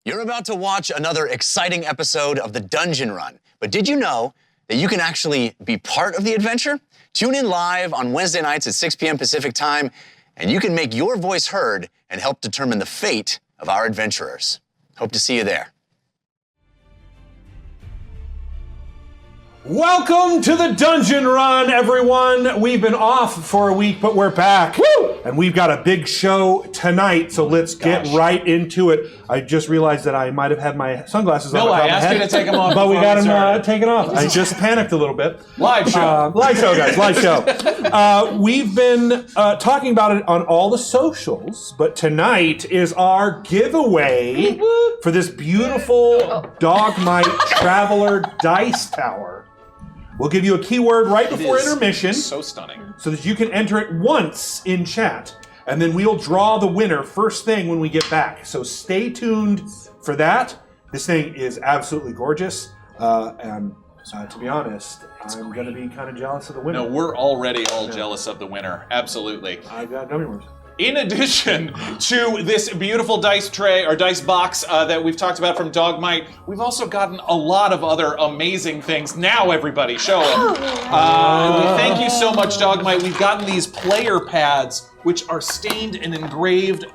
You're about to watch another exciting episode of the Dungeon Run, but did you know that you can actually be part of the adventure? Tune in live on Wednesday nights at 6 p.m. Pacific time, and you can make your voice heard and help determine the fate of our adventurers. Hope to see you there. Welcome to the Dungeon Run, everyone. We've been off for a week, but we're back. Woo! And we've got a big show tonight, so let's get right into it. I just realized that I might have had my sunglasses on. No, I asked you to take them off. But we got them taken off. I just panicked a little bit. Live show. Live show, guys. Live show. We've been talking about it on all the socials, but tonight is our giveaway for this beautiful Dogmite Traveler Dice Tower. We'll give you a keyword right before intermission. So stunning. So that you can enter it once in chat. And then we'll draw the winner first thing when we get back. So stay tuned for that. This thing is absolutely gorgeous. And to be honest, I'm going to be kind of jealous of the winner. No, we're already all jealous of the winner. Absolutely. I got no words. In addition to this beautiful dice tray or dice box that we've talked about from Dogmite, we've also gotten a lot of other amazing things. Now, everybody, show them. Thank you so much, Dogmite. We've gotten these player pads, which are stained and engraved.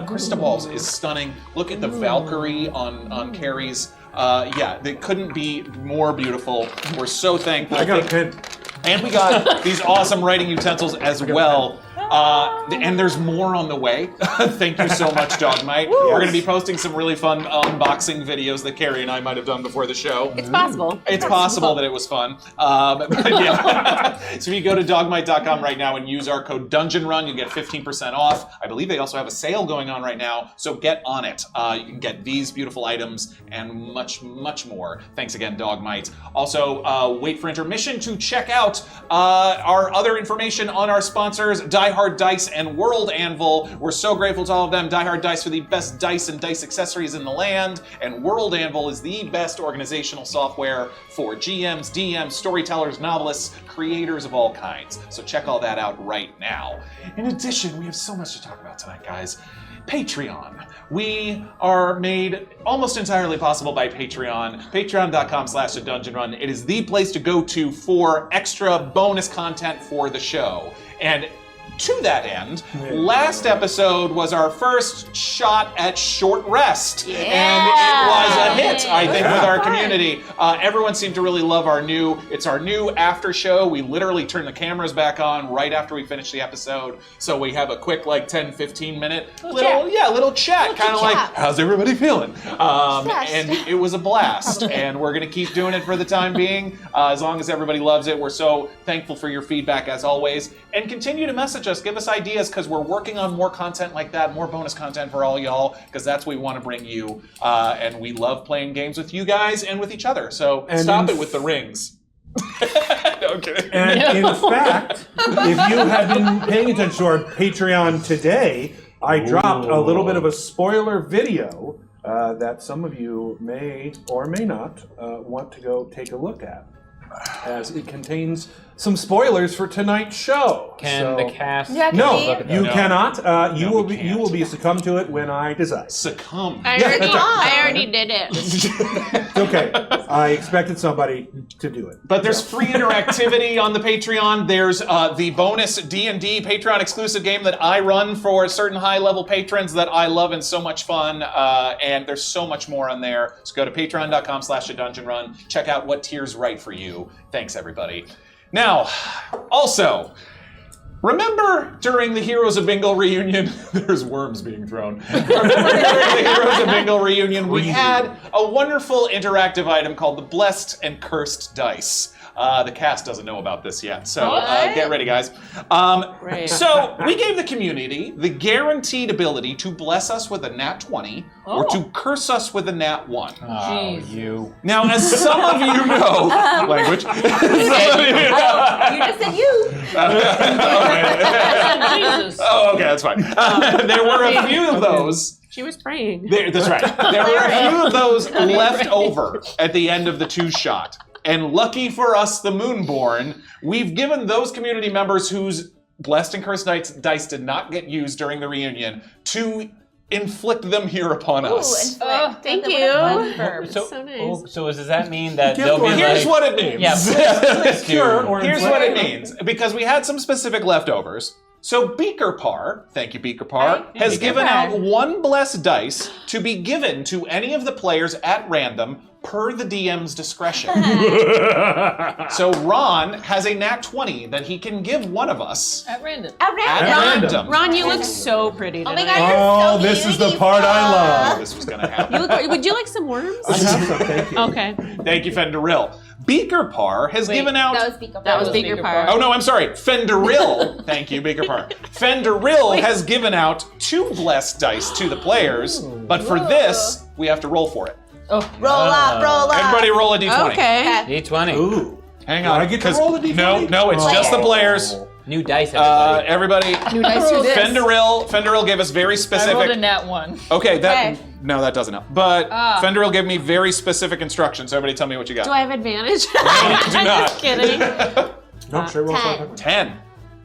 Cristobal is stunning. Look at the Valkyrie on Kari's. Yeah, they couldn't be more beautiful. We're so thankful. I got a pin. And we got these awesome writing utensils as well. And there's more on the way. Thank you so much, Dogmite. We're going to be posting some really fun unboxing videos that Kari and I might have done before the show. It's possible. It's possible that it was fun. But yeah. So if you go to dogmite.com right now and use our code DungeonRun, you get 15% off. I believe they also have a sale going on right now, so get on it. You can get these beautiful items and much, much more. Thanks again, Dogmite. Also, wait for intermission to check out our other information on our sponsors, Die Hard Dice and World Anvil. We're so grateful to all of them. Die Hard Dice for the best dice and dice accessories in the land, and World Anvil is the best organizational software for GMs, DMs, storytellers, novelists, creators of all kinds. So check all that out right now. In addition, we have so much to talk about tonight, guys. Patreon. We are made almost entirely possible by Patreon. Patreon.com/thedungeonrun. It is the place to go to for extra bonus content for the show. And to that end, last episode was our first shot at short rest. Yeah. And it was a hit, I think, with our community. Everyone seemed to really love our new after show. We literally turned the cameras back on right after we finished the episode. So we have a quick, 10, 15 minute little chat. Kind of like, how's everybody feeling? And it was a blast. And we're going to keep doing it for the time being, as long as everybody loves it. We're so thankful for your feedback, as always. And continue to message us, give us ideas, because we're working on more content like that, more bonus content for all y'all, because that's what we want to bring you. And we love playing games with you guys and with each other. So stop it with the rings. No, I'm kidding. And in fact, if you have been paying attention to our Patreon today, I dropped a little bit of a spoiler video that some of you may or may not want to go take a look at, as it contains some spoilers for tonight's show. Can the cast? No, you cannot. You will be succumb to it when I decide. Succumb. I already did it. Okay, I expected somebody to do it. But there's free interactivity on the Patreon. There's the bonus D&D Patreon exclusive game that I run for certain high-level patrons that I love and so much fun. And there's so much more on there. So go to patreon.com/thedungeonrun. Check out what tier's right for you. Thanks, everybody. Now, also, remember during the Heroes of Bingo reunion, there's worms being thrown. Remember during the Heroes of Bingo reunion, we had a wonderful interactive item called the Blessed and Cursed Dice. The cast doesn't know about this yet, so get ready, guys. So we gave the community the guaranteed ability to bless us with a nat 20 or to curse us with a nat 1. Oh, you. Now, as some of you know, language. You just said you. Jesus. Oh, okay, that's fine. There were a few of those. She was praying. That's right. There were a few of those left over at the end of the 2-shot. And lucky for us, the Moonborn, we've given those community members whose Blessed and Cursed dice did not get used during the reunion 2 inflict them here upon us. Oh, thank What a you. fun verb. So, So nice. so does that mean that Gift they'll be or- Here's like... what it means. Yeah, please do. Cure or Here's inflict. what it means. Because we had some specific leftovers. So Beaker Par, thank you Beaker Par, Hi. has Beaker given Par. out 1 blessed dice to be given to any of the players at random per the DM's discretion. So Ron has a nat 20 that he can give one of us At random. at random. Ron, you look so pretty Oh tonight. my god, Oh, you're so this is the beautiful. part I Oh, love. this was gonna happen. You look, would you like some worms? I have some, thank you. Okay. Thank you, Fenderill. Beaker Par has given out. That was Beaker That was Par. Beaker Par. Oh no, I'm sorry. Fenderill. Thank you, Beaker Par. Fenderill has given out 2 blessed dice to the players, but for this, we have to roll for it. Roll up, roll up. Everybody roll a d20. Okay. D20. Ooh. Hang Do on. I get to 'cause- roll the d20? No, it's just the players. New dice, everybody. Everybody. New dice do this. Fenderill gave us very I rolled a specific. nat 1. Okay, that Okay. no, that doesn't help. But Ah. Fenderill gave me very specific instructions. So everybody, tell me what you got. Do I have advantage? No, you do I'm not. just kidding. No, sure, roll 10. 10,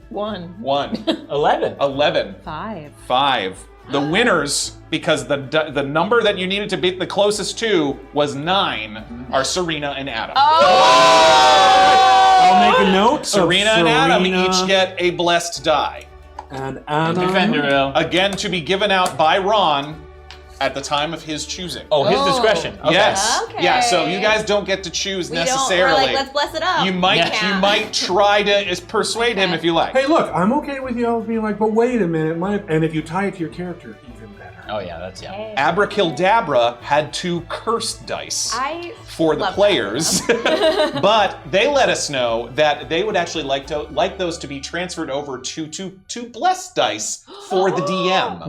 1. 1, 11. 11, 5. 5. The winners, because the number that you needed to beat the closest to was 9, are Surena and Adam. I'll make a note. Serena of and Adam Serena each get a blessed die. and Adam. Fenderill. Again, to be given out by Ron at the time of his choosing. Oh, his discretion. Okay. Yes. Okay. Yeah, so you guys don't get to choose We don't. necessarily. We're like, let's bless it up. You might Yeah. you might try to persuade him Okay. if you like. Hey, look, I'm okay with you all being like, but wait a minute, and if you tie it to your character, even better. Oh, yeah, that's, yeah. Abracadabra had 2 cursed dice I for the love players, but they let us know that they would actually like those to be transferred over to two blessed dice for the DM.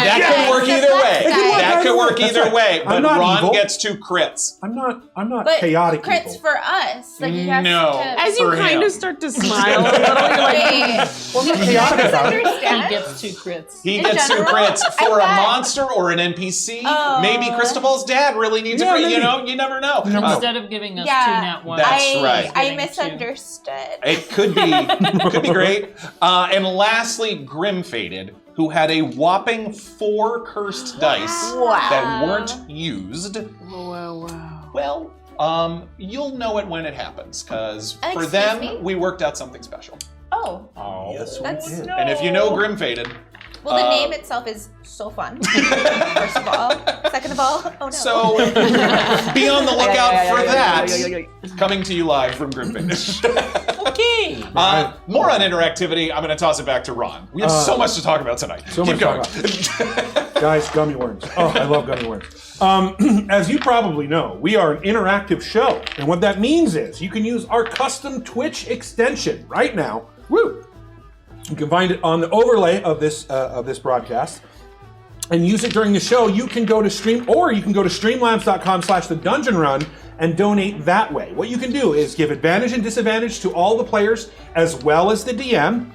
That could work either way. That could work either way. But I'm not Ron evil. gets 2 crits. I'm not But chaotic crits evil. for us. Like you have No. to. As you For kind him. of start to smile a little, you're like, Wait. Well, I'm not chaotic about it. Understand? He gets 2 crits. He In gets 2 general, crits I for a thought- monster or an NPC. Oh. Maybe Cristobal's dad really needs a Yeah, crit. maybe. You know, you never know. You never know. Instead of giving us 2 That's nat 1s. right. I misunderstood. It could be great. And lastly, Grim Faded, who had a whopping 4 cursed dice Wow. that weren't used. wow. Well, you'll know it when it happens, because for Excuse them, me? we worked out something special. Oh. Oh. Yes, we That's did. And if you know Grim Faded, Well, the name itself is so fun. First of all. Second of all, oh no. so be on the lookout for that. Coming to you live from Grim Faded. Okay. More on interactivity. I'm going to toss it back to Ron. We have so much to talk about tonight. So Keep much going. to Guys, gummy worms. Oh, I love gummy worms. As you probably know, we are an interactive show. And what that means is you can use our custom Twitch extension right now. Woo! You can find it on the overlay of this broadcast and use it during the show. You can go to streamlabs.com/thedungeonrun and donate that way. What you can do is give advantage and disadvantage to all the players as well as the DM.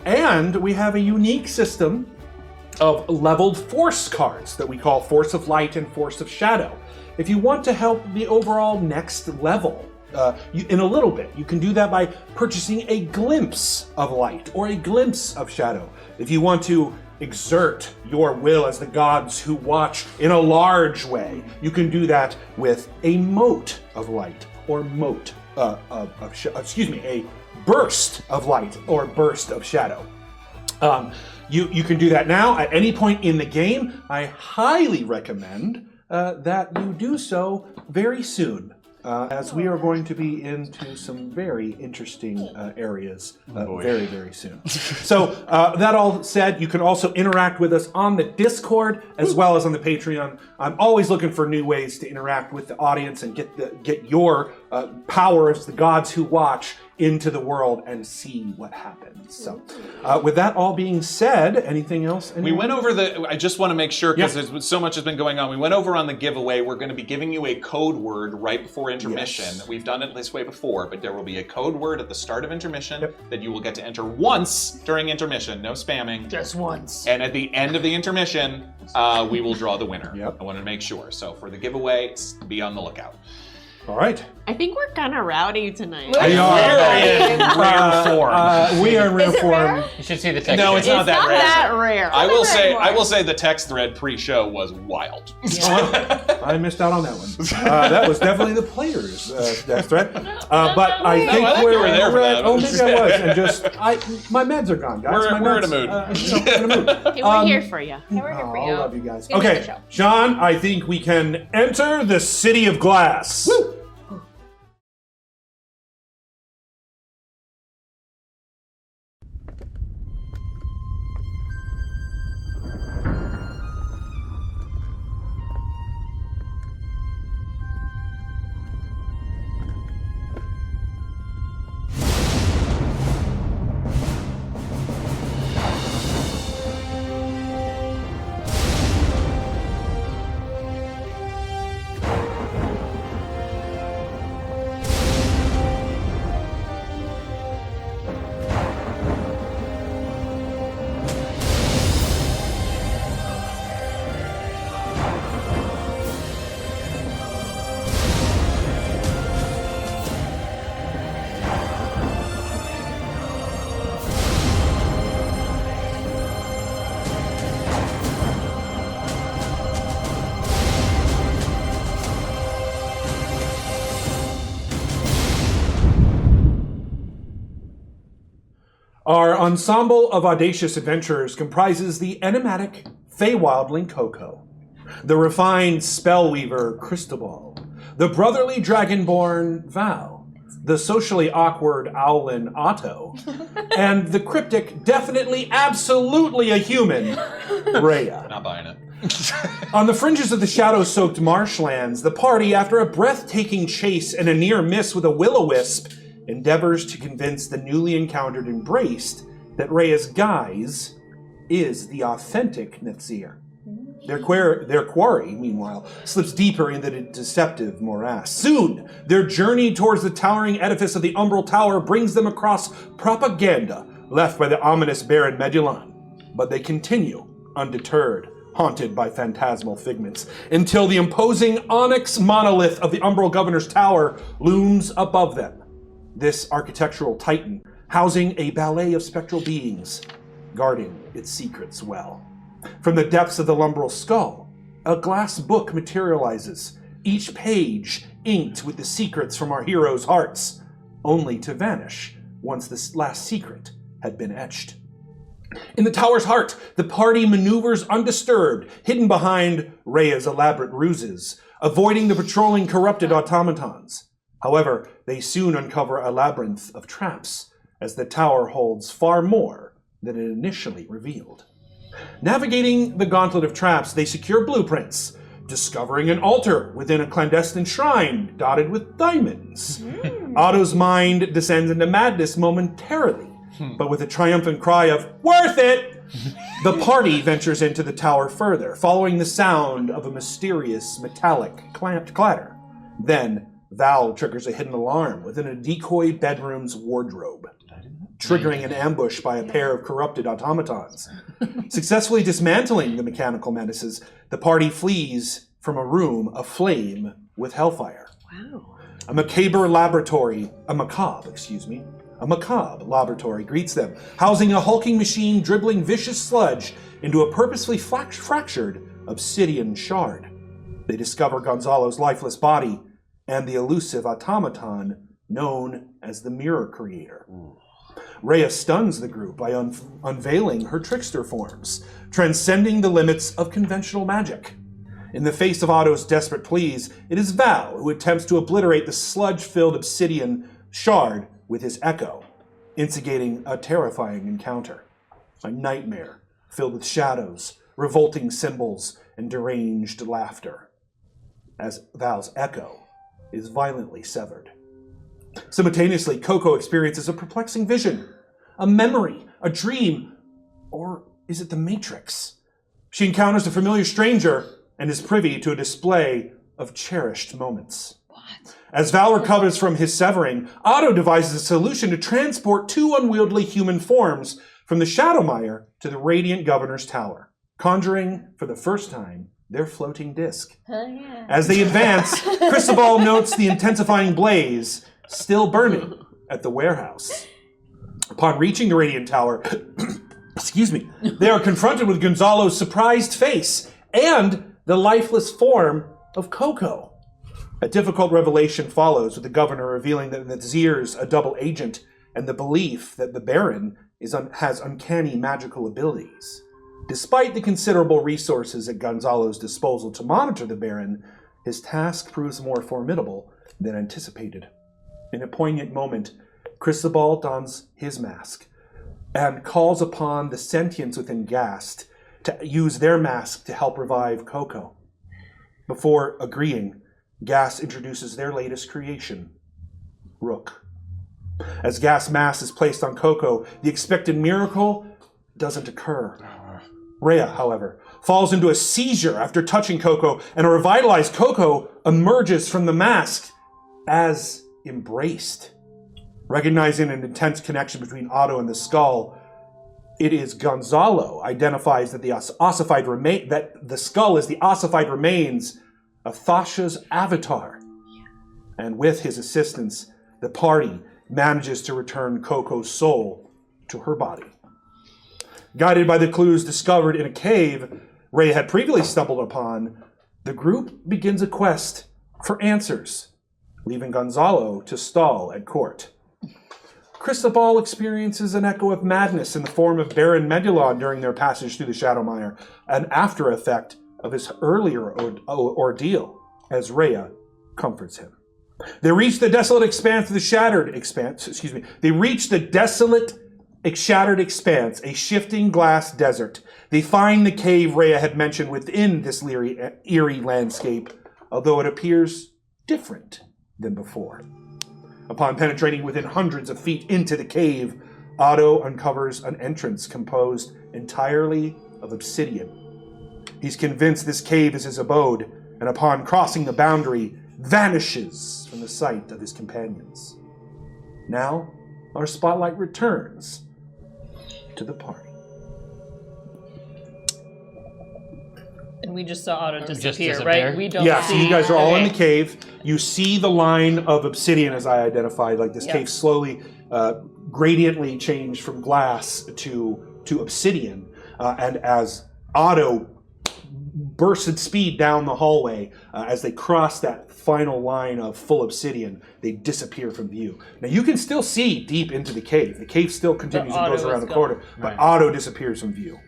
And we have a unique system of leveled force cards that we call Force of Light and Force of Shadow. If you want to help the overall next level, in a little bit, you can do that by purchasing a glimpse of light or a glimpse of shadow. If you want to exert your will as the gods who watch in a large way, you can do that with a mote of light or mote a burst of light or burst of shadow. You can do that now at any point in the game. I highly recommend that you do so very soon, as we are going to be into some very interesting areas very, very soon. So that all said, you can also interact with us on the Discord as well as on the Patreon. I'm always looking for new ways to interact with the audience and get your power as the gods who watch into the world and see what happens. So with that all being said, anything else? We went over I just want to make sure, because Yeah. there's so much has been going on. We went over on the giveaway. We're going to be giving you a code word right before intermission. Yes. We've done it this way before, but there will be a code word at the start of intermission that you will get to enter once during intermission. No spamming. Just once. And at the end of the intermission, we will draw the winner. Yep. I wanted to make sure. So for the giveaway, be on the lookout. All right. I think we're kind of rowdy tonight. We are. We're in rare form. We are in rare Is it form. rare? You should see the text. No, it's thread. not that Not rare. that rare. I will say the text thread pre-show was wild. I missed out on that one. That was definitely the players' death threat. But I think I think you were there for that. Oh, maybe I was. And just, my meds are gone, guys. We're in a mood. In a mood. Hey, we're here for you. Hey, we're here for I you. love you guys. Give me the Okay, show. Sean, I think we can enter the City of Glass. Woo! Our ensemble of audacious adventurers comprises the enigmatic Feywildling KoKo, the refined spellweaver Cristobal, the brotherly dragonborn Val, the socially awkward owlin Otto, and the cryptic, definitely, absolutely a human, Rhea. Not buying it. On the fringes of the shadow-soaked marshlands, the party, after a breathtaking chase and a near miss with a will-o-wisp, endeavors to convince the newly encountered embraced that Rhea's guise is the authentic Nithzir. Their quarry, meanwhile, slips deeper into the deceptive morass. Soon, their journey towards the towering edifice of the Umbral Tower brings them across propaganda left by the ominous Baron Medulon. But they continue, undeterred, haunted by phantasmal figments, until the imposing onyx monolith of the Umbral Governor's Tower looms above them. This architectural titan, housing a ballet of spectral beings, guarding its secrets well. From the depths of the lumbral skull, a glass book materializes, each page inked with the secrets from our heroes' hearts, only to vanish once this last secret had been etched. In the tower's heart, the party maneuvers undisturbed, hidden behind Rhea's elaborate ruses, avoiding the patrolling corrupted automatons. However, they soon uncover a labyrinth of traps, as the tower holds far more than it initially revealed. Navigating the gauntlet of traps, they secure blueprints, discovering an altar within a clandestine shrine dotted with diamonds. Otto's mind descends into madness momentarily, but with a triumphant cry of, "Worth it!" the party ventures into the tower further, following the sound of a mysterious metallic clatter. Then, Val triggers a hidden alarm within a decoy bedroom's wardrobe, triggering an ambush by a pair of corrupted automatons. Successfully dismantling the mechanical menaces, the party flees from a room aflame with hellfire. Wow. A macabre laboratory greets them, housing a hulking machine dribbling vicious sludge into a purposefully fractured obsidian shard. They discover Gonzalo's lifeless body and the elusive automaton known as the Mirror Creator. Rhea stuns the group by unveiling her trickster forms, transcending the limits of conventional magic. In the face of Otto's desperate pleas, it is Val who attempts to obliterate the sludge-filled obsidian shard with his echo, instigating a terrifying encounter. A nightmare filled with shadows, revolting symbols, and deranged laughter, as Val's echo is violently severed. Simultaneously, KoKo experiences a perplexing vision, a memory, a dream, or is it the Matrix? She encounters a familiar stranger and is privy to a display of cherished moments. What? As Val recovers from his severing, Otto devises a solution to transport two unwieldy human forms from the Shadowmire to the Radiant Governor's Tower, conjuring, for the first time, their floating disc. Oh, yeah. As they advance, Cristobal notes the intensifying blaze still burning at the warehouse. Upon reaching the Radiant Tower, excuse me, they are confronted with Gonzalo's surprised face and the lifeless form of KoKo. A difficult revelation follows, with the governor revealing that Nazir's a double agent and the belief that the Baron has uncanny magical abilities. Despite the considerable resources at Gonzalo's disposal to monitor the Baron, his task proves more formidable than anticipated. In a poignant moment, Cristobal dons his mask and calls upon the sentients within Gast to use their mask to help revive KoKo. Before agreeing, Gast introduces their latest creation, Rook. As Gast's mask is placed on KoKo, the expected miracle doesn't occur. Rhea, however, falls into a seizure after touching KoKo, and a revitalized KoKo emerges from the mask as embraced. Recognizing an intense connection between Otto and the skull, it is Gonzalo identifies that the skull is the ossified remains of Thasha's avatar. And with his assistance, the party manages to return KoKo's soul to her body. Guided by the clues discovered in a cave Rhea had previously stumbled upon, the group begins a quest for answers, leaving Gonzalo to stall at court. Cristobal experiences an echo of madness in the form of Baron Medulon during their passage through the Shadowmire, an after effect of his earlier ordeal, as Rhea comforts him. They reach the desolate expanse of the Shattered Expanse, They reach the desolate Shattered Expanse, a shifting glass desert. They find the cave Rhea had mentioned within this eerie landscape, although it appears different than before. Upon penetrating within hundreds of feet into the cave, Otto uncovers an entrance composed entirely of obsidian. He's convinced this cave is his abode, and upon crossing the boundary, vanishes from the sight of his companions. Now, our spotlight returns to the party. And we just saw Otto Just disappear, disappear? right? We don't Yeah, see. so you guys are all in the Okay. cave. You see the line of obsidian, as I identified, like this Yeah. cave slowly, gradiently changed from glass to obsidian. And as Otto bursts at speed down the hallway, as they cross that final line of full obsidian, they disappear from view. Now you can still see deep into the cave. The cave still continues and goes Otto around is the corner, but Right. Otto disappears from view.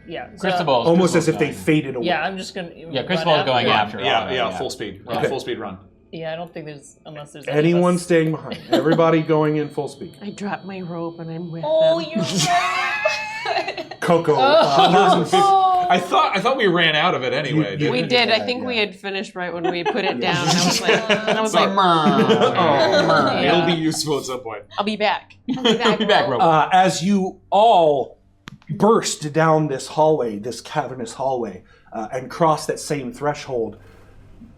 Yeah. Cristobal. Almost as if they faded away. Yeah, I'm just gonna. Yeah, Cristobal's going after. Yeah, Otto, yeah, full speed. Okay. Full speed run. Yeah, I don't think there's unless there's Anyone staying behind. Everybody going in full speed. I dropped my rope and I'm with Oh, them. you're right. KoKo. I thought we ran out of it anyway. You- didn't We we? did. I think we had finished right when we put it down. And I was like, It'll be useful at some point. I'll be back. I'll be back, rope. As you all burst down this hallway, this cavernous hallway, and cross that same threshold,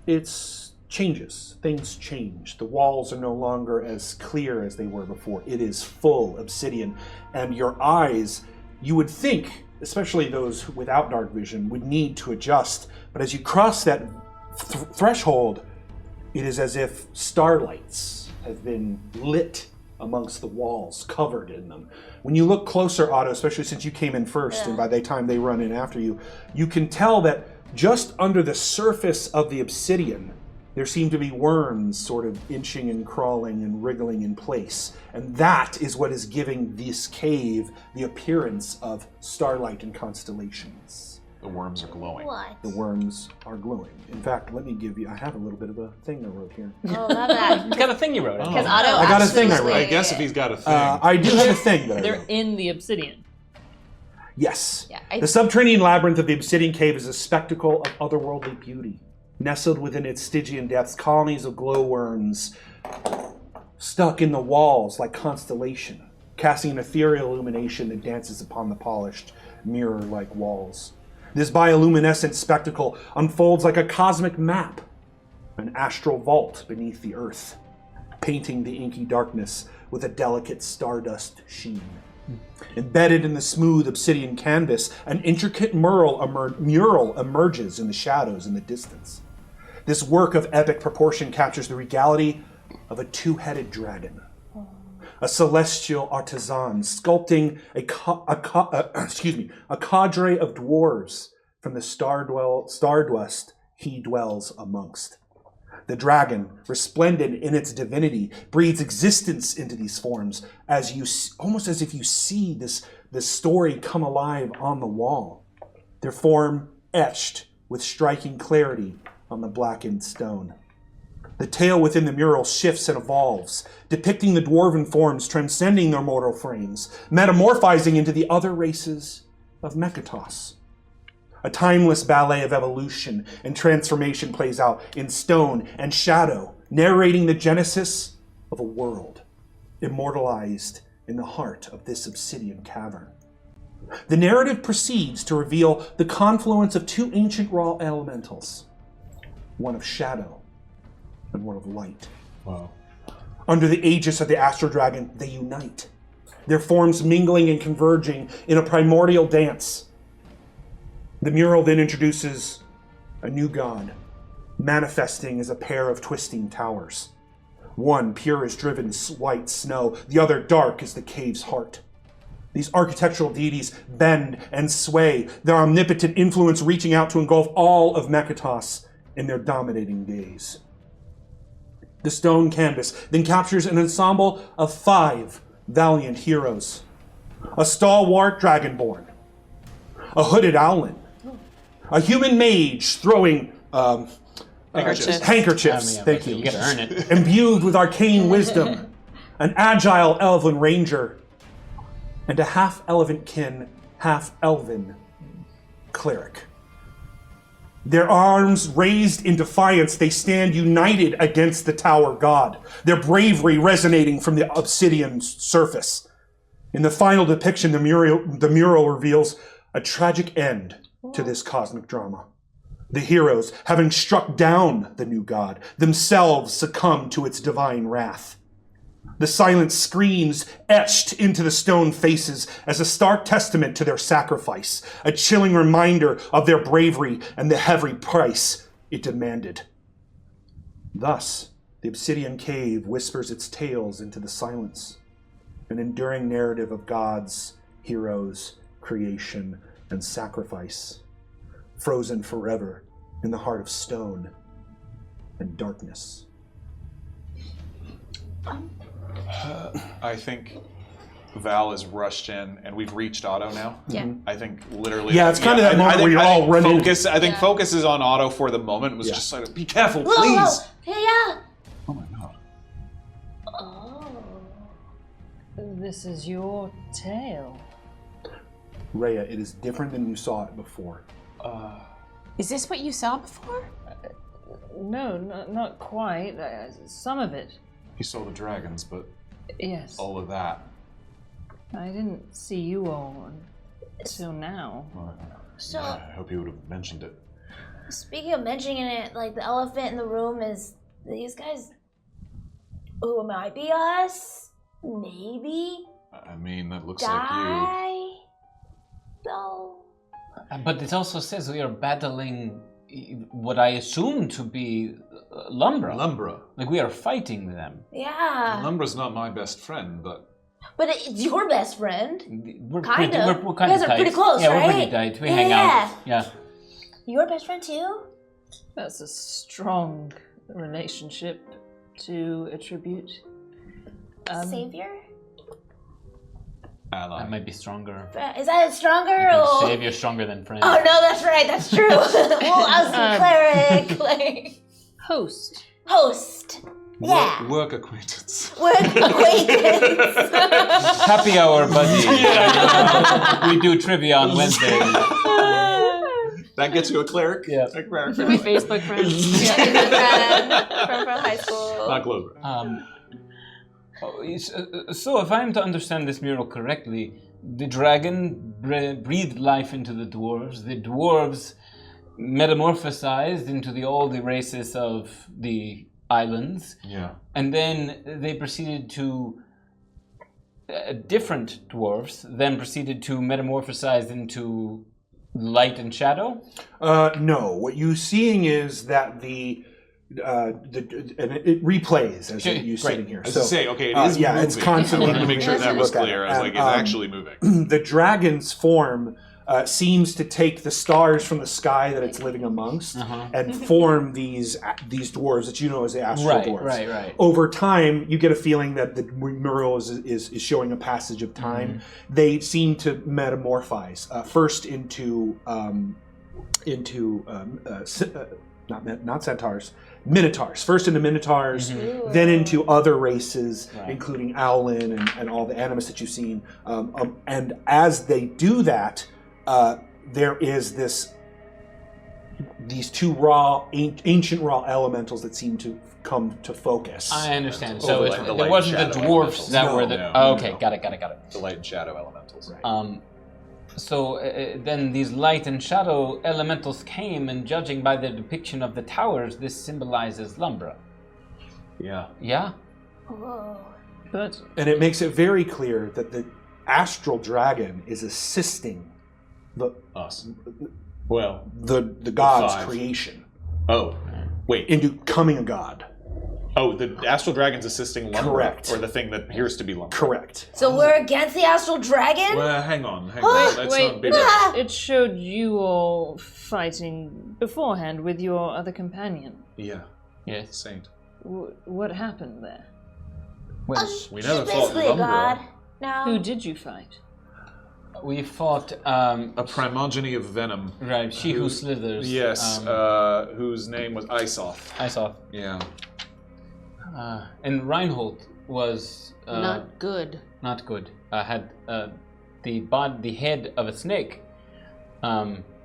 it's changes. Things change. The walls are no longer as clear as they were before. It is full obsidian, and your eyes, you would think, especially those without dark vision, would need to adjust. But as you cross that threshold, it is as if starlights have been lit amongst the walls, covered in them. When you look closer, Otto, especially since you came in first, and by the time they run in after you, you can tell that just under the surface of the obsidian, there seem to be worms sort of inching and crawling and wriggling in place. And that is what is giving this cave the appearance of starlight and constellations. The worms are glowing. What? The worms are glowing. In fact, let me give you, I have a little bit of a thing I wrote here. Oh, love that. He's got a thing you wrote. Because Oh. Otto I got a thing I absolutely- wrote. I guess if he's got a thing. I do have a thing that I They're wrote. in the obsidian. Yes. Yeah, The subterranean labyrinth of the Obsidian Cave is a spectacle of otherworldly beauty. Nestled within its Stygian depths, colonies of glowworms stuck in the walls like constellation, casting an ethereal illumination that dances upon the polished, mirror-like walls. This bioluminescent spectacle unfolds like a cosmic map, an astral vault beneath the earth, painting the inky darkness with a delicate stardust sheen. Embedded in the smooth obsidian canvas, an intricate mural emerges in the shadows in the distance. This work of epic proportion captures the regality of a two-headed dragon, a celestial artisan sculpting a cadre of dwarves from the stardust he dwells amongst. The dragon, resplendent in its divinity, breathes existence into these forms, almost as if you see this story come alive on the wall. Their form etched with striking clarity on the blackened stone. The tale within the mural shifts and evolves, depicting the dwarven forms transcending their mortal frames, metamorphizing into the other races of Mekatos. A timeless ballet of evolution and transformation plays out in stone and shadow, narrating the genesis of a world immortalized in the heart of this obsidian cavern. The narrative proceeds to reveal the confluence of two ancient raw elementals, one of shadow and one of light. Wow. Under the aegis of the Astro Dragon, they unite, their forms mingling and converging in a primordial dance. The mural then introduces a new god, manifesting as a pair of twisting towers. One pure as driven white snow, the other dark as the cave's heart. These architectural deities bend and sway, their omnipotent influence reaching out to engulf all of Mekatos in their dominating gaze. The stone canvas then captures an ensemble of 5 valiant heroes. A stalwart dragonborn, a hooded owlin, a human mage throwing handkerchiefs, thank you. You gotta earn it. Imbued with arcane wisdom, an agile elven ranger, and a half-elephant-kin, half-elven cleric. Their arms raised in defiance, they stand united against the tower god, their bravery resonating from the obsidian surface. In the final depiction, the mural reveals a tragic end to this cosmic drama. The heroes, having struck down the new god, themselves succumb to its divine wrath. The silent screams etched into the stone faces as a stark testament to their sacrifice, a chilling reminder of their bravery and the heavy price it demanded. Thus, the obsidian cave whispers its tales into the silence, an enduring narrative of gods, heroes, creation, and sacrifice, frozen forever in the heart of stone and darkness. I think Val is rushed in, and we've reached Otto now. Yeah. I think literally. Yeah, it's kind of that moment where you all run in. I think focus is on Otto for the moment. It was just like, be careful, Whoa, please. whoa. Hey, yeah. Oh my god. Oh. This is your tale. Rhea, it is different than you saw it before. Is this what you saw before? No, not quite. Some of it. He saw the dragons, but Yes. all of that. I didn't see you all until now. So, I hope you would have mentioned it. speaking of mentioning it, like the elephant in the room is these guys who might be us, maybe I mean, that looks like you. die. So, But it also says we are battling what I assume to be Lumbra. Like we are fighting them. yeah. Lumbra's not my best friend, but But it's your best friend. We're Kind pretty, of. We're kind You guys of are tight. pretty close, yeah, right? we're pretty tight. We Yeah. hang out. Yeah. Your best friend too? That's a strong relationship to attribute. Savior? ally. That might be stronger. Is that stronger or? Savior stronger than friend. Oh no, that's right. That's true. Well, I was a cleric, like Host. host. Yeah. Work acquaintance. Work acquaintance. Happy hour, buddy. We do trivia on Wednesday. That gets you a cleric? Yeah. A cleric. Should we Facebook friends? from high school. Not close. So if I'm to understand this mural correctly, the dragon breathed life into the dwarves metamorphosized into all the races of the islands, Yeah. and then they proceeded to different dwarves then proceeded to metamorphosize into light and shadow? No. What you're seeing is that and it replays as you're sitting here. I was to say, okay, it is moving. It's constantly I wanted to make sure moving as that you was look at clear. it. I was And, like, it's actually moving. The dragon's form seems to take the stars from the sky that it's living amongst and form these dwarves that you know as the astral dwarves. Right. Over time, you get a feeling that the mural is showing a passage of time. They seem to metamorphise first into not centaurs, minotaurs. First into minotaurs, then into other races, including Owlin and all the animus that you've seen. And as they do that, there is these two ancient raw elementals that seem to come to focus. I understand. So it light wasn't and the shadow dwarfs elementals. that No, were the... no, oh, no, okay, no. got it. The light and shadow elementals. Right. So then these light and shadow elementals came, and judging by the depiction of the towers, this symbolizes Lumbra. Yeah. Yeah? Whoa. But And it makes it very clear that the astral dragon is assisting Us. Well. the god's five. creation Oh. Wait. into becoming a god. Oh, the astral dragon's assisting Lumbra. Correct. Or the thing that appears to be Lumbra. Correct. So we're against the astral dragon? Well, hang on. Wait, Let's wait. not be rushed. it showed you all fighting beforehand with your other companion. Yeah. Yes. Saint. What happened there? Well, We never She's fought basically a god. Lumbra. No. Who did you fight? we fought... A primogeny of venom. right, she who slithers. Yes, whose name was Isoth. I saw. Yeah. And Reinhold was... Not good. not good. Had the head of a snake,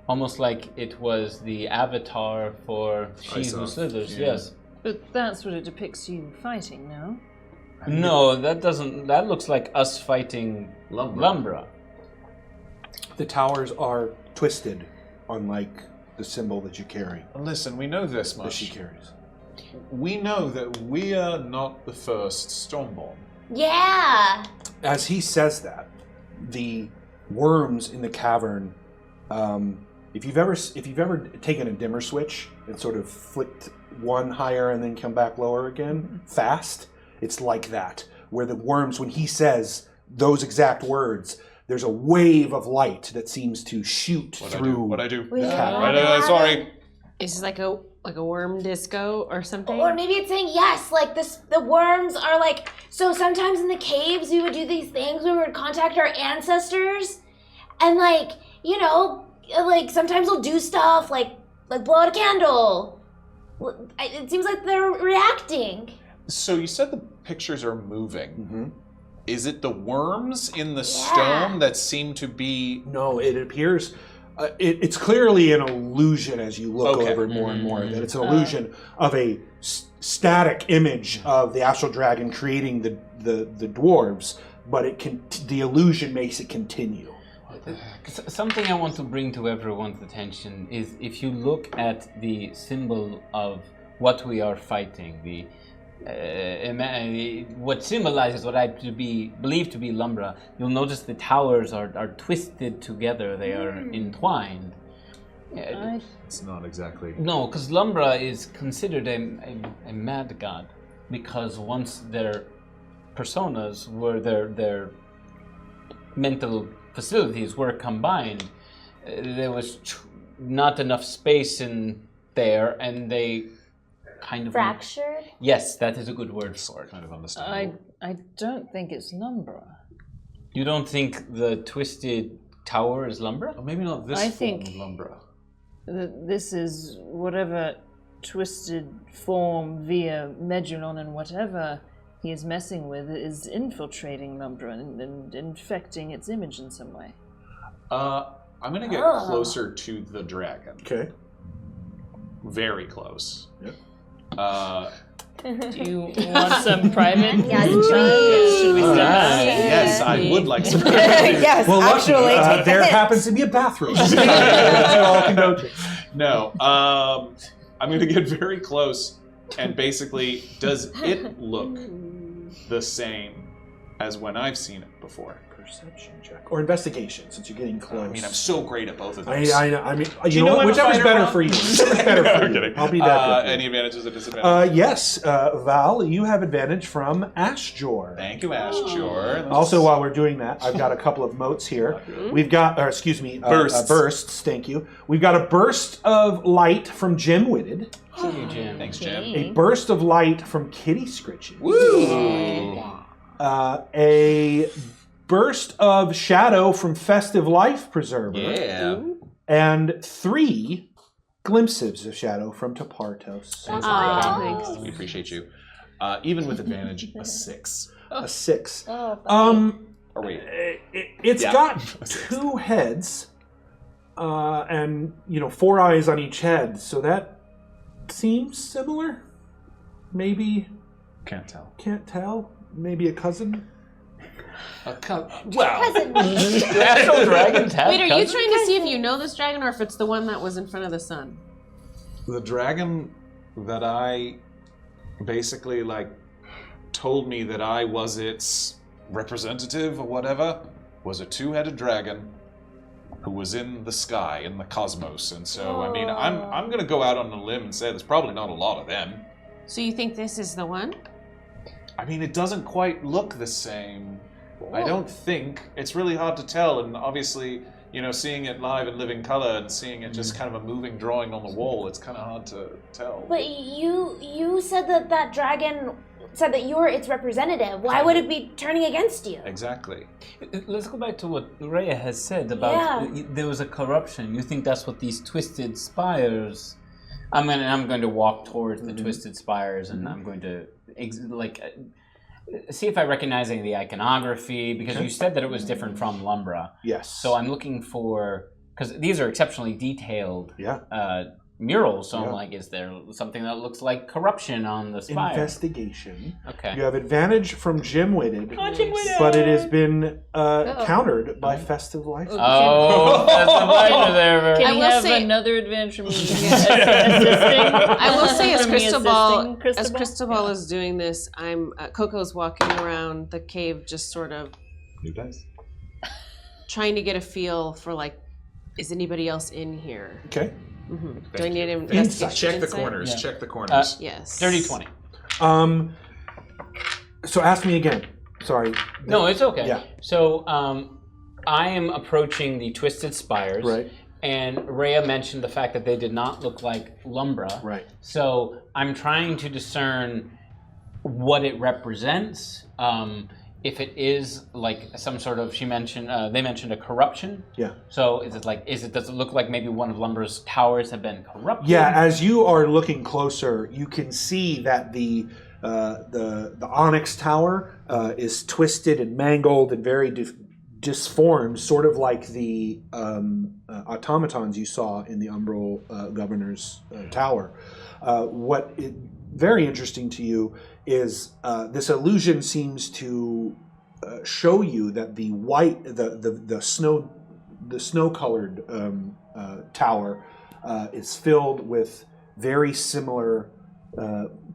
almost like it was the avatar for She Who Isoth, Slithers. yeah. Yes. But that's what it depicts you fighting, no? No, that doesn't. That looks like us fighting Lumbra. The towers are twisted, unlike the symbol that you carry, Listen, we know this that she much. carries. We know that we are not the first Stormborn. Yeah. As he says that, the worms in the cavern. If you've ever taken a dimmer switch and sort of flicked one higher and then come back lower again fast, it's like that. Where the worms, when he says those exact words, there's a wave of light that seems to shoot through. What I do? We The have cavern. Sorry. Is this like a worm disco or something? Or maybe it's saying yes, like this. The worms are like. So sometimes in the caves we would do these things where we would contact our ancestors, and like like sometimes we'll do stuff like blow out a candle. It seems like they're reacting. So you said the pictures are moving. Mm-hmm. Is it the worms in the stone that seem to be... No, it appears. It's clearly an illusion as you look Okay. over it more and more. That it's an illusion of a static image of the astral dragon creating the dwarves, but the illusion makes it continue. Something I want to bring to everyone's attention is if you look at the symbol of what we are fighting, what symbolizes what I believe to be Lumbra, you'll notice the towers are twisted together. They are entwined. It's not exactly... No, because Lumbra is considered a mad god, because once their personas were their mental facilities were combined, there was not enough space in there, and they kind of Fractured? Yes, that is a good word for it. Kind of understandable. I don't think it's Lumbra. You don't think the twisted tower is Lumbra? Or maybe not this I form think- of Lumbra. This is whatever twisted form via Medulon and whatever he is messing with is infiltrating Lumbra and infecting its image in some way. I'm going to get closer to the dragon. Okay. Very close. Yep. Do you want some private? Yes, Should we start? Yes, I would like some... Yes, Well, actually, luckily, take there the hit. happens to be a bathroom. That you all can go to. No, I'm going to get very close, and basically, does it look the same as when I've seen it before. Perception check or investigation, since you're getting close. I mean, I'm so great at both of those. I mean, Do you know what? I'm a Whichever's fighter, better Rob? for you. Whichever's better for I'm you. kidding. I'll be that good. Any advantages or disadvantages? Yes, Val, you have advantage from Ashjor. Thank you, Ashjor. Also, while we're doing that, I've got a couple of motes here. We've got, Bursts. bursts. Thank you. We've got a burst of light from Jim Witted. Thank you, Jim. Thanks, Jim. A burst of light from Kitty Scritches. Woo! A burst of shadow from Festive Life Preserver. Yeah. And 3 glimpses of shadow from Tapartos. Thanks. We appreciate you. Even with advantage, a 6. A 6. Or wait. It's Yeah. got 2 heads, and 4 eyes on each head. So that seems similar. Maybe Can't tell. can't tell. Maybe a cousin. Wow. The actual dragons have Wait, are you cousins? trying to see if you know this dragon or if it's the one that was in front of the sun? The dragon that I basically told me that I was its representative or whatever was a 2-headed dragon who was in the sky, in the cosmos. And so, I mean, I'm going to go out on a limb and say there's probably not a lot of them. So you think this is the one? I mean, it doesn't quite look the same. I don't think. It's really hard to tell, and obviously, seeing it live in living color and seeing it just kind of a moving drawing on the wall, it's kind of hard to tell. But you said that dragon said that you were its representative. Why would it be turning against you? Exactly. Let's go back to what Rhea has said about there was a corruption. You think that's what these twisted spires... I'm going to walk towards the twisted spires, and I'm going to see if I recognize any of the iconography, because you said that it was different from Lumbra. Yes. So I'm looking for, because these are exceptionally detailed murals, so I'm like, is there something that looks like corruption on the spire? Investigation. Okay. You have advantage from Jim Witted, but it has been countered by Festive Life. Oh, that's a pleasure there. Can I we will have say- another advantage from me assisting? I will say, as From me assisting Cristobal is doing this, KoKo's walking around the cave, just sort of New dice. trying to get a feel for is anybody else in here? Okay. Do I need an investigation? Check the insight? corners. Yeah. Check the corners. Yes. 30-20. So ask me again. Sorry. No, it's okay. Yeah. So I am approaching the twisted spires. Right. And Rhea mentioned the fact that they did not look like Lumbra. Right. So I'm trying to discern what it represents. If it is some sort of, they mentioned a corruption. Yeah. So is it does it look like maybe one of Lumbra's towers have been corrupted? Yeah, as you are looking closer, you can see that the Onyx Tower is twisted and mangled and very disformed, sort of like the automatons you saw in the Umbral Governor's Tower. What is very interesting to you is this illusion seems to show you that the white, the snow-colored tower is filled with very similar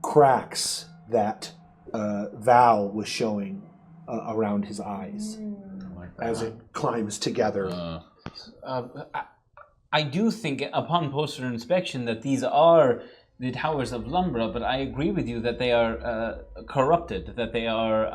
cracks that Val was showing around his eyes as it climbs together. I do think, upon closer inspection, that these are the towers of Lumbra, but I agree with you that they are corrupted, that they are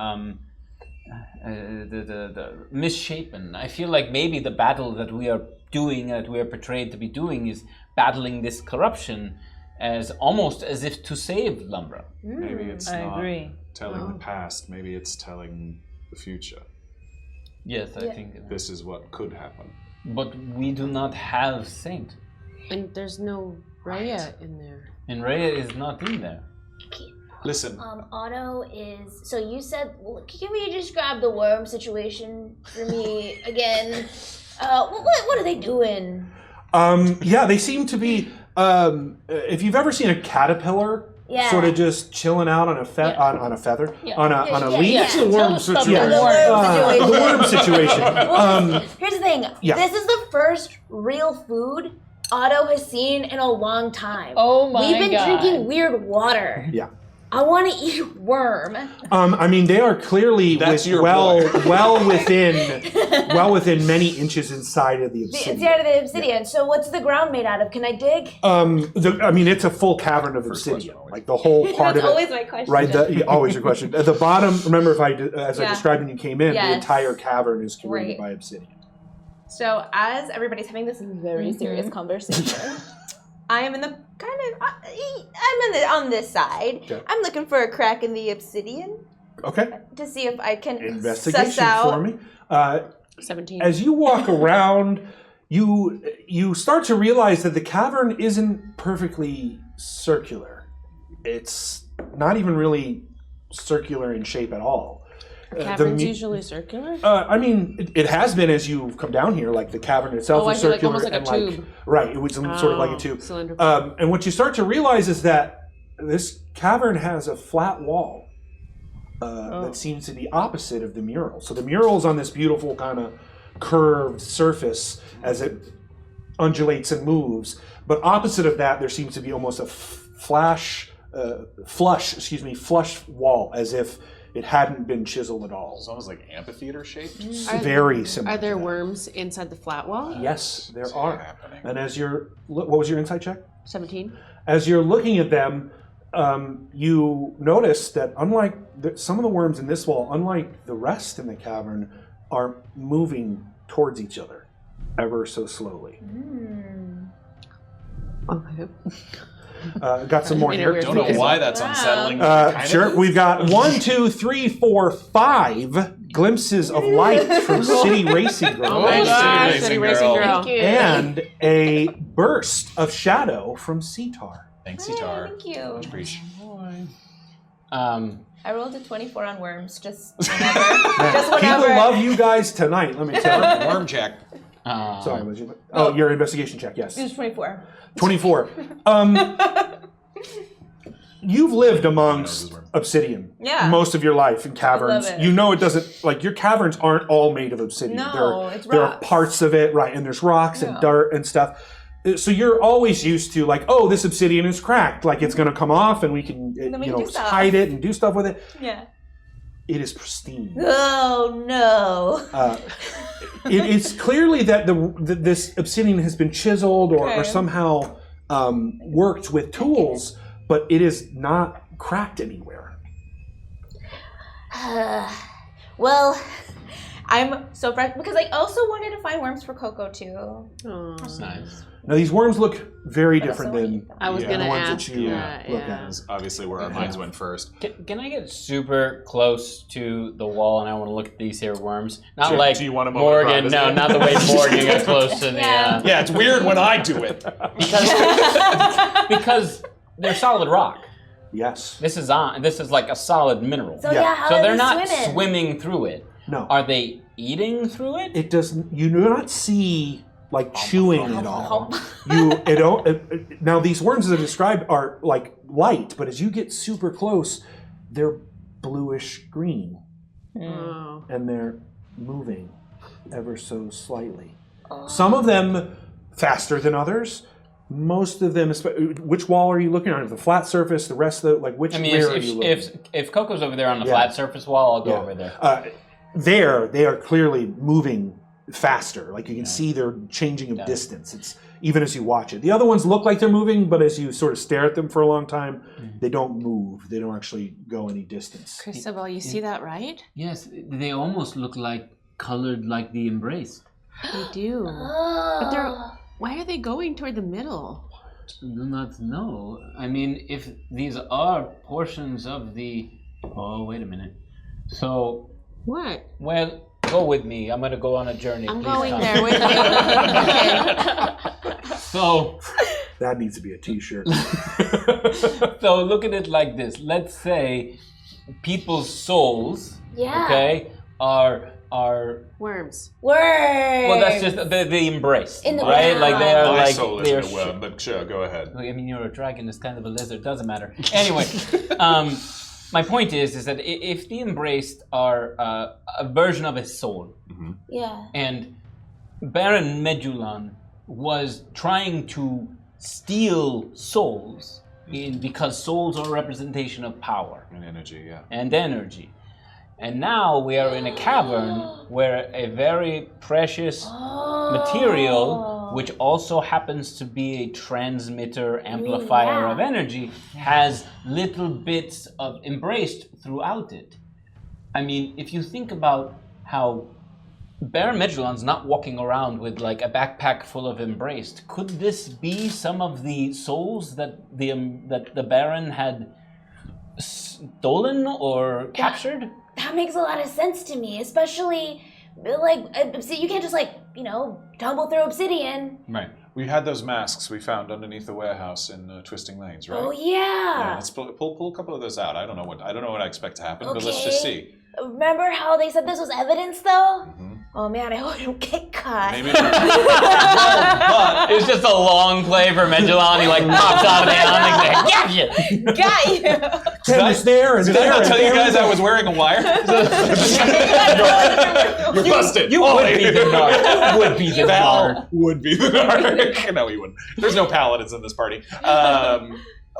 the misshapen. I feel like maybe the battle that we are doing, that we are portrayed to be doing, is battling this corruption as almost as if to save Lumbra. Maybe it's I not agree. telling the past. Maybe it's telling the future. Yes, I think. This is what could happen. But we do not have Saint. And there's no Raya in there. And Rhea is not in there. Listen. Otto is. So you said, can we just grab the worm situation for me again? What are they doing? Yeah, they seem to be. If you've ever seen a caterpillar, sort of just chilling out on a feather, on a leaf. That's the worm situation. The worm situation. Here's the thing. This is the first real food Otto has seen in a long time. Oh my We've been God. drinking weird water. Yeah. I want to eat a worm. I mean, they are clearly That's your well within many inches inside of the obsidian. Inside of the obsidian. So what's the ground made out of? Can I dig? I mean, it's a full cavern of obsidian, like the whole part That's of it. always my question. Right, always your question. At the bottom, remember, as I described when you came in, the Yes. entire cavern is created Right. by obsidian. So as everybody's having this very serious conversation, I am in the on this side. Okay. I'm looking for a crack in the obsidian Okay, to see if I can investigation suss out. for me. 17. As you walk around, you start to realize that the cavern isn't perfectly circular. It's not even really circular in shape at all. Caverns usually circular? I mean, it has been as you've come down here. Like the cavern itself is I see, like, circular, almost like a and tube. right, it was sort of like a tube. Cylindrical. And what you start to realize is that this cavern has a flat wall that seems to be opposite of the mural. So the mural is on this beautiful kind of curved surface as it undulates and moves, but opposite of that, there seems to be almost a flush wall, as if it hadn't been chiseled at all. It's almost like amphitheater shaped. Very similar. Are there to that. worms inside the flat wall? Yes, there It's are. happening. And as what was your insight check? 17. As you're looking at them, you notice that unlike some of the worms in this wall, unlike the rest in the cavern, are moving towards each other ever so slowly. Okay. Got some more In a here. weird Don't know Wow. why that's unsettling. Sure. We've got 1, 2, 3, 4, 5 glimpses of light from City Racing Girl. Oh my City gosh, Racing City Racing Girl. Girl. Thank you. And a burst of shadow from Cetar. Thanks, Hey, Sitar. thank you. Much appreciated. I rolled a 24 on worms just whenever. just People whenever. love you guys tonight, let me tell you. Worm check. Sorry, was you? Oh, your investigation check, yes. It was 24. 24. You've lived amongst obsidian Yeah. most of your life in caverns. I love it. You know it doesn't, like, your caverns aren't all made of obsidian. No, it's there are rocks. parts of it, right, and there's rocks and Yeah. dirt and stuff. So you're always used to, like, oh, this obsidian is cracked, like it's going to come off and we can, then we can do stuff. hide it and do stuff with it. Yeah. It is pristine. Oh no. It's clearly that this obsidian has been chiseled or Okay. somehow worked with tools, but it is not cracked anywhere. Well, I'm so fresh because I also wanted to find worms for KoKo too. Oh. Nice. Now these worms look very different also than I was Yeah. gonna the ones ask that you that. look Yeah. at. That's obviously where our minds went first. Can I get super close to the wall and I want to look at these here worms? Not Do- like do you want a moment of Morgan. privacy? No, not the way Morgan got close to the. Yeah. Yeah, it's weird when I do it. Because they're solid rock. Yes. This is like a solid mineral. So Yeah. yeah, how So are they're they not swimming? swimming through it. No. Are they eating through it? It doesn't. You do not see like chewing at all. Now these worms that I described are like light, but as you get super close, they're bluish green Oh. and they're moving ever so slightly. Some of them faster than others. Most of them, which wall are you looking at? The flat surface, the rest of the, like, which I mean, where are you looking? if KoKo's over there on the Yeah. flat surface wall, I'll go Yeah. over there. They are clearly moving faster. Like you can see they're changing of Yeah. distance. It's even as you watch it. The other ones look like they're moving, but as you sort of stare at them for a long time, they don't move. They don't actually go any distance. Cristobal, you see that, right? Yes, they almost look like colored like the embrace. They do. But why are they going toward the middle? Do not know. I mean, if these are portions of the... Oh, wait a minute. So, What? well, go with me. I'm going to go on a journey. I'm Please going come. there with you. Okay. So, That needs to be a T-shirt. so look at it like this. Let's say people's souls, Yeah. okay, are Worms. Word. well, that's just the embrace, In the right? Like they are My like soul they are. isn't a web, but sure, go ahead. I mean, you're a dragon. It's kind of a lizard. Doesn't matter. Anyway, my point is that if the embraced are a version of his soul, Yeah. and Baron Medulan was trying to steal souls because souls are a representation of power And energy, yeah. and energy. And now we are in a cavern where a very precious material, which also happens to be a transmitter amplifier of energy, has little bits of embraced throughout it. I mean, if you think about how Baron Medulon's not walking around with like a backpack full of embraced, could this be some of the souls that the Baron had stolen or captured? That makes a lot of sense to me, especially like you can't just tumble through obsidian. Right. We had those masks we found underneath the warehouse in Twisting Lanes, right? Oh yeah. Let's pull a couple of those out. I don't know what I expect to happen, but let's just see. Remember how they said this was evidence, though? Oh man, I hope I don't get caught. Maybe. It's just a long play for Medulon. He like pops out of the awning and got you. Got you. It's there and Did there I not and tell you there guys and I was wearing a wire? You're busted. You would be the narc. You would be the narc. Val would be the narc. No, he wouldn't. There's no paladins in this party.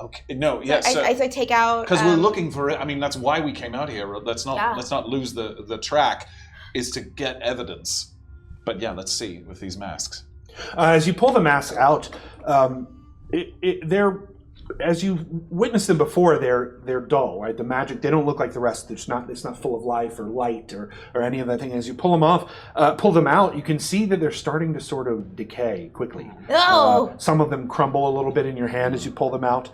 Okay. No. Yes. I take out because we're looking for it. I mean, that's why we came out here. Let's not lose the track. Is to get evidence. But yeah, let's see with these masks. As you pull the mask out, they're, as you've witnessed them before, they're dull, right? The magic, they don't look like the rest. It's not full of life or light or any of that thing. As you pull them out, you can see that they're starting to sort of decay quickly. Oh! Some of them crumble a little bit in your hand as you pull them out,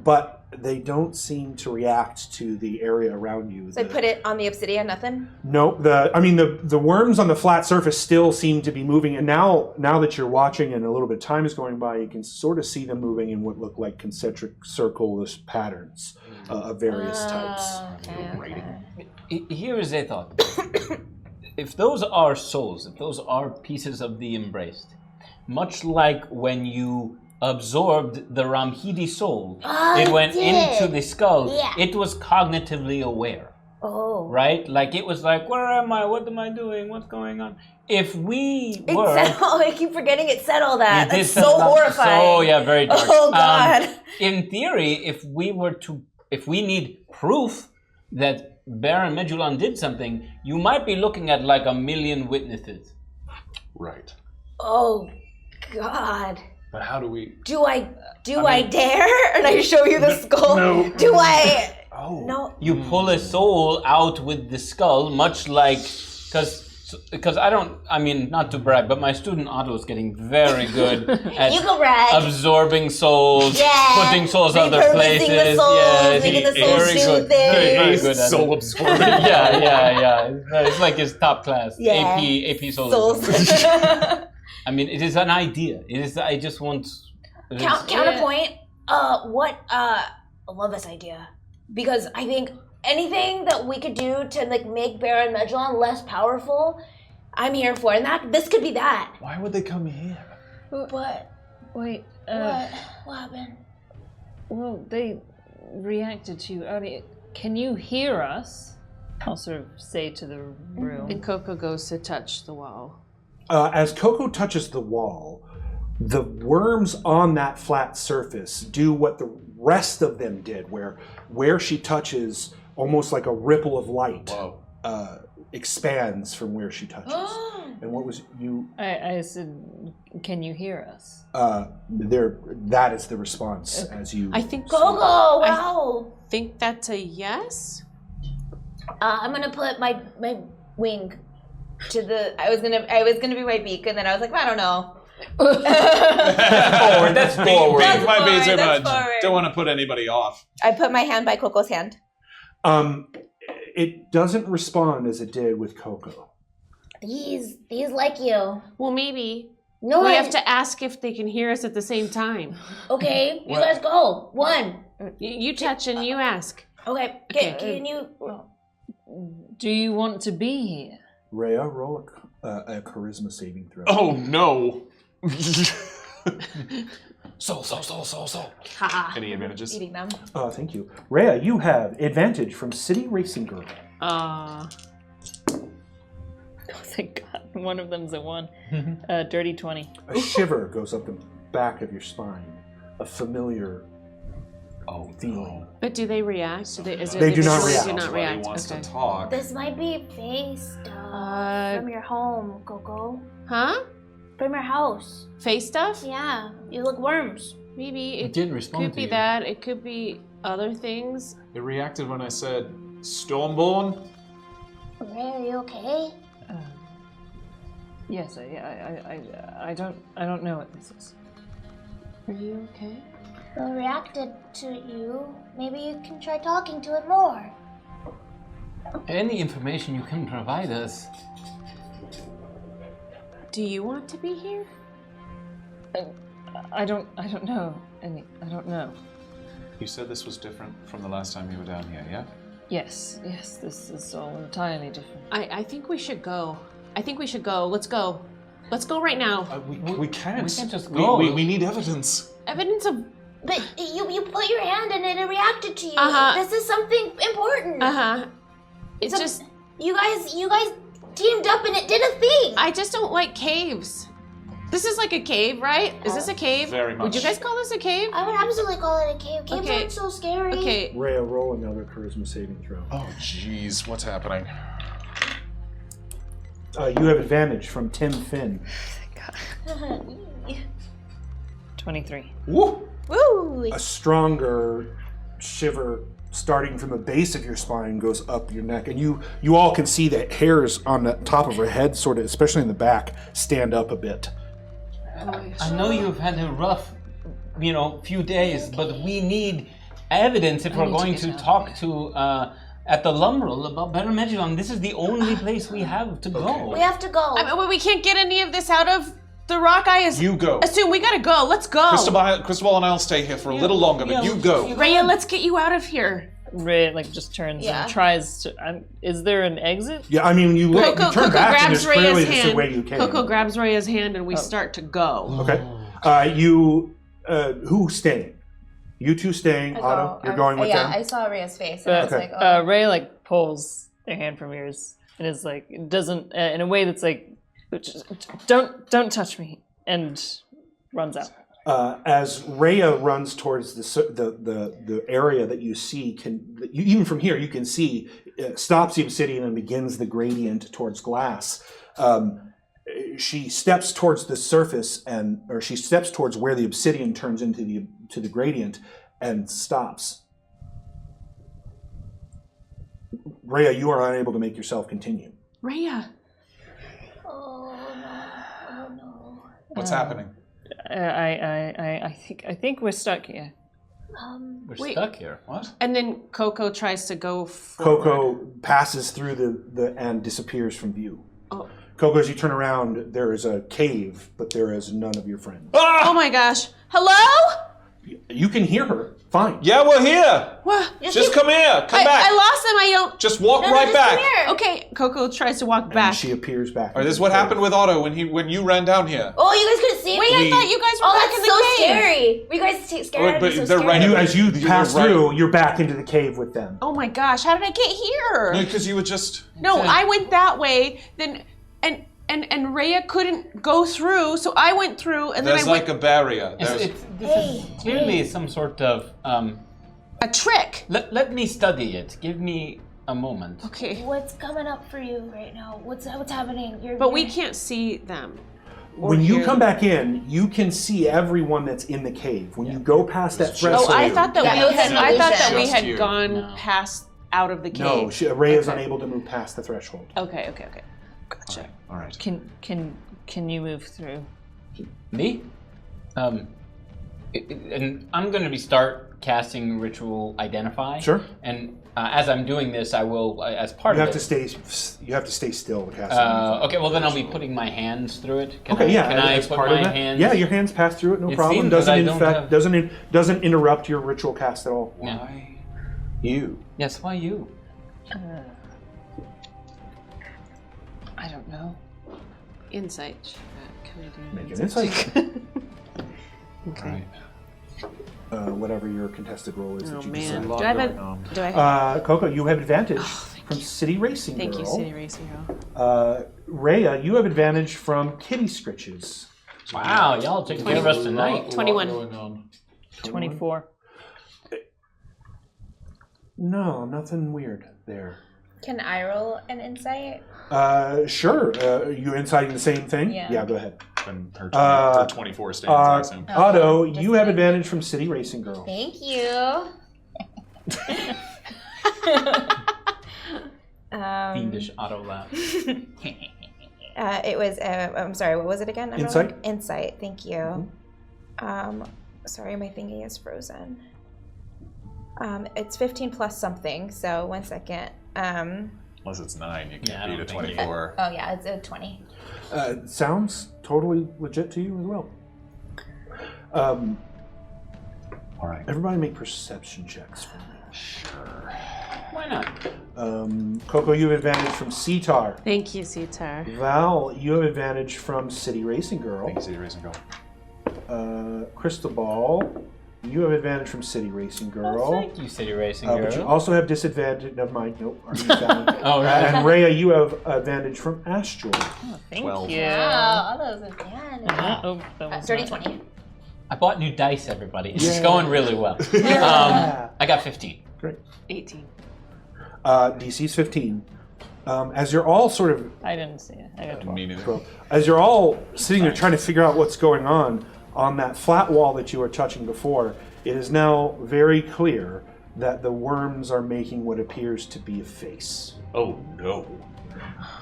but they don't seem to react to the area around you. So I put it on the obsidian, nothing? No, the worms on the flat surface still seem to be moving, and now that you're watching and a little bit of time is going by, you can sort of see them moving in what look like concentric circle-ish patterns of various types. Here is a thought. If those are souls, if those are pieces of the embraced, much like when you absorbed the Ramhidi soul, it went into the skull, it was cognitively aware. Oh. Right? Like it was like, where am I? What am I doing? What's going on? If we were... I keep forgetting it said all that. That's so horrifying. Oh, yeah, very dark. Oh, God. In theory, if we need proof that Baron Medulon did something, you might be looking at like 1 million witnesses. Right. Oh, God. But how do we... Do I dare? And I show you the skull? No. Do I... Oh. No. You pull a soul out with the skull, much like... Because not to brag, but my student Otto is getting very good at You can brag. absorbing souls, putting souls other Repurposing places. the souls, making the souls very do good. things. Very good at Soul it. absorbing. Yeah. It's like his top class. Yeah. AP soul. Souls. I mean, it is an idea. It is. I just want. Counterpoint. I love this idea because I think anything that we could do to make Baron Medulon less powerful, I'm here for, and this could be that. Why would they come here? What? Wait, What happened? well, they reacted to you earlier. Can you hear us? I'll sort of say to the room. And KoKo goes to touch the wall. As KoKo touches the wall, the worms on that flat surface do what the rest of them did, where she touches, almost like a ripple of light expands from where she touches. And what was you? I said, can you hear us? That is the response as you. I think KoKo, wow. I think that's a yes. I'm gonna put my wing to the. I was gonna be my beak, and then I was like, I don't know. Forward. That's forward. Beak might be too That's much. forward. Don't want to put anybody off. I put my hand by KoKo's hand. It doesn't respond as it did with KoKo. These like you. Well, maybe. No, We have to ask if they can hear us at the same time. Okay, you guys go. One. You touch and you ask. Okay, Okay, can you? Do you want to be here? Rhea, roll a charisma saving throw. Oh no. Soul. Ha. Any advantages? Eating them. Thank you. Rhea, you have advantage from City Racing Girl. Oh, thank God. One of them's a 1. Dirty 20. A shiver goes up the back of your spine. A familiar Oh, feeling. But do they react? Do they? Is it They do not visually react. Do not Somebody react. wants Okay. to talk. This might be face stuff from your home, KoKo. Huh? From your house. Face stuff? Yeah, you look worms. Maybe It didn't respond could to be you. that. It could be other things. It reacted when I said Stormborn. Rhea, are you okay? Yes, I don't know what this is. Are you okay? It reacted to you. Maybe you can try talking to it more. Any information you can provide us. Do you want to be here? I don't know any. I don't know. You said this was different from the last time you were down here, yeah? Yes, this is all entirely different. I think we should go. I think we should go. Let's go. Let's go right now. We can't. We can't just go. We need evidence. Evidence of. But you put your hand in it and it reacted to you. Uh-huh. This is something important. It's just. You guys teamed up and it did a thing. I just don't like caves. This is like a cave, right? Is this a cave? Very much. Would you guys call this a cave? I would absolutely call it a cave. Caves Okay. aren't so scary. Okay. Rhea, roll another charisma saving throw. Oh, jeez, what's happening? You have advantage from Tim Finn. 23. Woo! Woo! A stronger shiver starting from the base of your spine goes up your neck, and you all can see that hairs on the top of her head, sort of, especially in the back, stand up a bit. I know you've had a rough, few days, but we need evidence if we're going to talk to at the Umbral about Better Magillon. This is the only place we have to go. We have to go. I mean, we can't get any of this out of the rock. You go. Assume we gotta go. Let's go. Cristobal and I'll stay here for a little longer, but you go. Rhea, let's get you out of here. Rhea just turns and tries to. Is there an exit? Yeah, I mean, you turn KoKo back, and grabs there's clearly Rhea's just hand. a way you came. KoKo grabs Rhea's hand, and we start to go. Okay. Who's staying? You two staying. Otto, you're going with them? I saw Rhea's face, and I was like, Rhea pulls their hand from yours and is doesn't in a way that's don't touch me, and runs out. As Rhea runs towards the area that you see, even from here you can see stops the obsidian and begins the gradient towards glass. She steps towards the surface, or she steps towards where the obsidian turns into the gradient, and stops. Rhea, you are unable to make yourself continue. Rhea. Oh no. What's happening? I think we're stuck here. We're stuck here. What? And then KoKo tries to go forward. KoKo passes through the and disappears from view. Oh. KoKo, as you turn around, there is a cave, but there is none of your friends. Oh my gosh. Hello? You can hear her. Fine. Yeah, we're here. What? Just come here. Come back. I lost them. I don't. Just walk No, right just back. come here. Okay. KoKo tries to walk And back. she appears back. All right, this is what happened with Otto when you ran down here. Oh, you guys couldn't see Wait, me? I thought you guys were Oh, back that's in so the cave. scary. Were you guys scared? Oh, but I'm so they're scared. right And as you You're pass right. through, you're back into the cave with them. Oh my gosh. How did I get here? Because you were just. No, I went that way. Then and Rhea couldn't go through, so I went through, and then There's I went like a barrier. This is clearly some sort of. a trick. Let me study it. Give me a moment. Okay. What's coming up for you right now? What's happening? But we can't see them. When you come back in, you can see everyone that's in the cave. When you go past that threshold. Oh, I thought that That we was had. an I thought that we illusion. had Just you. gone past out of the cave. No, Rhea is unable to move past the threshold. Okay. Gotcha. All right. Can you move through? Me? And I'm going to start casting Ritual Identify. Sure. And as I'm doing this, I will, as part You of have it. You have to stay still to cast it. Okay, well then I'll be putting my hands through it. Can Okay, Can I as put part my of that. hands? Yeah, your hands pass through it, no It problem. seems that Doesn't I don't infect, have- doesn't interrupt your ritual cast at all. Yeah. Why you? Yes, why you? I don't know. Insight. Can I do Make an insight. Okay. Right. Whatever your contested roll is. Oh that you man. decide. Do I have a? Do I? KoKo, you have advantage thank from you. City Racing Thank Girl. you, City Racing Girl. Rhea, you have advantage from Kitty Scritches. Wow, y'all take care of us tonight. 21. Going on. 24. No, nothing weird there. Can I roll an insight? Sure. You inciting the same thing? Yeah. Go ahead. And her 24 stands, I assume. Otto, you have advantage from City Racing Girl. Thank you. Fiendish auto laugh. It was, I'm sorry, what was it again? Insight? Insight, thank you. Sorry, my thingy is frozen. It's 15 plus something, so 1 second. Unless it's 9, you can't beat a 24. Oh yeah, it's a 20. Sounds totally legit to you as well. All right. Everybody make perception checks for me. Sure. Why not? KoKo, you have advantage from Cetar. Thank you, Sitar. Val, you have advantage from City Racing Girl. Thank you, City Racing Girl. Cristobal, you have advantage from City Racing Girl. Oh, thank you, City Racing Girl. But you also have disadvantage. Never mind. Nope. Already used that one. Oh, right. And Rhea, you have advantage from Astral. Oh, thank 12. you. Wow, all those advantage. Oh, that was Dirty not- 20. I bought new dice, everybody. It's Yeah. going really well. I got 15. Great. 18. DC's 15. As you're all sort of, I didn't see it. I got 12. Me neither. well, as you're all sitting there trying to figure out what's going on that flat wall that you were touching before, it is now very clear that the worms are making what appears to be a face. Oh, no.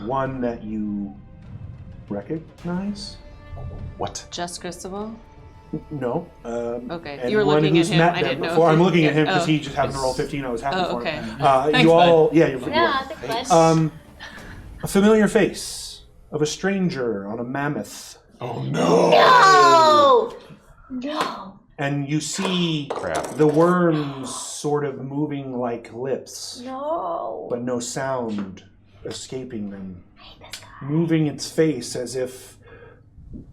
One that you recognize? What? Just Cristobal? No. Okay. And You were one looking at who's him. met I them didn't know. before. if I'm you- looking at him because oh. he just happened to roll 15. I was happy Oh, for okay. him. Thanks, You all, bud. yeah, you're Yeah, thanks, a familiar face of a stranger on a mammoth. Oh, no. No! And you see Crap. the worms sort of moving like lips, No! but no sound escaping them. Moving its face as if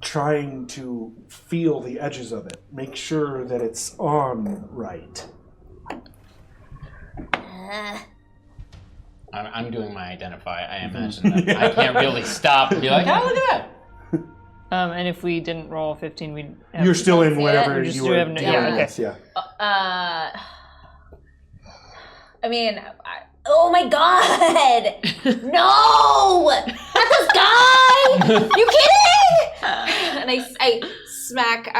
trying to feel the edges of it. Make sure that it's on right. I'm doing my identify. I imagine that I can't really stop and be like, oh, look at that. And if we didn't roll 15, we'd have You're still in whatever We just you do were have no- dealing yeah, with. Yeah. I mean, Oh my god! No! Not this guy! You kidding? and I smack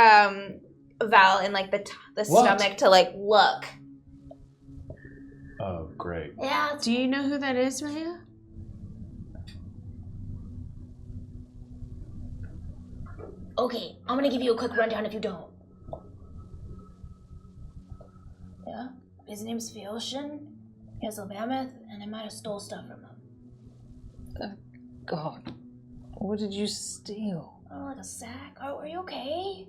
Val in like the What? stomach to like look. Oh, great. Yeah, Do you know who that is, Raya? okay, I'm gonna give you a quick rundown if you don't. Yeah, his name's Feoshin. He has a mammoth, and I might have stole stuff from him. God. What did you steal? Oh, like a sack? Oh, are you okay?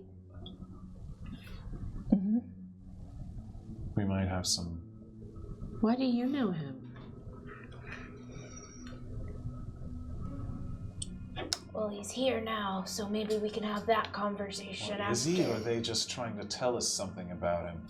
We might have some. Why do you know him? Well, he's here now, so maybe we can have that conversation Is after. he, or are they just trying to tell us something about him?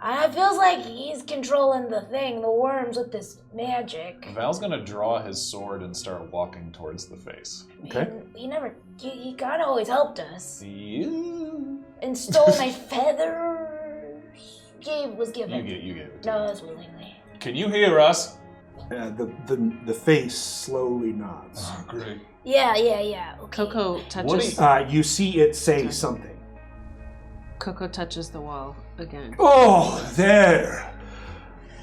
It feels like he's controlling the thing, the worms, with this magic. Val's gonna draw his sword and start walking towards the face. Okay. He kind of always helped us. You And stole my feathers. Was given. gave it. to No, me. it was willingly. Can you hear us? The face slowly nods. Oh, great. Yeah. Okay. KoKo What touches. You see it say something. KoKo touches the wall again. Oh, there.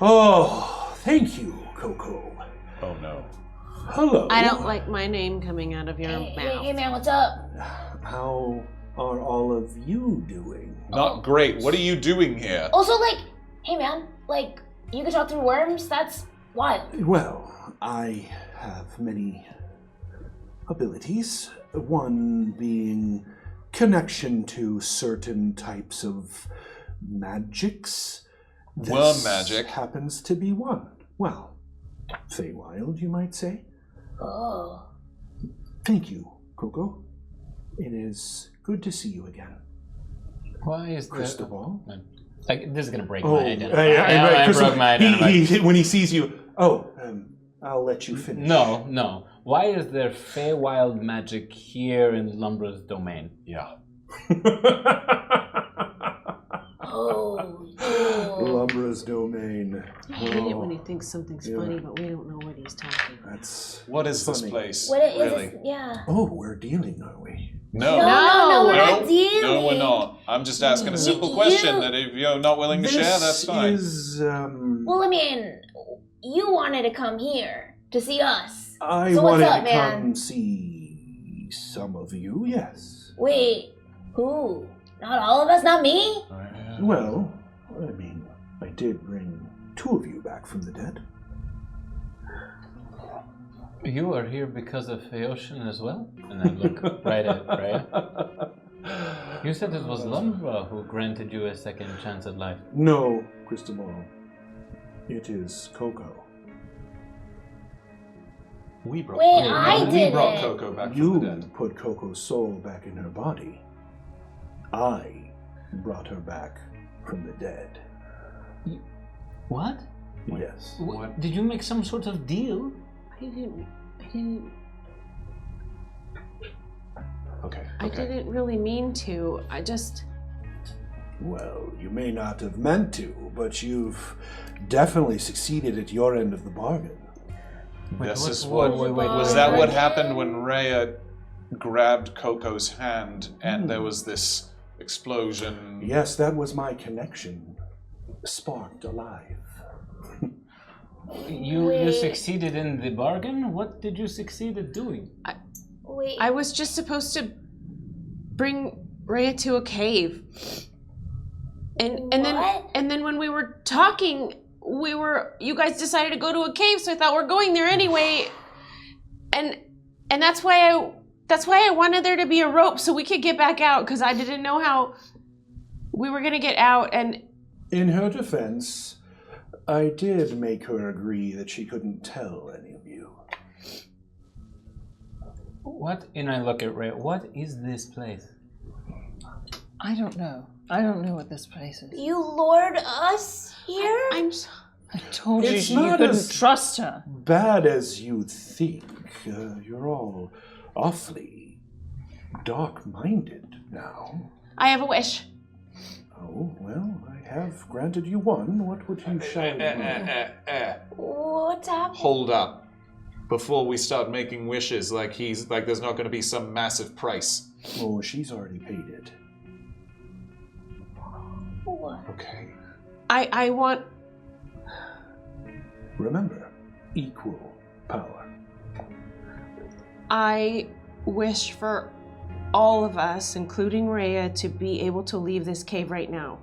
Oh, thank you, KoKo. Oh no. Hello. I don't like my name coming out of your Hey, mouth. man, what's up? How are all of you doing? Not great. What are you doing here? Also, hey, man, you can talk through worms? That's wild. Well, I have many abilities. One being connection to certain types of magics. Worm This magic. happens to be one. Well, Feywild, you might say. Oh. Thank you, KoKo. It is good to see you again. Why is Cristobal. Like, this is going to break Oh, my identity. right, I broke my identity. when he sees you, I'll let you finish. No. Why is there Feywild magic here in Lumbra's domain? Yeah. Oh. Lumbra Umbra's domain. I hate it when he thinks something's Yeah. funny, but we don't know what he's talking about. That's What is this funny. place? What is really? this? Yeah. Oh, we're dealing, are we? No. No, we're not No, dealing. no, we're not. I'm just asking a simple question that if you're not willing to share, that's fine. Is, Well, I mean, you wanted to come here to see us. I So what's wanted up, to man? come see some of you, yes. Wait, who? Not all of us? Not me? Well, I mean, I did bring 2 of you back from the dead. You are here because of Phaeocian as well? And I look right at Rhea. You said it was Lumbra who granted you a second chance at life. No, Cristobal. It is KoKo. We brought, Wait, I we did brought it. KoKo back from You the dead. put KoKo's soul back in her body. I brought her back from the dead. What? Yes. What? Did you make some sort of deal? I didn't Okay. I didn't really mean to. I just Well, you may not have meant to, but you've definitely succeeded at your end of the bargain. This what- is what. wait, Was that what happened when Rhea grabbed KoKo's hand and there was this explosion? Yes, that was my connection. Sparked alive. You Wait. succeeded in the bargain? What did you succeed at doing? Wait. I was just supposed to bring Rhea to a cave. And What? then when we were talking, you guys decided to go to a cave, so I thought we're going there anyway. And that's why I wanted there to be a rope so we could get back out, because I didn't know how we were gonna get out. And In her defense, I did make her agree that she couldn't tell any of you. What? And I look at Rhea. What is this place? I don't know. I don't know what this place is. You lured us here? I'm so, I told It's you you not couldn't as- trust her. Bad as you think. You're all awfully dark-minded now. I have a wish. Oh, well, I have granted you one. What would you shall What's happening? Hold up. Before we start making wishes, like there's not going to be some massive price. Oh, she's already paid it. Okay. I want Remember, equal power. I wish for all of us, including Rhea, to be able to leave this cave right now.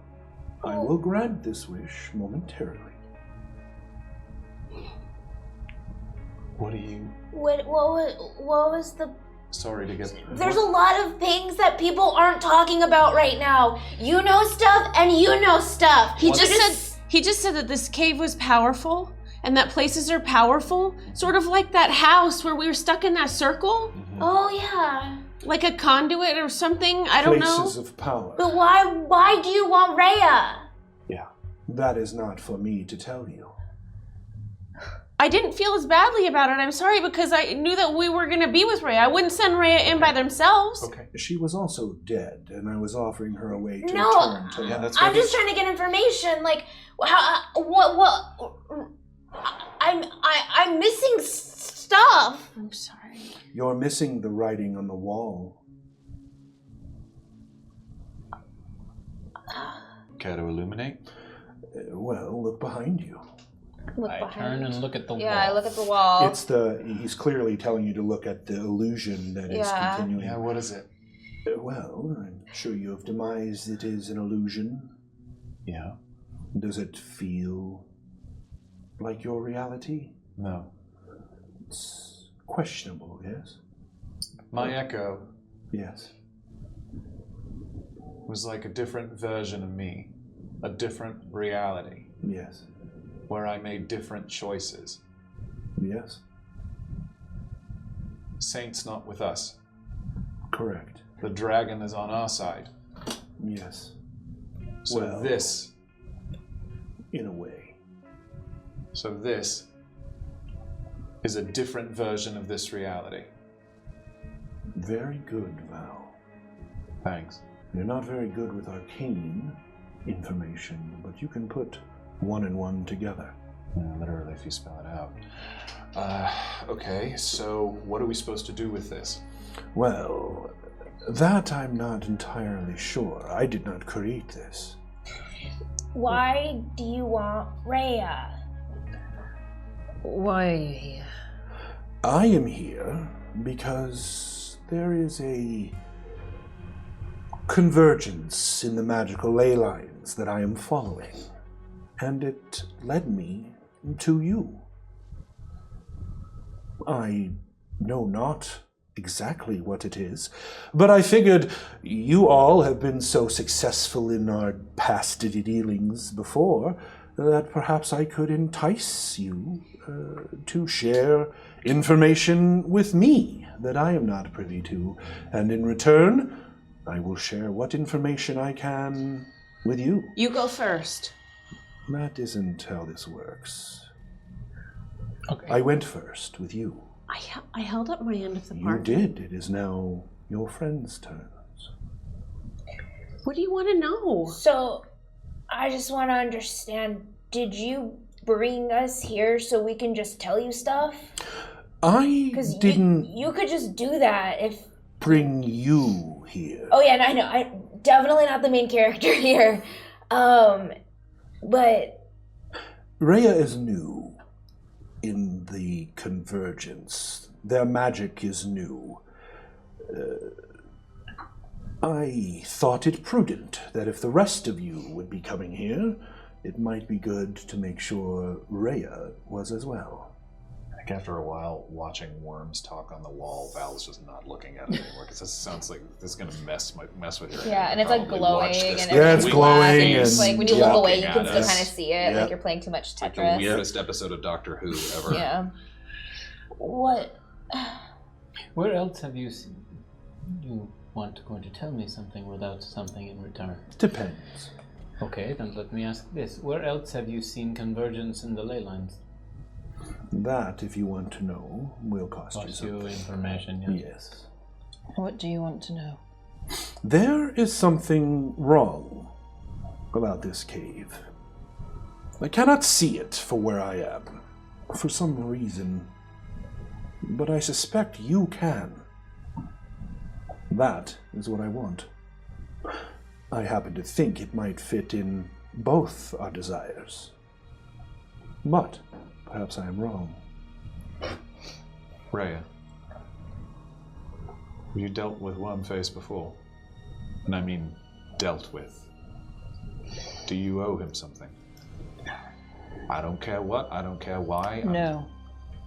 I will grant this wish momentarily. What do you... What was the... Sorry to get... There's a lot of things that people aren't talking about right now. You know stuff and you know stuff. He just said that this cave was powerful and that places are powerful, sort of like that house where we were stuck in that circle, Oh yeah. like a conduit or something. I don't know. Places of power. But why do you want Rhea? That is not for me to tell you. I didn't feel as badly about it. I'm sorry, because I knew that we were going to be with Rhea. I wouldn't send Rhea in by themselves. Okay. She was also dead, and I was offering her a way to No, return to Yeah, life. that's I'm what just trying to get information. Like, I'm missing stuff. I'm sorry. You're missing the writing on the wall. Care to illuminate? Well, look behind you. Look I behind. turn and look at the wall. Yeah, I look at the wall. He's clearly telling you to look at the illusion that is Yeah. continuing. Yeah, what is it? Well, I'm sure you have demised it is an illusion. Yeah. Does it feel like your reality? No. It's questionable, yes? My echo Yes. was like a different version of me, a different reality, Yes. where I made different choices. Yes. Saint's not with us. Correct. The dragon is on our side. Yes. So Well- this In a way. is a different version of this reality. Very good, Val. Thanks. You're not very good with arcane information, but you can put one and one together. Yeah, literally, if you spell it out. Okay, so what are we supposed to do with this? Well, that I'm not entirely sure. I did not create this. Why do you want Rhea? Why are you here? I am here because there is a convergence in the magical ley lines that I am following, and it led me to you. I know not exactly what it is, but I figured you all have been so successful in our past dealings before that perhaps I could entice you to share information with me that I am not privy to, and in return, I will share what information I can with you. You go first. That isn't how this works. Okay. I went first with you. I held up my end of the You bargain. did. It is now your friend's turns. What do you want to know? So, I just want to understand, did you bring us here so we can just tell you stuff? I Because didn't you could just do that if... bring you here. Oh yeah, and I know, I'm definitely not the main character here. But... Rhea is new in the convergence. Their magic is new. I thought it prudent that if the rest of you would be coming here, it might be good to make sure Rhea was as well. I think after a while, watching worms talk on the wall, Val's just not looking at it anymore, because this sounds like this is going to mess with your Yeah, and it's like Probably glowing watch this and through Yeah, it's the glowing week. It's like when you look away, you can looking still at kind of us. see it, Yeah. like you're playing too much Like the Tetris. weirdest episode of Doctor Who ever. Yeah. What? Where else have you seen? You want going to tell me something without something in return? Depends. Okay, then let me ask this. Where else have you seen convergence in the ley lines? That, if you want to know, will cost you Cost you something. information, yes. Yes. What do you want to know? There is something wrong about this cave. I cannot see it for where I am, for some reason, but I suspect you can. That is what I want. I happen to think it might fit in both our desires. But perhaps I am wrong. Raya, you dealt with Wormface before. And I mean, dealt with. Do you owe him something? I don't care what, I don't care why. No.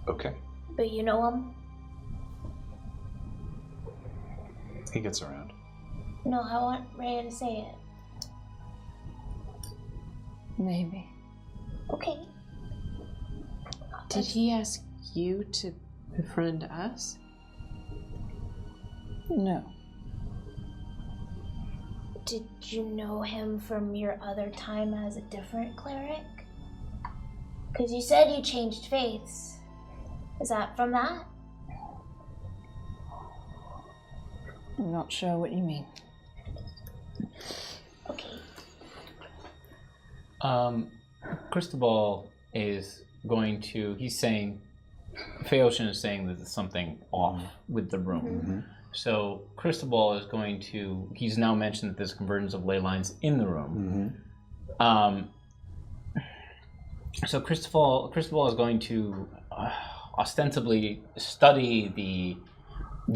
Okay, But you know him? he gets around. No, I want Rhea to say it. Maybe. Okay. Did he ask you to befriend us? No. Did you know him from your other time as a different cleric? Because you said you changed faiths. Is that from that? I'm not sure what you mean. Okay. Cristobal is going to, he's saying, Phaotian is saying that there's something off with the room. So Cristobal is going to, he's now mentioned that there's convergence of ley lines in the room. So Cristobal is going to ostensibly study the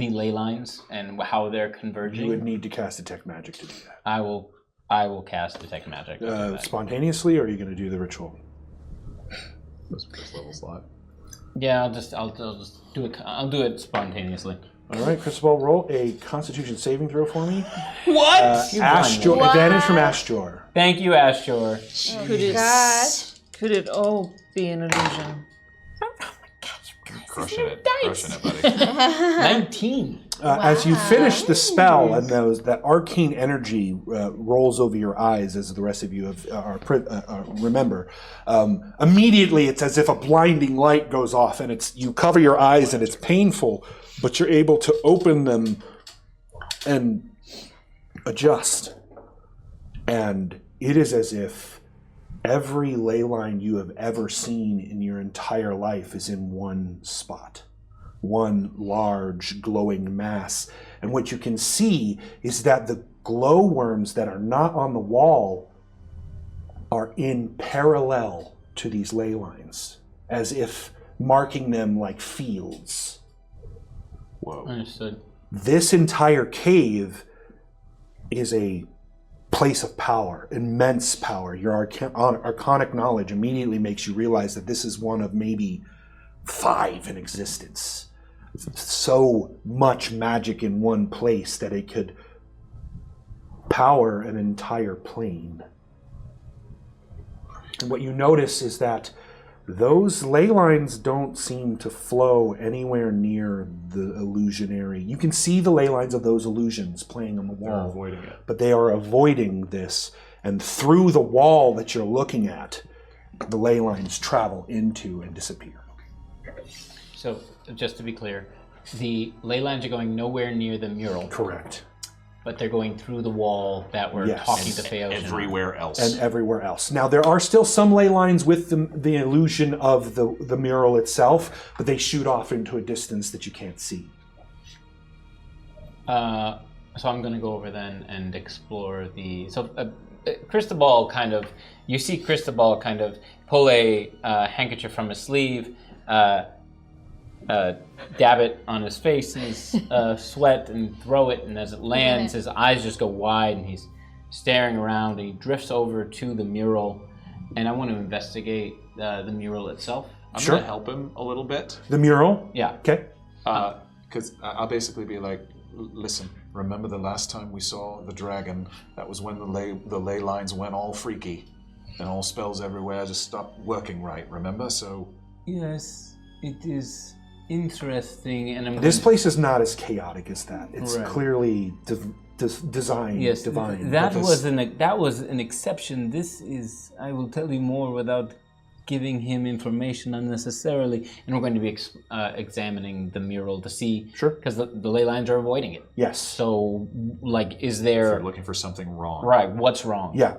ley lines and how they're converging. You would need to cast Detect Magic to do that. I will cast Detect Magic. to do that. Spontaneously, or are you going to do the ritual? This level slot. Yeah, I'll just do it. I'll do it spontaneously. All right, Cristobal, roll a Constitution saving throw for me. What? Ashjor, advantage from Ashjor. Thank you, Ashjor. Could it all be an illusion? Crushing it, buddy. 19. As you finish the spell and that arcane energy rolls over your eyes, as the rest of you remember, immediately it's as if a blinding light goes off, and you cover your eyes and it's painful, but you're able to open them and adjust. And it is as if Every ley line you have ever seen in your entire life is in one spot. One large glowing mass. And what you can see is that the glowworms that are not on the wall are in parallel to these ley lines, as if marking them like fields. Whoa. Understood. This entire cave is a place of power, immense power. Your arcanic knowledge immediately makes you realize that this is one of maybe 5 in existence. So much magic in one place that it could power an entire plane. And what you notice is that those ley lines don't seem to flow anywhere near the illusionary. You can see the ley lines of those illusions playing on the wall. They're avoiding it. But they are avoiding this. And through the wall that you're looking at, the ley lines travel into and disappear. So, just to be clear, the ley lines are going nowhere near the mural. Correct. But they're going through the wall that we're Yes. talking to Phaeotian. Everywhere else. And everywhere else. Now, there are still some ley lines with the illusion of the mural itself, but they shoot off into a distance that you can't see. So I'm going to go over then and explore the... So Cristobal kind of... You see Cristobal kind of pull a handkerchief from his sleeve, dab it on his face and his sweat and throw it, and as it lands, his eyes just go wide and he's staring around and he drifts over to the mural, and I want to investigate the mural itself. I'm Sure. going to help him a little bit. The mural? Yeah. Okay. Because I'll basically be like, listen, remember the last time we saw the dragon? That was when the ley lines went all freaky and all spells everywhere just stopped working right, remember? So... Yes, it is interesting, and I'm This place is not as chaotic as that. It's Right. clearly designed, Yes, divine. that But was an exception. This is, I will tell you more without giving him information unnecessarily, and we're going to be examining the mural to see, Sure. because the ley lines are avoiding it. Yes. So, like, is If there you're looking for something wrong. right? What's wrong? Yeah.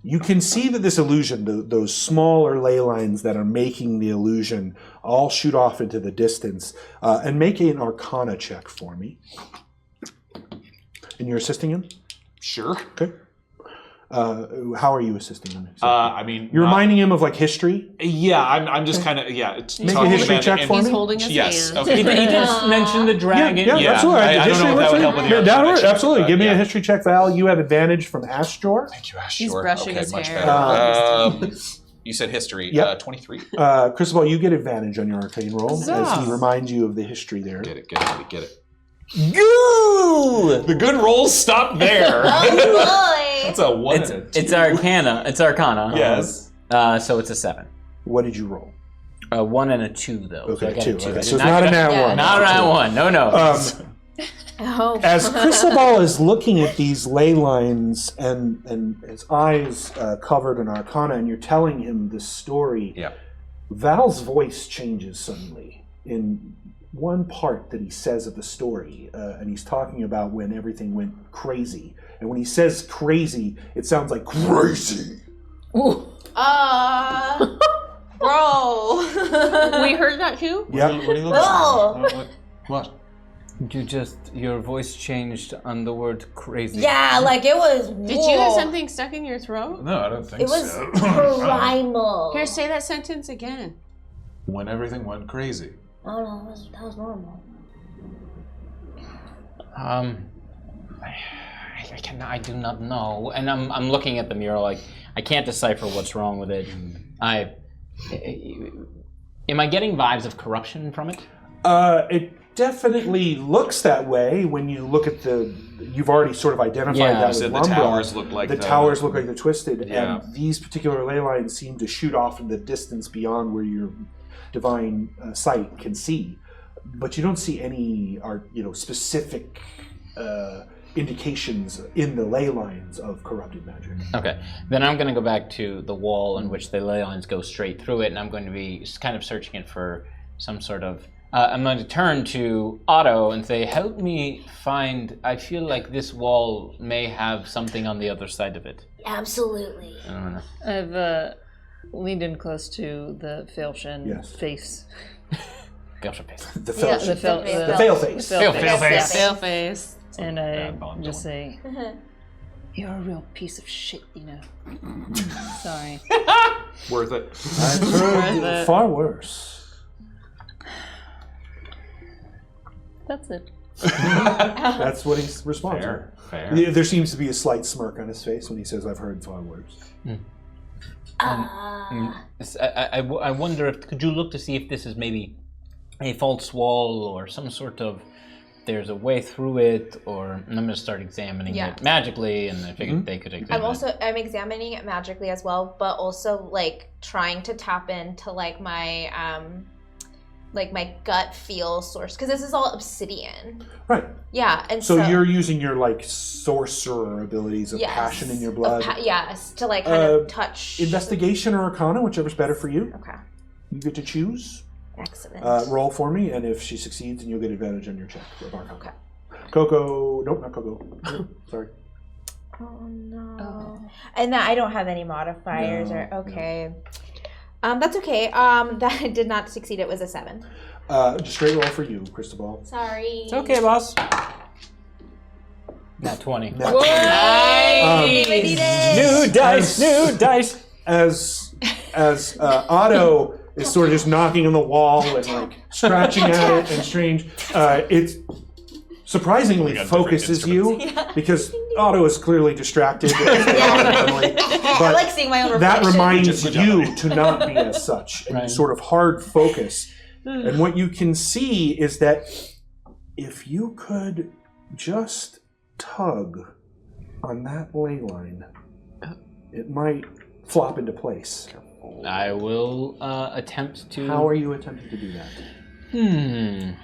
You can see that this illusion, those smaller ley lines that are making the illusion, all shoot off into the distance. And make an Arcana check for me. And you're assisting him? Sure. Okay. How are you assisting him? I mean... You're reminding him of, like, history? Yeah, I'm just kind of... Yeah. Make a history check for He's me. holding his Yes, hand. okay. He just mentioned the dragon. Yeah, absolutely. I don't know if that would help with the That'll work, Arcana check, absolutely. but Give me yeah. a history check, Val. You have advantage from Astor. Thank you, Ash. He's Sure. brushing Okay, his much hair. better. You said history. Yep. 23. Cristobal, you get advantage on your arcane roll as he reminds you of the history there. Get it. Goo! The good rolls stop there. Oh That's a 1 It's and a 2. it's Arcana. It's Arcana. Yes. So it's a 7. What did you roll? A 1 and a 2 though. So I Okay, got two. a 2. Okay, I so did it's not a get nat Yeah. one. Not a 1. No. Oh. As Cristobal is looking at these ley lines and his eyes covered in Arcana, and you're telling him this story, Yeah. Val's voice changes suddenly in one part that he says of the story, and he's talking about when everything went crazy. And when he says crazy, it sounds like crazy. Bro. We heard that too? Yeah. What are you looking Oh. for? What? Your voice changed on the word crazy. Yeah, like it was. Did you have something stuck in your throat? No, I don't think It was so. primal. Here, say that sentence again. When everything went crazy. Oh no, that was normal. I do not know, and I'm looking at the mural. I can't decipher what's wrong with it. Am I getting vibes of corruption from it? It definitely looks that way when you look at the. You've already sort of identified Yeah. that You with said the Umbral. towers look like the towers look like they're twisted, Yeah. and these particular ley lines seem to shoot off in the distance beyond where your divine sight can see. But you don't see any, specific indications in the ley lines of corrupted magic. Okay, then I'm going to go back to the wall in which the ley lines go straight through it, and I'm going to be kind of searching it for some sort of I'm going to turn to Otto and say, help me find, I feel like this wall may have something on the other side of it. Absolutely. I don't know. I've leaned in close to the Failshin face. Failshin face. The Yeah, fail the fail face. face. Fail face. And I just say, you're a real piece of shit, Sorry. Worth it. I've heard far worse. That's it. That's what he responds. Fair. There seems to be a slight smirk on his face when he says, I've heard far worse. I wonder if, could you look to see if this is maybe a false wall or some sort of, there's a way through it, or I'm going to start examining it magically, and I figured they could examine it. I'm examining it magically as well, but also like trying to tap into like my gut feel source, because this is all obsidian. Right. Yeah, and So you're using your like sorcerer abilities of passion in your blood. Yes, to like kind of touch. Investigation or Arcana, whichever's better for you. Okay. You get to choose. Excellent. Roll for me, and if she succeeds, then you'll get advantage on your check. Okay. KoKo, nope, not KoKo. Sorry. Oh no. And I don't have any modifiers okay. That's okay. That did not succeed. It was a 7. Just straight roll for you, Cristobal. Sorry. It's okay, boss. Not 20. Now, New dice. As Otto is sort of just knocking on the wall and like scratching at it and strange, it surprisingly focuses you because Otto is clearly distracted. I like seeing my own reflection. That reminds you to not be as such, and you sort of hard focus. And what you can see is that if you could just tug on that ley line, it might flop into place. I will attempt to... How are you attempting to do that? You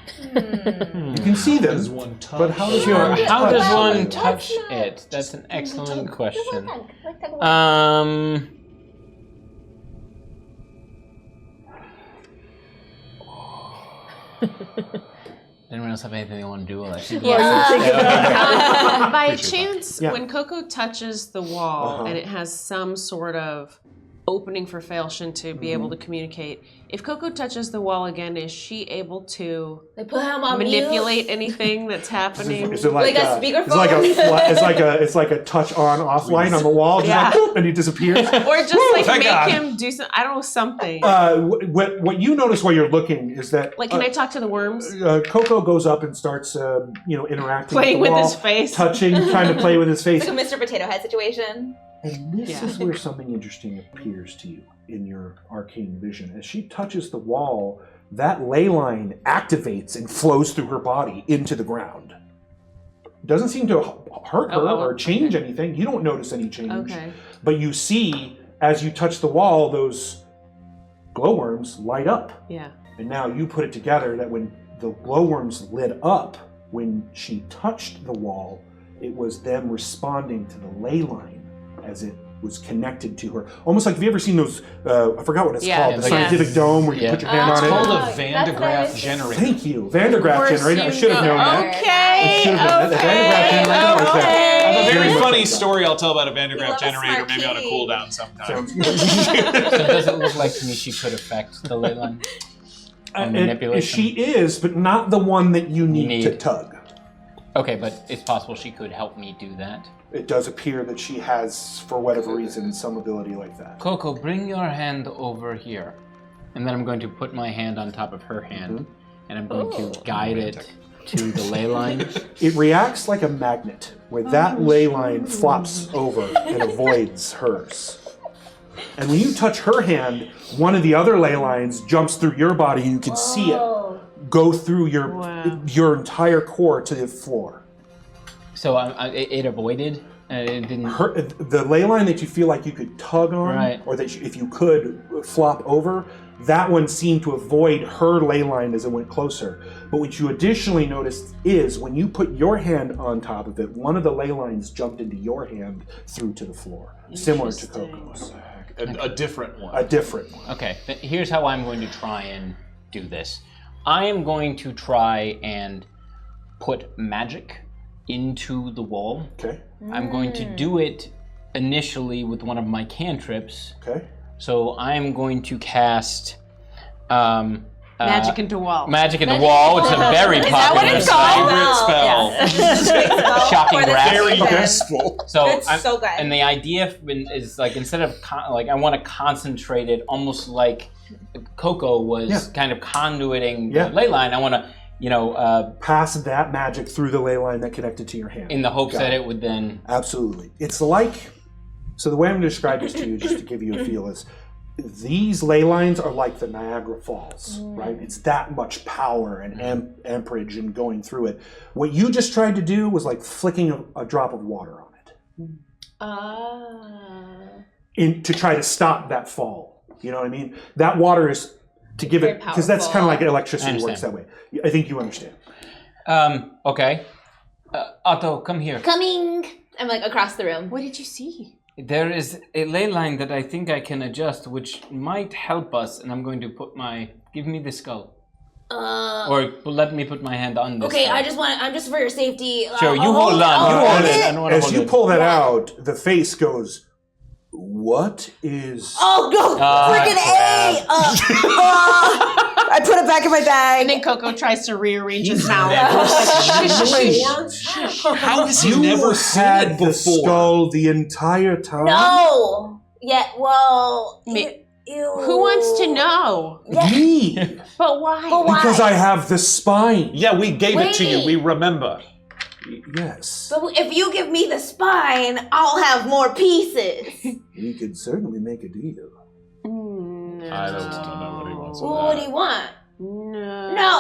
can see them, but how does one touch it? That's an excellent question. Anyone else have anything they want to do? By chance, when KoKo touches the wall and it has some sort of opening for Failshin to be able to communicate, if KoKo touches the wall again, is she able to manipulate anything that's happening? Is it like a speakerphone? It's like a touch on off line on the wall, just like, boop, and he disappears. Or just like make him do something. I don't know, something. What you notice while you're looking is that like, can I talk to the worms? KoKo goes up and starts interacting, playing with the wall, his face, touching, trying to play with his face. It's like a Mr. Potato Head situation. And this is where something interesting appears to you in your arcane vision. As she touches the wall, that ley line activates and flows through her body into the ground. It doesn't seem to hurt her or change anything. You don't notice any change. Okay. But you see, as you touch the wall, those glowworms light up. Yeah. And now you put it together that when the glowworms lit up, when she touched the wall, it was them responding to the ley line as it was connected to her. Almost like, have you ever seen those, I forgot what it's called, the scientific dome where you put your hand on it? It's called a Van de Graaff generator. Thank you, Van de Graaff generator. I should have known that. Okay. I have a very funny story I'll tell about a Van de Graaff generator, maybe on a cooldown sometime. So does it look like to me she could affect the ley line? She is, but not the one that you need to tug. Okay, but it's possible she could help me do that. It does appear that she has, for whatever reason, some ability like that. KoKo, bring your hand over here. And then I'm going to put my hand on top of her hand, and I'm going to guide it to the ley line. It reacts like a magnet, where that ley line flops over and avoids hers. And when you touch her hand, one of the other ley lines jumps through your body, and you can see it go through your entire core to the floor. So it avoided? It didn't... The ley line that you feel like you could tug on, or that if you could flop over, that one seemed to avoid her ley line as it went closer. But what you additionally noticed is when you put your hand on top of it, one of the ley lines jumped into your hand through to the floor, similar to KoKo's. A different one. A different one. Okay, here's how I'm going to try and do this. I am going to try and put magic into the wall. Okay. I'm going to do it initially with one of my cantrips. Okay. So I'm going to cast Magic into wall. Magic in the wall, which is a very Is that popular what it's called? favorite spell. Shocking For the grasp. Very season. useful. So It's so good. And the idea is like instead of like I want to concentrate it almost like KoKo was kind of conduiting the ley line. I want to pass that magic through the ley line that connected to your hand. in the hopes that it would then Absolutely. It's like, so the way I'm going to describe this to you, just to give you a feel, is these ley lines are like the Niagara Falls, right? It's that much power and amperage and going through it. What you just tried to do was like flicking a drop of water on it. To try to stop that fall. You know what I mean? That water is to give it, because that's kind of like electricity works that way. I think you understand. Okay. Otto, come here. Coming. I'm like across the room. What did you see? There is a ley line that I think I can adjust, which might help us, and I'm going to give me the skull. Or let me put my hand on this. Okay, skull. I'm just for your safety. Sure, you hold on. You hold it. I don't wanna As hold you it. pull that out, the face goes, what is... Oh, go! Freaking A! I put it back in my bag. And then KoKo tries to rearrange his mouth. How has he You never had said the before? skull the entire time? No. Yeah. Well. Me- Ew. Who wants to know? Me! But why? But why? Because I have the spine. Yeah, we gave it to you. Wait. We remember. Yes. But if you give me the spine, I'll have more pieces. We could certainly make a deal. No. I don't know what he wants. with Well, what that. do you want? No. No,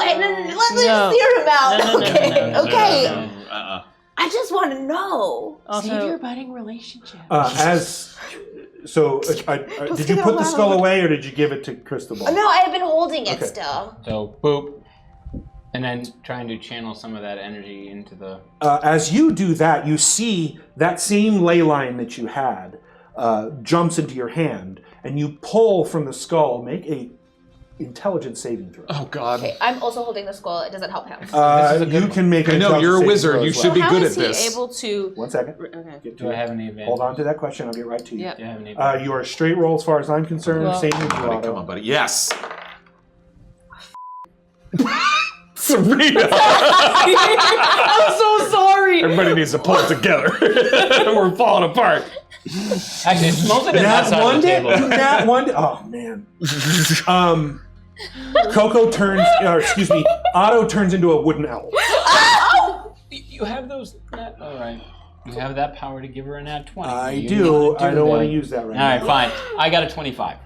let's No. hear him out. No, no, no, Okay. no, no, Okay. Uh-uh. I just want to know. Save your Also, budding relationship. Did you put the skull away or did you give it to Cristobal? No, I've been holding it Okay. still. So, boop. And then trying to channel some of that energy into the... As you do that, you see that same ley line that you had jumps into your hand, and you pull from the skull. Make a intelligence saving throw. Oh, God. Okay, I'm also holding the skull. It doesn't help him. You can make an I know, intelligence you're a saving wizard. throw You as should be well. good How at is he this. able to? 1 second. Okay. Get to Do I it. have any advantage? Hold on to that question. I'll get right to you. Yeah. Do I have any advantage? You are a straight roll as far as I'm concerned. Well- Same with you, Buddy, Otto. come on, buddy. Yes. Surena! I'm so sorry. Everybody needs to pull it together. We're falling apart. Actually, it's mostly been that Nat side one of the did? table. Nat one did? Oh, man. KoKo turns, or excuse me, Otto turns into a wooden owl. You have those... All right. You have that power to give her a nat 20. I You do. need to I don't want to that. use that right All right, now. fine. I got a 25.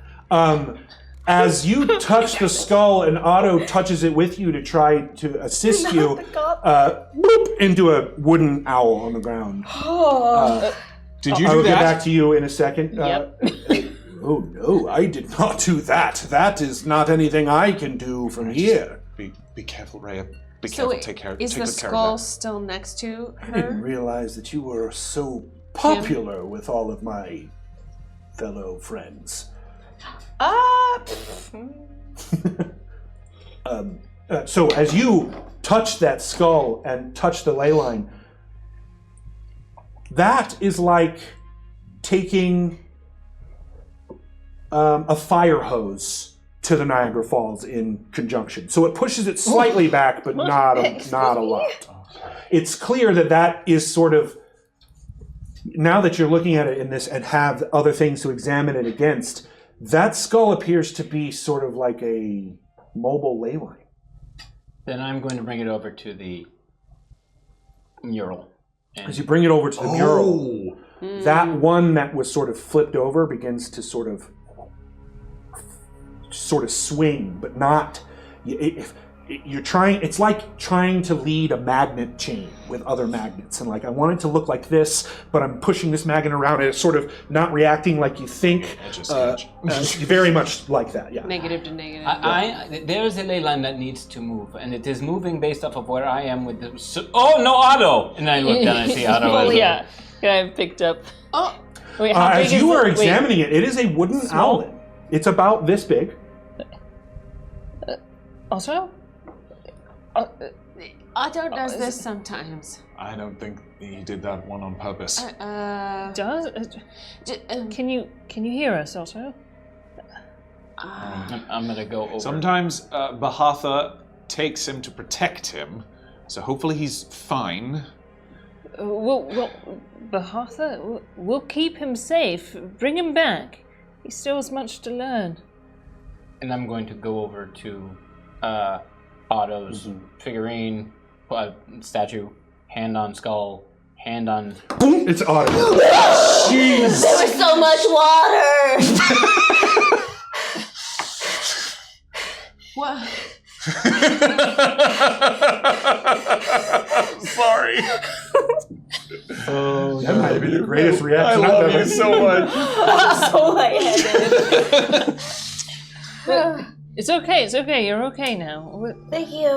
As you touch the skull and Otto touches it with you to try to assist you, bloop, into a wooden owl on the ground. Did you I do will get that? back to you in a second. Yep. Oh no, I did not do that. That is not anything I can do from here. Be careful, Rhea. Be So careful. wait, Take care. is take the good care skull of still next to I didn't her? realize that you were so popular with all of my fellow friends. So as you touch that skull and touch the ley line, that is like taking a fire hose to the Niagara Falls in conjunction. So it pushes it slightly back, but not a lot. It's clear that that is sort of, now that you're looking at it in this and have other things to examine it against, that skull appears to be sort of like a mobile ley line. Then I'm going to bring it over to the mural. As you bring it over to the mural, that one that was sort of flipped over begins to sort of swing, but not. You're trying. It's like trying to lead a magnet chain with other magnets, and like I want it to look like this, but I'm pushing this magnet around, and it's sort of not reacting like you think. Very much like that. Yeah. Negative to negative. There is a ley line that needs to move, and it is moving based off of where I am with the... oh, no, Otto! And I look down and I see Otto. well, as a- yeah. I picked up. Oh, Wait, how big As is you are it? Wait, examining it, it is a wooden Small? owlet. It's about this big. Also? Otto does this sometimes. I don't think he did that one on purpose. Can you hear us, Otto? I'm gonna go over. Sometimes Bahatha takes him to protect him, so hopefully he's fine. Well, Bahatha, we'll keep him safe. Bring him back. He still has much to learn. And I'm going to go over to Otto's figurine, statue, hand on skull, hand on... It's Otto. Jeez. There was so much water. What? Sorry. Oh, that might have been the greatest reaction I I've love ever you so much. I'm so lightheaded. It's okay. You're okay now. Thank you.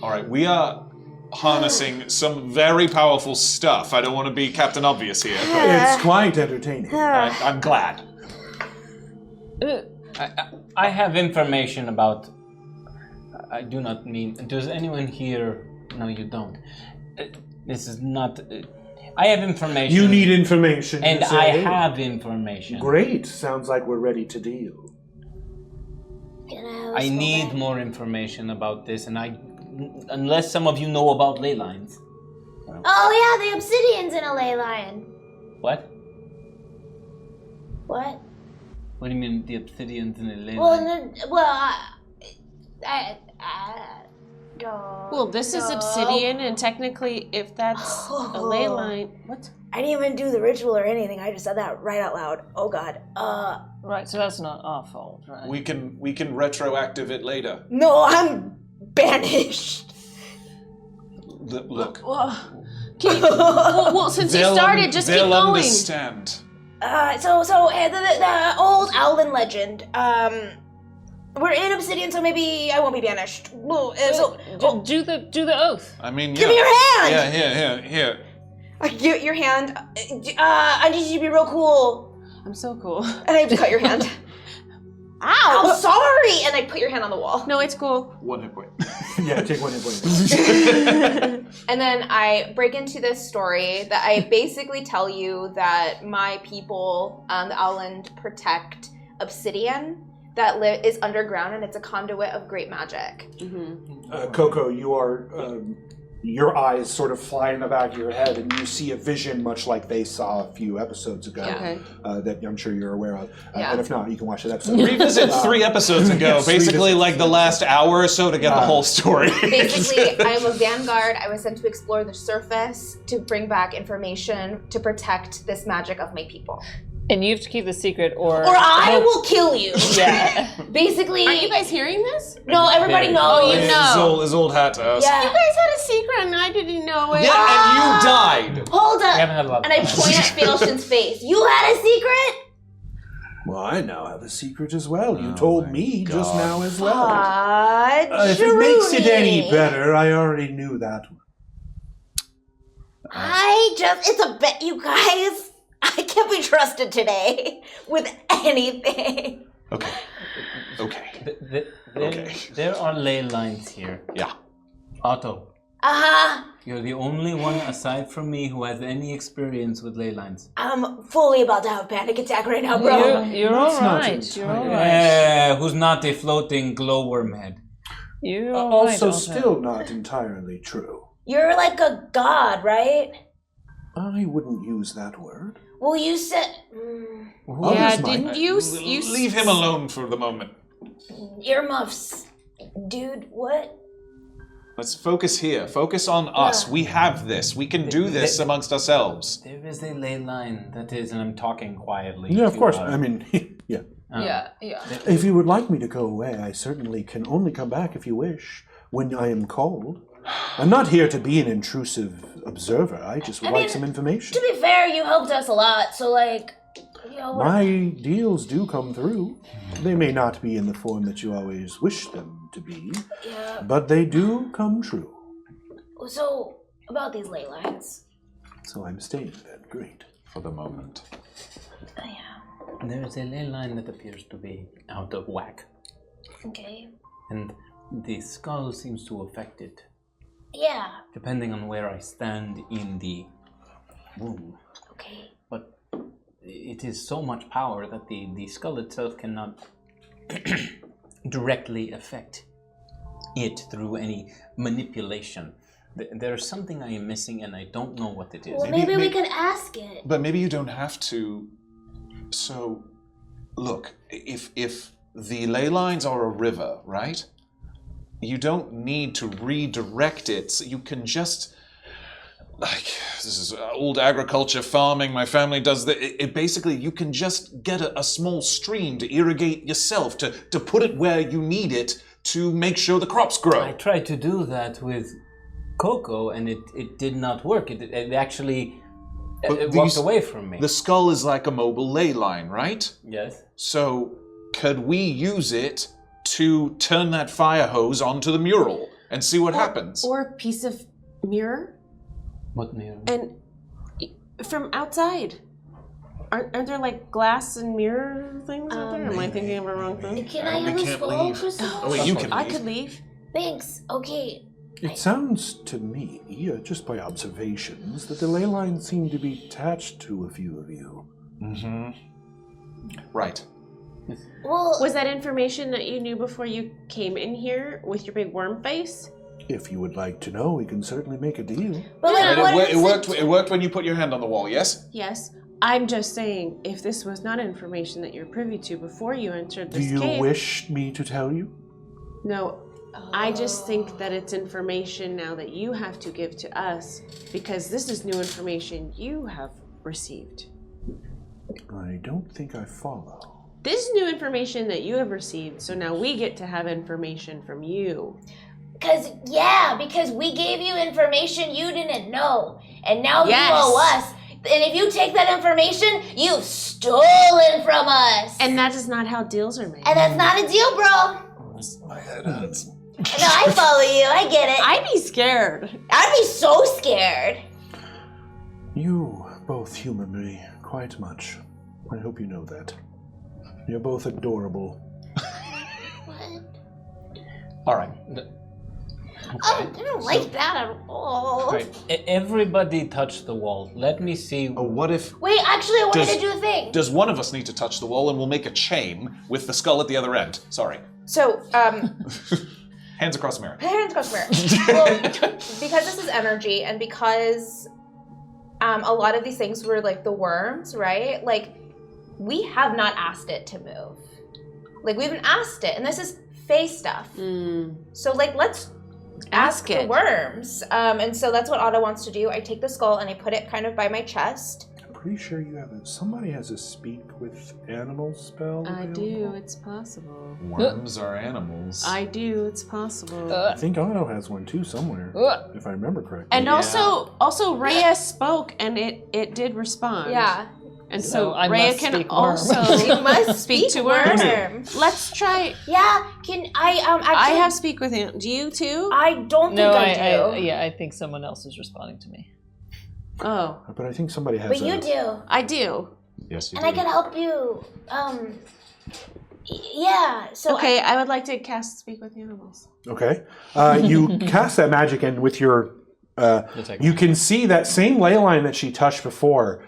All right, we are harnessing some very powerful stuff. I don't want to be Captain Obvious here, but It's quite entertaining. I'm glad. I have information about... I do not mean... Does anyone here... No, you don't. This is not... I have information. You need information. And you I say. have information. Great. Sounds like we're ready to deal. I need more information about this, and unless some of you know about ley lines. Oh yeah, the obsidian's in a ley line. What? What? What do you mean the obsidian's in a ley Well, line? I don't. Well, this is obsidian, and technically, if that's a ley line, what? I didn't even do the ritual or anything. I just said that right out loud. Oh God. Right, so that's not our fault, right? We can retroactive it later. No, I'm banished. Look. Can you, well, since you started, just keep they'll going. understand. So the old Alden legend. We're in obsidian, so maybe I won't be banished. Well, Do the oath. I mean, give me your hand. Yeah, here. Give your hand. I need you to be real cool. I'm so cool. And I have to cut your hand. Ow! Oh, sorry! And I put your hand on the wall. No, it's cool. 1 hit point. Yeah, take 1 hit point. And then I break into this story that I basically tell you that my people on the island protect obsidian that is underground, and it's a conduit of great magic. KoKo, you are... your eyes sort of fly in the back of your head, and you see a vision much like they saw a few episodes ago that I'm sure you're aware of. And if not, you can watch that episode. Revisit 3 episodes ago, basically like the last hour or so to get the whole story. Basically, I'm a vanguard. I was sent to explore the surface to bring back information to protect this magic of my people. And you have to keep the secret, or I will kill you. Yeah. Basically. Are you guys hearing this? No, everybody knows. Oh, you know. His old hat to us. Yeah. You guys had a secret and I didn't know it. Yeah, and you died. Hold up. We haven't had a lot. And I point at Failston's face. You had a secret? Well, I now have a secret as well. You told me just now as well. If it Juruny. makes it any better, I already knew that one. It's a bet, you guys. I can't be trusted today with anything. Okay. There are ley lines here. Yeah. Otto, Uh-huh. you're the only one aside from me who has any experience with ley lines. I'm fully about to have a panic attack right now, bro. You're all right. You're all right. Who's not a floating glowworm head? You're all right. Also, Otto. still not entirely true. You're like a god, right? I wouldn't use that word. Well, you said... Yeah, Others might. didn't you Leave him alone for the moment. earmuffs. Dude, what? Let's focus here. Focus on us. We have this. We can do this amongst ourselves. There is a ley line, that is, and I'm talking quietly. Yeah, of to, course. I mean, yeah. Yeah. If you would like me to go away, I certainly can only come back if you wish, when I am called. I'm not here to be an intrusive observer. I just would like some information. To be fair, you helped us a lot, so like... You know, My deals do come through. They may not be in the form that you always wish them to be, but they do come true. So, about these ley lines. So I'm staying then. Great. For the moment. There is a ley line that appears to be out of whack, Okay. and the skull seems to affect it. Yeah. depending on where I stand in the room. Okay. But it is so much power that the skull itself cannot directly affect it through any manipulation. There's something I am missing and I don't know what it is. Well, maybe we could ask it. But maybe you don't have to. So, look, if the ley lines are a river, right? You don't need to redirect it. So you can just, like, this is old agriculture farming. My family does that. It basically, you can just get a small stream to irrigate yourself, to put it where you need it to make sure the crops grow. I tried to do that with KoKo and it did not work. It actually walked away from me. The skull is like a mobile ley line, right? Yes. So, could we use it to turn that fire hose onto the mural and see what happens? Or a piece of mirror. What mirror? And from outside. Aren't there like glass and mirror things out there? Am I thinking of the wrong thing? Can I have a skull, Cristobal? Oh, wait, you can I leave. could leave. Thanks. Okay. It sounds to me, just by observations, that the ley lines seem to be attached to a few of you. Mm-hmm. Right. Well, Was that information that you knew before you came in here with your big worm face? If you would like to know, we can certainly make a deal. but like, And what is it worked when you put your hand on the wall, yes? Yes. I'm just saying, if this was not information that you're privy to before you entered Do this you cave... wish me to tell you? No, I just think that it's information now that you have to give to us, because this is new information you have received. I don't think I follow. This is new information that you have received, so now we get to have information from you. because we gave you information you didn't know, and now Yes. you owe us. And if you take that information, you've stolen from us. And that is not how deals are made. And that's not a deal, bro. My head hurts. No, I follow you. I get it. I'd be scared. I'd be so scared. You both humor me quite much. I hope you know that. You're both adorable. What? All right. Oh, I don't like that at all. Right. Everybody touch the wall. Let me see. Oh, what if... Wait, actually, I wanted Does- to do a thing. Does one of us need to touch the wall and we'll make a chain with the skull at the other end? Sorry. So, Hands across the mirror. hands across the mirror. Well, because this is energy, and because a lot of these things were like the worms, right? Like, we have not asked it to move. Like, we haven't asked it, and this is Fae stuff. So, like, let's ask the it. worms. And so that's what Otto wants to do. I take the skull and I put it kind of by my chest. I'm pretty sure you have somebody has a speak with animals spell. I available. do, it's possible. Worms are animals. I do, it's possible. I think Otto has one too somewhere, if I remember correctly. And also Rhea spoke and it did respond. Yeah. And So so I Rhea must can speak worm. also You must speak to worms. worm. Let's try. Yeah, can I actually? I have speak with him. Do you too? I don't think No, I do. I think someone else is responding to me. Oh, But I think somebody has But you do, I do. Yes, you and I can help you. Yeah. So Okay, I would like to cast speak with animals. Okay. You cast that magic, and with your, you can see that same ley line that she touched before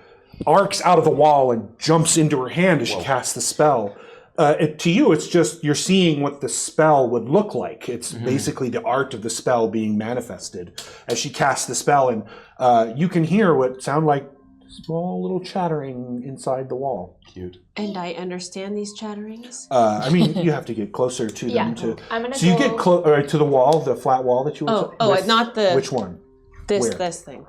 arcs out of the wall and jumps into her hand as she casts the spell. To you, it's just you're seeing what the spell would look like. It's basically the art of the spell being manifested as she casts the spell, and you can hear what sound like small little chattering inside the wall. Cute. And I understand these chatterings. I mean, you have to get closer to Yeah. them to. I'm gonna So you go- get to the wall, the flat wall that you were. Not the Which one? this where? this thing.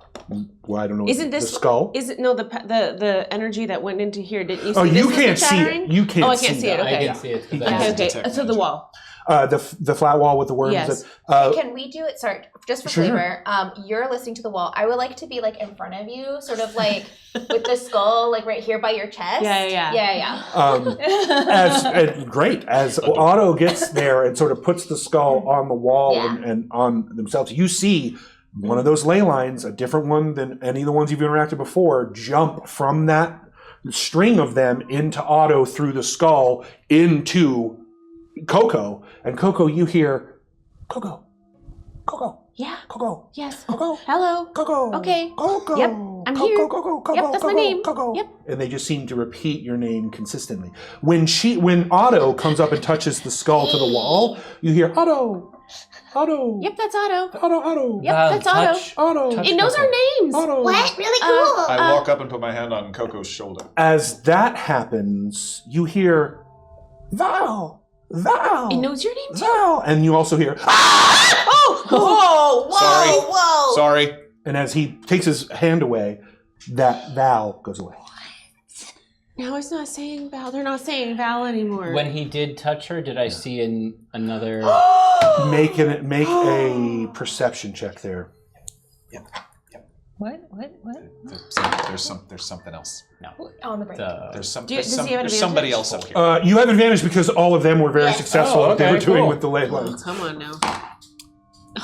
Well, I don't know. Isn't this the skull? Is it no the energy that went into here? Didn't you see? Oh, this you is can't the see it. chattering? You can't Oh, I see can't see it. that. I Okay. can see it. 'cause I Okay, have okay. detect To the wall. The flat wall with the worms. Yes. Can we do it? Sorry, just for Sure. flavor. You're listening to the wall. I would like to be like in front of you, sort of like with the skull, like right here by your chest. As great as Otto gets there and sort of puts the skull on the wall and on themselves, you see one of those ley lines, a different one than any of the ones you've interacted before, jump from that string of them into Otto through the skull into KoKo. And KoKo, you hear KoKo, KoKo. Yeah. KoKo. Yes. KoKo. Hello. KoKo. Okay. KoKo. Yep, I'm KoKo, here. KoKo, KoKo, Yep, that's my KoKo, name. KoKo. Yep. And they just seem to repeat your name consistently. When Otto comes up and touches the skull to the wall, you hear Otto. Otto. Yep, that's Otto. Otto. Yep, that's Otto. Otto. It knows our names. Otto. What? Really cool. I walk up and put my hand on KoKo's shoulder. As that happens, you hear Val. It knows your name too. Val. And you also hear Whoa. Sorry. And as he takes his hand away, that Val goes away. Now it's not saying Val. They're not saying Val anymore. When he did touch her, did I see another? Make a perception check there. What? There's something else. No. On the break. There's does he have there's advantage? somebody else up here. You have advantage because all of them were very successful at what they were doing cool. with the ley Oh, lines. come on now.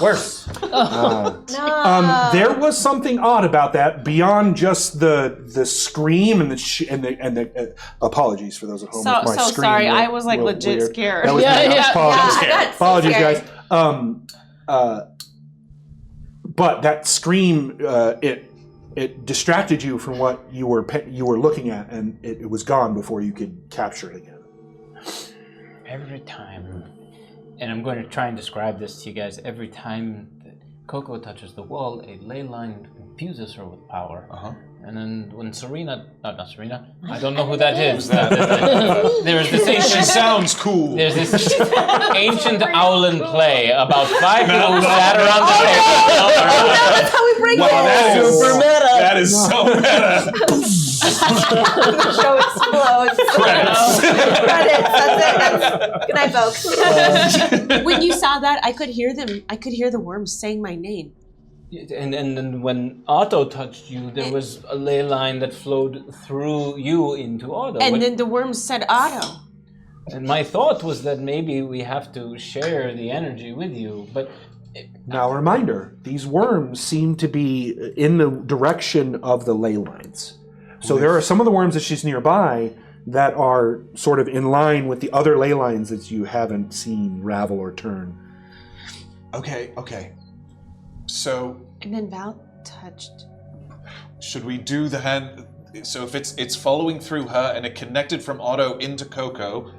Worse. No. There was something odd about that beyond just the scream and the apologies for those at home. So with my scream sorry. went I was like real legit weird. scared. That was apologies. that's so Apologies, scary. guys. But that scream, it distracted you from what you were looking at, and it was gone before you could capture it again. Every time, and I'm going to try and describe this to you guys. Every time that KoKo touches the wall, a ley line infuses her with power. And then when Surena, not Surena, I don't know who that is. There's this She ancient, sounds cool. there's this ancient Owlin play about 5 people who sat around the table. That's how we break Wow, that is Super meta. That is so meta. The show explodes. Credits. That's it. Good night, folks. When you saw that, I could hear them. I could hear the worms saying my name. And then when Otto touched you, there was a ley line that flowed through you into Otto. And then the worms said Otto. And my thought was that maybe we have to share the energy with you, but Now, a reminder, these worms seem to be in the direction of the ley lines. So there are some of the worms that she's nearby that are sort of in line with the other ley lines that you haven't seen ravel or turn. Okay. So And then Val touched. should we do the hand? So if it's following through her and it connected from Otto into KoKo,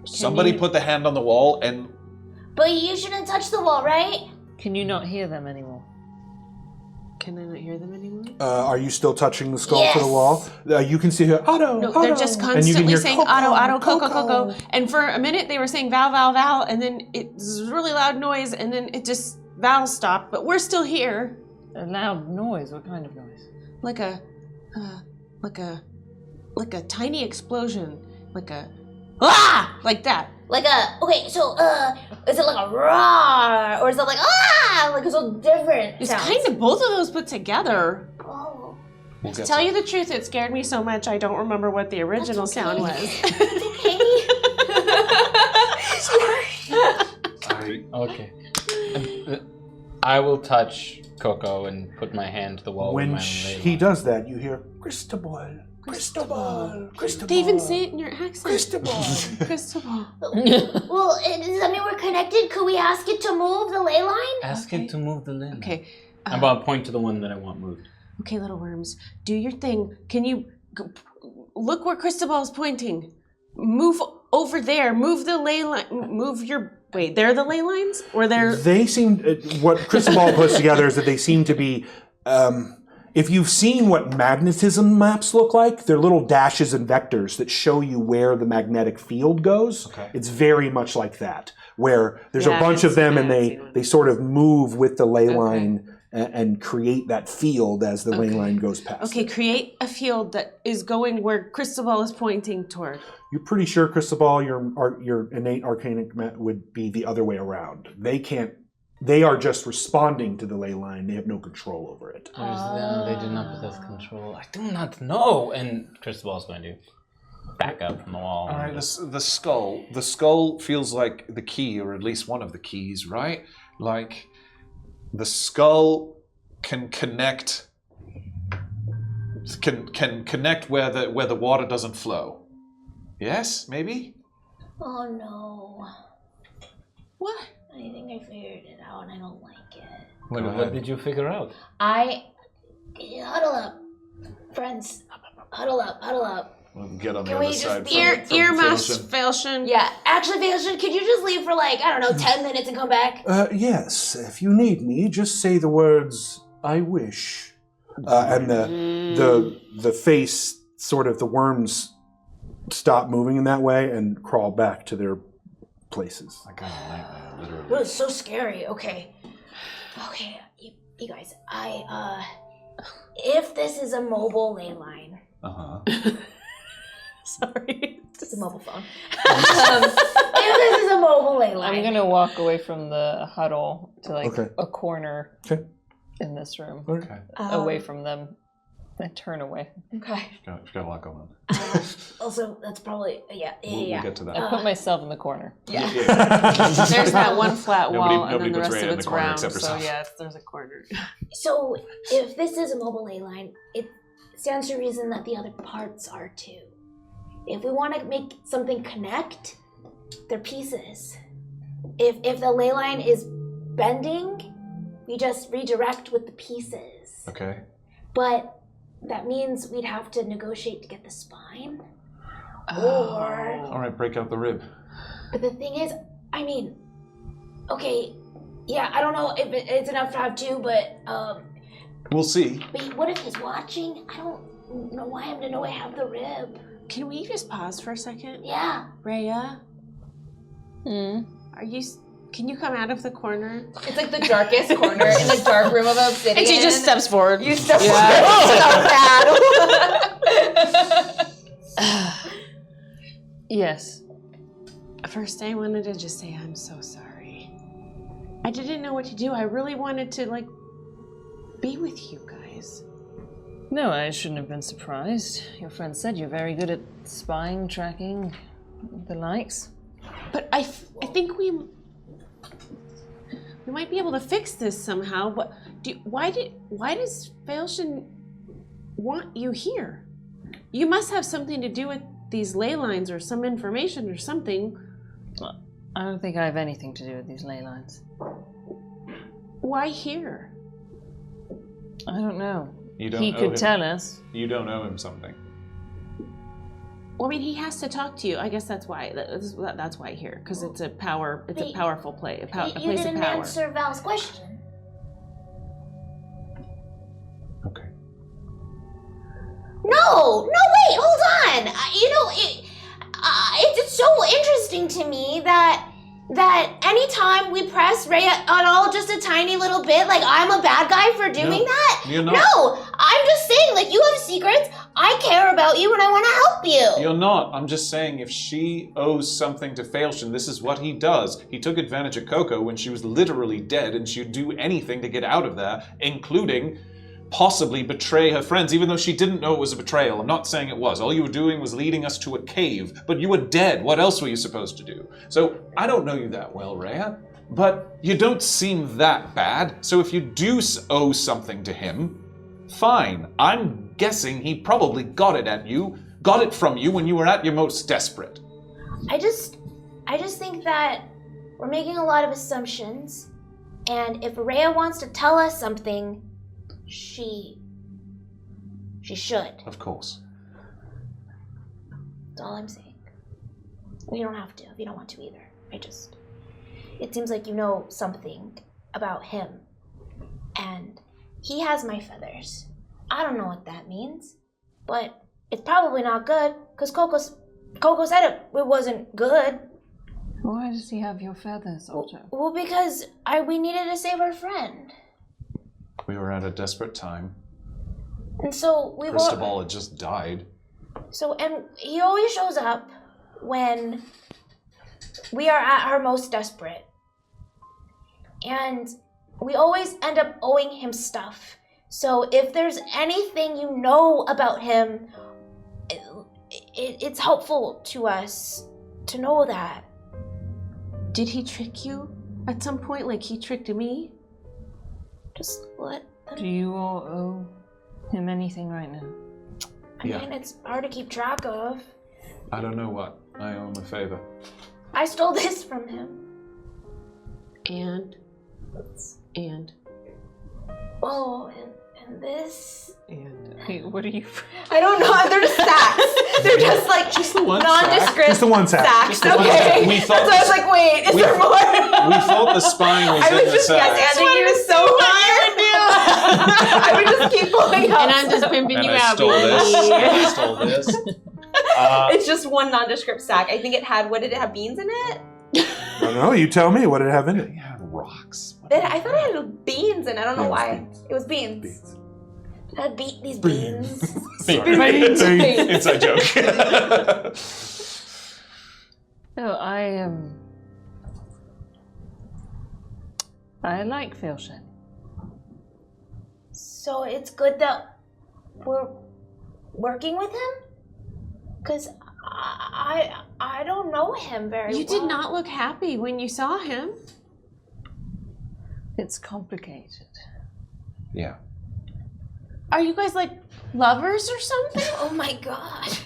somebody put the hand on the wall and. But you shouldn't touch the wall, right? Can you not hear them anymore? Can I not hear them anymore? Are you still touching the skull to the wall? You can see her, Otto, No, Otto. they're just And you can constantly hear saying KoKo, Otto, Otto, KoKo, KoKo. KoKo. And for a minute they were saying Val, Val, Val, and then it was a really loud noise, and then it just Val stopped. But we're still here, A loud noise? What kind of noise? like a tiny explosion, like a like that. Like okay, so is it like a roar or is it like like it's all different It's sounds? kind of both of those put together. Oh. We'll get Tell you the truth, it scared me so much I don't remember what the original sound was. okay. I will touch KoKo and put my hand to the wall. When with my he does that, you hear Cristobal, Cristobal, Cristobal. They even say it in your accent. Cristobal. Cristobal. Well, does that mean we're connected? Could we ask it to move the ley line? Ask it to move the limb. Okay. I'm about to point to the one that I want moved. Okay, little worms, do your thing. Can you look where Cristobal is pointing? Move over there. Move the ley line. Move your. Wait, they're the ley lines, or they're. They seem. What Cristobal puts together is that they seem to be. If you've seen what magnetism maps look like, they're little dashes and vectors that show you where the magnetic field goes. Okay. It's very much like that, where there's Yeah, a bunch of them and I've seen one. they sort of move with the ley Okay. line and create that field as the ley line goes past. Okay, create a field that is going where Cristobal is pointing toward. You're pretty sure, Cristobal, your innate arcanic would be the other way around. They can't. They are just responding to the ley line. They have no control over it. They do not possess control. I do not know. And Cristobal's going to back up from the wall. All right, the skull. The skull feels like the key, or at least one of the keys, right? Like the skull can connect. Can connect where the water doesn't flow. Yes, maybe. Oh no. What? I I think I figured it out and I don't like it. What did you figure out? Huddle up. Friends, huddle up. We'll get on the Can other we side just from Earmuffs, Failshin. Failshin. Yeah, actually, Failshin, could you just leave for like, I don't know, 10 minutes and come back? Yes, if you need me, just say the words, I wish. And the face, sort of, the worms stop moving in that way and crawl back to their places. I got a nightmare, literally. It was so scary. Okay, you guys, if this is a mobile ley line. Sorry. It's a mobile phone. If this is a mobile ley line. I'm gonna walk away from the huddle to Okay. a corner Okay. in this room, Okay. away from them. I turn away. Okay. She's got a lot going on. Also, that's probably, We'll get to that. I put myself in the corner. Yeah. There's that one flat Nobody- wall, and nobody then the puts rest Rhea of in the it's corner round. except So herself. yeah, there's a corner. So, if this is a mobile ley line, it stands to reason that the other parts are too. If we want to make something connect, they're pieces. If the ley line is bending, we just redirect with the pieces. Okay. But that means we'd have to negotiate to get the spine. Or, All right, break out the rib. but the thing is, I mean, okay, yeah, I don't know if it's enough to have two, but We'll see. wait, what if he's watching? I don't know why I'm to know I have the rib. Can we just pause for a second? Yeah. Rhea, Hmm. can you come out of the corner? It's like the darkest corner in the dark room of obsidian. And she just steps forward. You step forward. So bad. Yes. First, I wanted to just say I'm so sorry. I didn't know what to do. I really wanted to, be with you guys. No, I shouldn't have been surprised. Your friend said you're very good at spying, tracking, the likes. But I think we might be able to fix this somehow. But why does Failshin want you here? You must have something to do with these ley lines or some information or something. Well, I don't think I have anything to do with these ley lines. Why here? I don't know. You don't He owe could him. tell us. You don't owe him something. Well, I mean, he has to talk to you. I guess that's why. That's why here, because it's a power. It's a Wait, powerful play. A You place of didn't power. answer Val's question. Okay. No, wait, hold on. It's so interesting to me that anytime we press Rhea at all, just a tiny little bit, I'm a bad guy for doing that. You're not. No, I'm just saying, you have secrets. I care about you and I want to help you. You're not. I'm just saying if she owes something to Failshin, this is what he does. He took advantage of KoKo when she was literally dead, and she'd do anything to get out of there, including possibly betray her friends, even though she didn't know it was a betrayal. I'm not saying it was. All you were doing was leading us to a cave, but you were dead. What else were you supposed to do? So I don't know you that well, Rhea, but you don't seem that bad. So if you do owe something to him, fine. I'm guessing he probably got it from you when you were at your most desperate. I just think that we're making a lot of assumptions, and if Rhea wants to tell us something, she should. Of course. That's all I'm saying. You don't have to if you don't want to either. It seems like you know something about him. And he has my feathers. I don't know what that means. But it's probably not good, because KoKo said it wasn't good. Why does he have your feathers, Otto? Well, because we needed to save our friend. We were at a desperate time. And so we were... Cristobal had just died. And he always shows up when we are at our most desperate. And we always end up owing him stuff. So if there's anything you know about him, it's helpful to us to know that. Did he trick you at some point, like he tricked me? Just let them... Do you all owe him anything right now? I mean, it's hard to keep track of. I don't know what. I owe him a favor. I stole this from him. And. Oh, and this. Wait, what are you? I don't know. They're just sacks. They're just like the one nondescript Just the one sack. sacks. the one Okay. sack. We thought So I was like, wait, is there more? We thought the spine was I in was the just sack. guessing you so hard. I would just keep pulling out. And I'm just pimping And you I out, stole this. baby. I stole this. It's just one nondescript sack. I think it had. What did it have? Beans in it? I don't know. You tell me. What did it have in it? They had rocks. I thought it had beans in it. I don't know Yeah, why. beans. It was beans. Beans. I'd beat these beans. Beans. Inside joke. No, I like Failshin. So it's good that we're working with him? Because I don't know him very well. You did not look happy when you saw him. It's complicated. Yeah. Are you guys like lovers or something? Oh my god.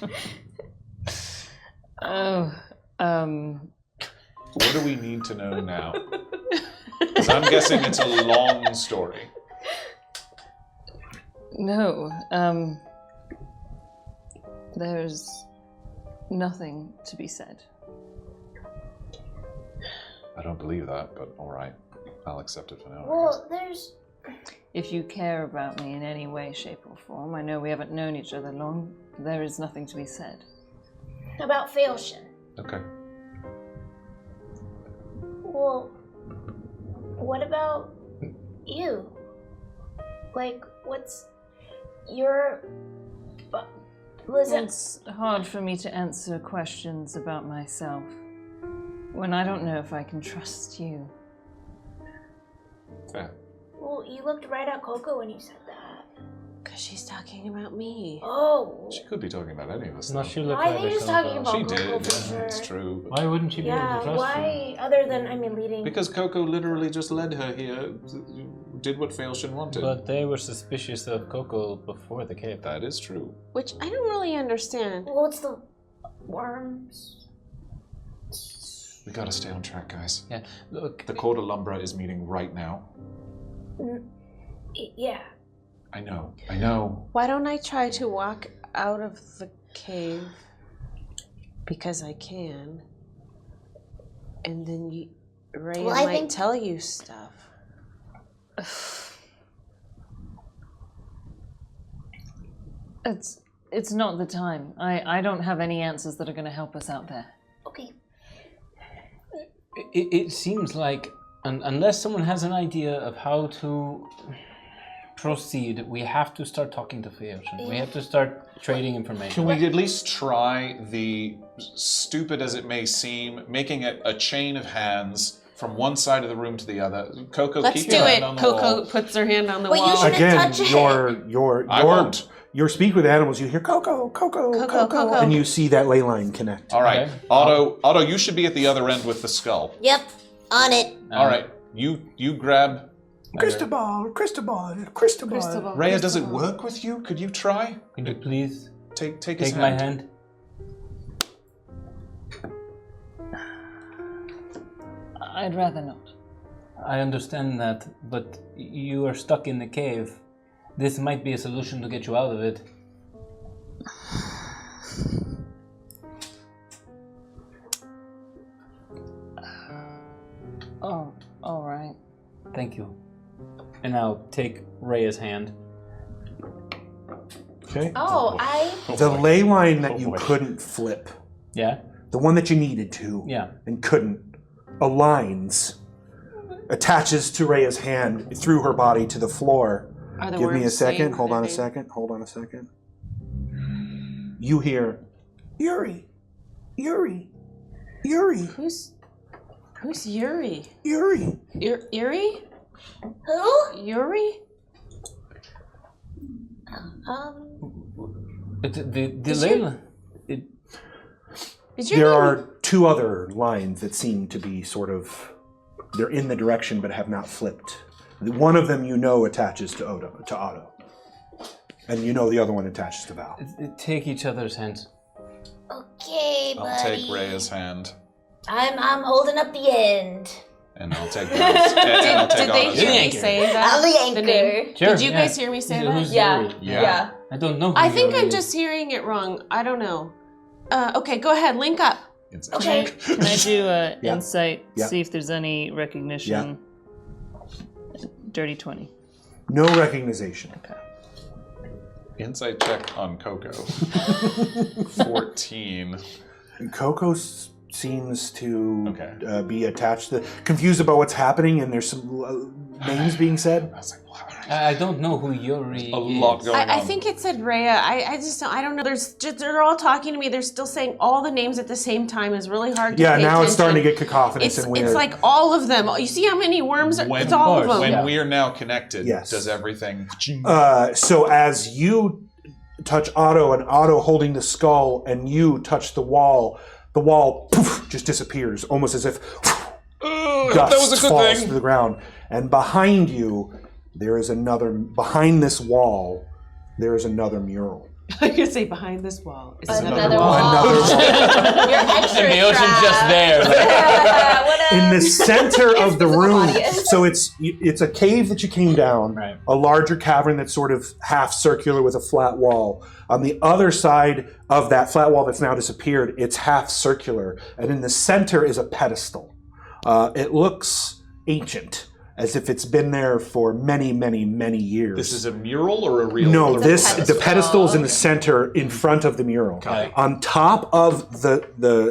Oh, What do we need to know now? Because I'm guessing it's a long story. no, there's nothing to be said. I don't believe that, but all right. I'll accept it for now. Well, there's... If you care about me in any way, shape, or form, I know we haven't known each other long, there is nothing to be said. About Failshin. Okay. Well, what about you? Like, what's your... Listen, It's hard for me to answer questions about myself when I don't know if I can trust you. Fair. well, you looked right at KoKo when you said that. Because she's talking about me. Oh. She could be talking about any of us. No, though. she looked I like think she's herself, talking though. about She did, KoKo for yeah, sure. it's true. But Why wouldn't she be able Yeah, to trust why, other than, I mean, leading... because KoKo literally just led her here, did what Failshin you? wanted. But they were suspicious of KoKo before the cave. That is true. Which I don't really understand. Well, it's the worms. We gotta stay on track, guys. Yeah, look, The Court of Lumbra is meeting right now. Yeah. I know. I know. Why don't I try to walk out of the cave? Because I can. And then Rhea Well, I might think- tell you stuff. It's not the time. I don't have any answers that are going to help us out there. Okay. it seems like unless someone has an idea of how to proceed, we have to start talking to Failshin. We have to start trading information. Can we at least try the, stupid as it may seem, making it a chain of hands from one side of the room to the other? KoKo, Let's keep do your it. hand on the wall. KoKo puts her hand on the But you wall. shouldn't Again, touch it. I won't. your speak with animals. You hear KoKo, KoKo, KoKo. and you see that ley line connect. All right. Okay. Otto, you should be at the other end with the skull. Yep. On it. All right. You grab... Cristobal. Rhea, does it work with you? Could you try? Could you please Take his take my hand. hand? I'd rather not. I understand that, but you are stuck in the cave. This might be a solution to get you out of it. Oh, all right. Thank you. And I'll take Rhea's hand. Okay. Oh, The ley line that you couldn't flip, Yeah? the one that you needed to Yeah. and couldn't, aligns, attaches to Rhea's hand through her body to the floor. Are the Give me a worms second. saying Hold on a anything? second. Hold on a second. You hear, Yuri, Yuri, Yuri, Who's Yuri? Yuri. Yuri? who? Yuri? But the Is Layla... Is your There name- are two other lines that seem to be sort of, they're in the direction but have not flipped. One of them you know attaches to Otto. And you know the other one attaches to Val. Take each other's hands. Okay, buddy. I'll take Rhea's hand. I'm holding up the end. and I'll take those. And I'll take Did all they those. hear me Anchor. say that? I'm the anchor. The name? Sure, Did you yeah. guys hear me say that? Who's Yeah. Yuri? Yeah. I don't know. Who I think Yuri I'm is. just hearing it wrong. I don't know. Okay, go ahead. Link up. Insight Okay. check. Can I do a Yeah. insight? Yeah. See if there's any recognition. Dirty 20. No recognition. Insight check on KoKo. 14. KoKo seems to Okay. be attached to, confused about what's happening, and there's some names being said. I was like, wow. I don't know who Yuri is. A lot going on. I think it said Rhea. I just don't, I don't know. They're all talking to me. They're still saying all the names at the same time. Is really hard to Yeah, pay now it's starting to attention. get cacophonous and weird. It's like all of them. You see how many worms are? When- It's all of course, them. When Yeah. we are now connected, Yes. does everything... So as you touch Otto, and Otto holding the skull, and you touch the wall poof, just disappears, almost as if dust that was a good falls thing. to the ground. And behind you, behind this wall, there is another mural. I could say behind this wall is Another wall. wall. Another wall. You're extra And the ocean's trash. just there. What up? In the center of the physical room. audience. So it's a cave that you came down, Right. a larger cavern that's sort of half circular with a flat wall. On the other side of that flat wall that's now disappeared, it's half circular, and in the center is a pedestal. It looks ancient, as if it's been there for many, many, many years. This is a mural or a real... No, It's a the pedestal. pedestal is in the center, in front of the mural. Okay. On top of the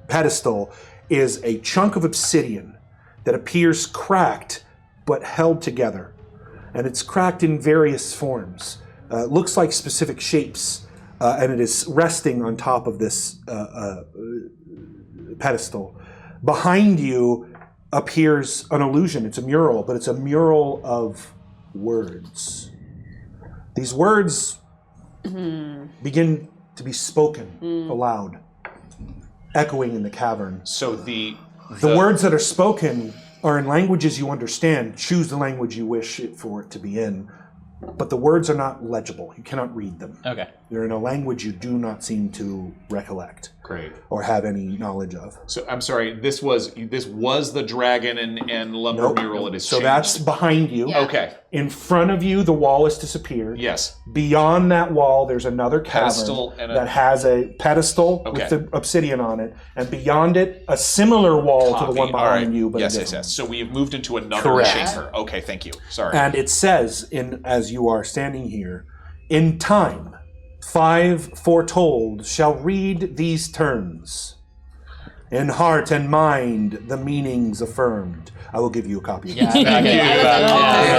pedestal is a chunk of obsidian that appears cracked but held together, and it's cracked in various forms. Looks like specific shapes, and it is resting on top of this pedestal. Behind you appears an illusion. It's a mural, but it's a mural of words. These words begin to be spoken aloud, echoing in the cavern. So the words that are spoken are in languages you understand. Choose the language you wish for it to be in. But the words are not legible. You cannot read them. Okay. They're in a language you do not seem to recollect Great. or have any knowledge of. So I'm sorry. This was the dragon and lumber Nope. mural. It is So changed. that's behind you. Yeah. Okay. In front of you, the wall has disappeared. Yes. Beyond that wall, there's another cavern Pedestal and a- that has a pedestal Okay. with the obsidian on it, and beyond it, a similar wall to the one All right. behind you, but a yes, different yes. So we have moved into another Correct. chamber. Okay. Thank you. Sorry. And it says, as you are standing here, in time, 5 foretold shall read these terms. In heart and mind, the meanings affirmed. I will give you a copy. Yeah,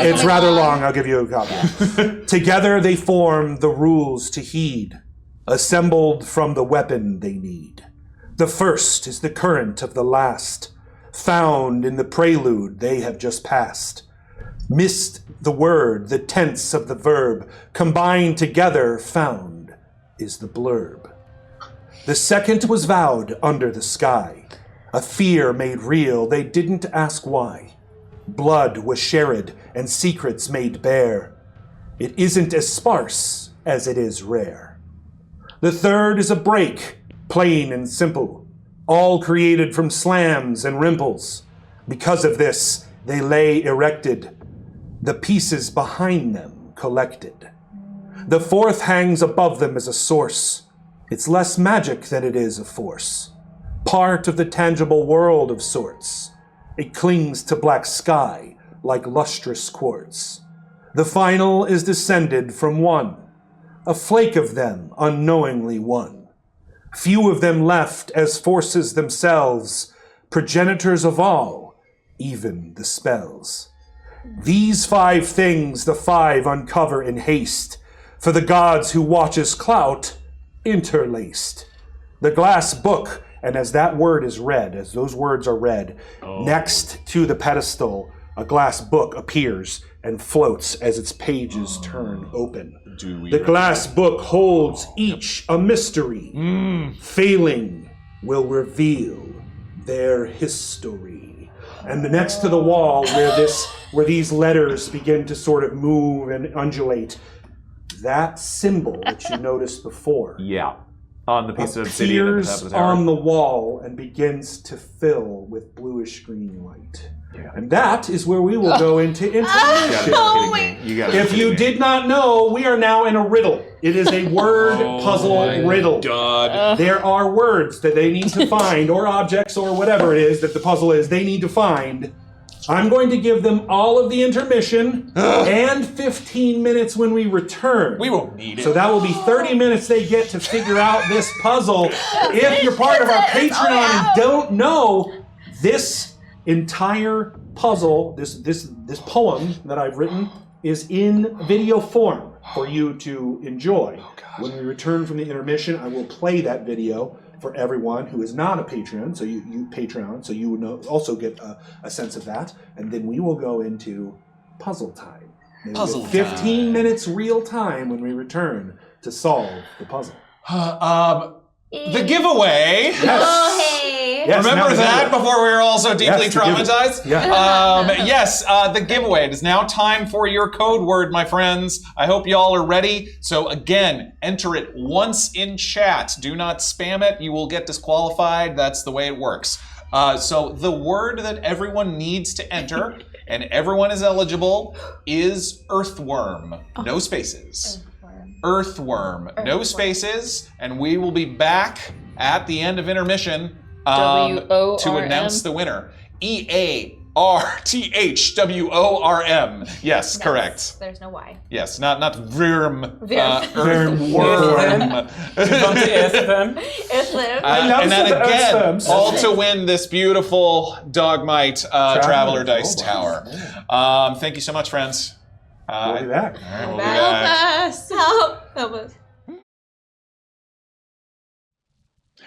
It's rather long. I'll give you a copy. Together they form the rules to heed, assembled from the weapon they need. The first is the current of the last, found in the prelude they have just passed. Missed the word, the tense of the verb, combined together found is the blurb. The second was vowed under the sky, a fear made real, they didn't ask why. Blood was shared and secrets made bare. It isn't as sparse as it is rare. The third is a break, plain and simple, all created from slams and rimples. Because of this, they lay erected, the pieces behind them collected. The fourth hangs above them as a source. It's less magic than it is a force. Part of the tangible world of sorts. It clings to black sky like lustrous quartz. The final is descended from one, a flake of them unknowingly won. Few of them left as forces themselves, progenitors of all, even the spells. These 5 things the 5 uncover in haste, for the gods who watches clout interlaced. The glass book, and as that word is read, as those words are read, next to the pedestal, a glass book appears and floats as its pages turn open. The glass book holds each a mystery. Failing will reveal their history. And next to the wall, where these letters begin to sort of move and undulate, that symbol that you noticed before, yeah. on the piece of obsidian at the top appears of the tower. on the wall and begins to fill with bluish green light. And that is where we will go into information. If you did not know, we are now in a riddle. It is a word puzzle riddle. God. There are words that they need to find, or objects, or whatever it is that the puzzle is, they need to find. I'm going to give them all of the intermission and 15 minutes when we return. We won't need it. So that will be 30 minutes they get to figure out this puzzle. If you're part of our Patreon and don't know, this entire puzzle, this poem that I've written, is in video form for you to enjoy. When we return from the intermission, I will play that video for everyone who is not a Patreon, so you Patreon, so you would also get a sense of that, and then we will go into puzzle time. Puzzle 15 minutes real time when we return to solve the puzzle. The giveaway. Yes, Remember now that before we were all so deeply Yes, the giveaway. traumatized? Yes, the giveaway. It is now time for your code word, my friends. I hope y'all are ready. So again, enter it once in chat. Do not spam it. You will get disqualified. That's the way it works. So the word that everyone needs to enter, and everyone is eligible, is earthworm. No spaces. Earthworm. No spaces. And we will be back at the end of intermission to announce the winner. EARTHWORM. Yes, correct. There's no Y. Yes, not Virm. Earthworm. And then again, all to win this beautiful Dogmite Traveler Dice Tower. Thank you so much, friends. We'll be back. All right, we'll be Help back. us. Help us.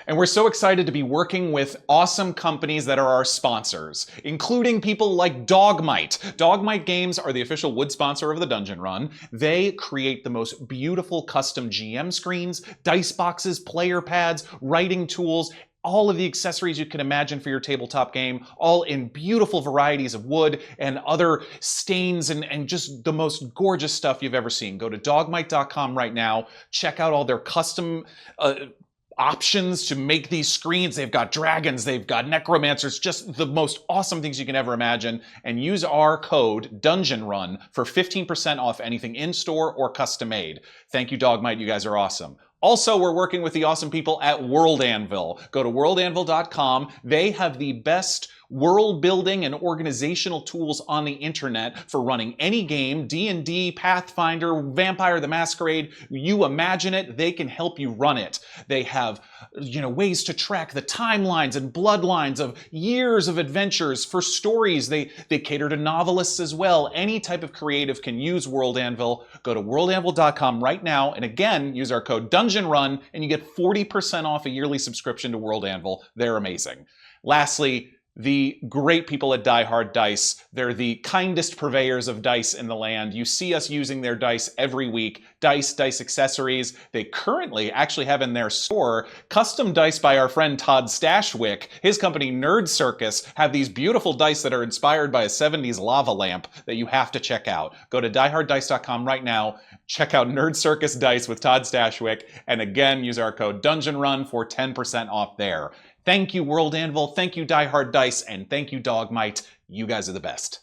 And we're so excited to be working with awesome companies that are our sponsors, including people like Dogmite. Dogmite Games are the official wood sponsor of the Dungeon Run. They create the most beautiful custom GM screens, dice boxes, player pads, writing tools, all of the accessories you can imagine for your tabletop game, all in beautiful varieties of wood and other stains and just the most gorgeous stuff you've ever seen. Go to dogmite.com right now. Check out all their custom options to make these screens. They've got dragons, they've got necromancers, just the most awesome things you can ever imagine. And use our code DungeonRun for 15% off anything in-store or custom-made. Thank you, Dogmite. You guys are awesome. Also, we're working with the awesome people at World Anvil. Go to worldanvil.com. They have the best world building and organizational tools on the internet for running any game, D&D, Pathfinder, Vampire the Masquerade. You imagine it, they can help you run it. They have, ways to track the timelines and bloodlines of years of adventures for stories. They cater to novelists as well. Any type of creative can use World Anvil. Go to worldanvil.com right now, and again, use our code DungeonRun, and you get 40% off a yearly subscription to World Anvil. They're amazing. Lastly, the great people at Die Hard Dice. They're the kindest purveyors of dice in the land. You see us using their dice every week. Dice accessories. They currently actually have in their store custom dice by our friend Todd Stashwick. His company Nerd Circus have these beautiful dice that are inspired by a 70s lava lamp that you have to check out. Go to dieharddice.com right now. Check out Nerd Circus Dice with Todd Stashwick. And again, use our code DungeonRun for 10% off there. Thank you, World Anvil. Thank you, Die Hard Dice. And thank you, Dogmite. You guys are the best.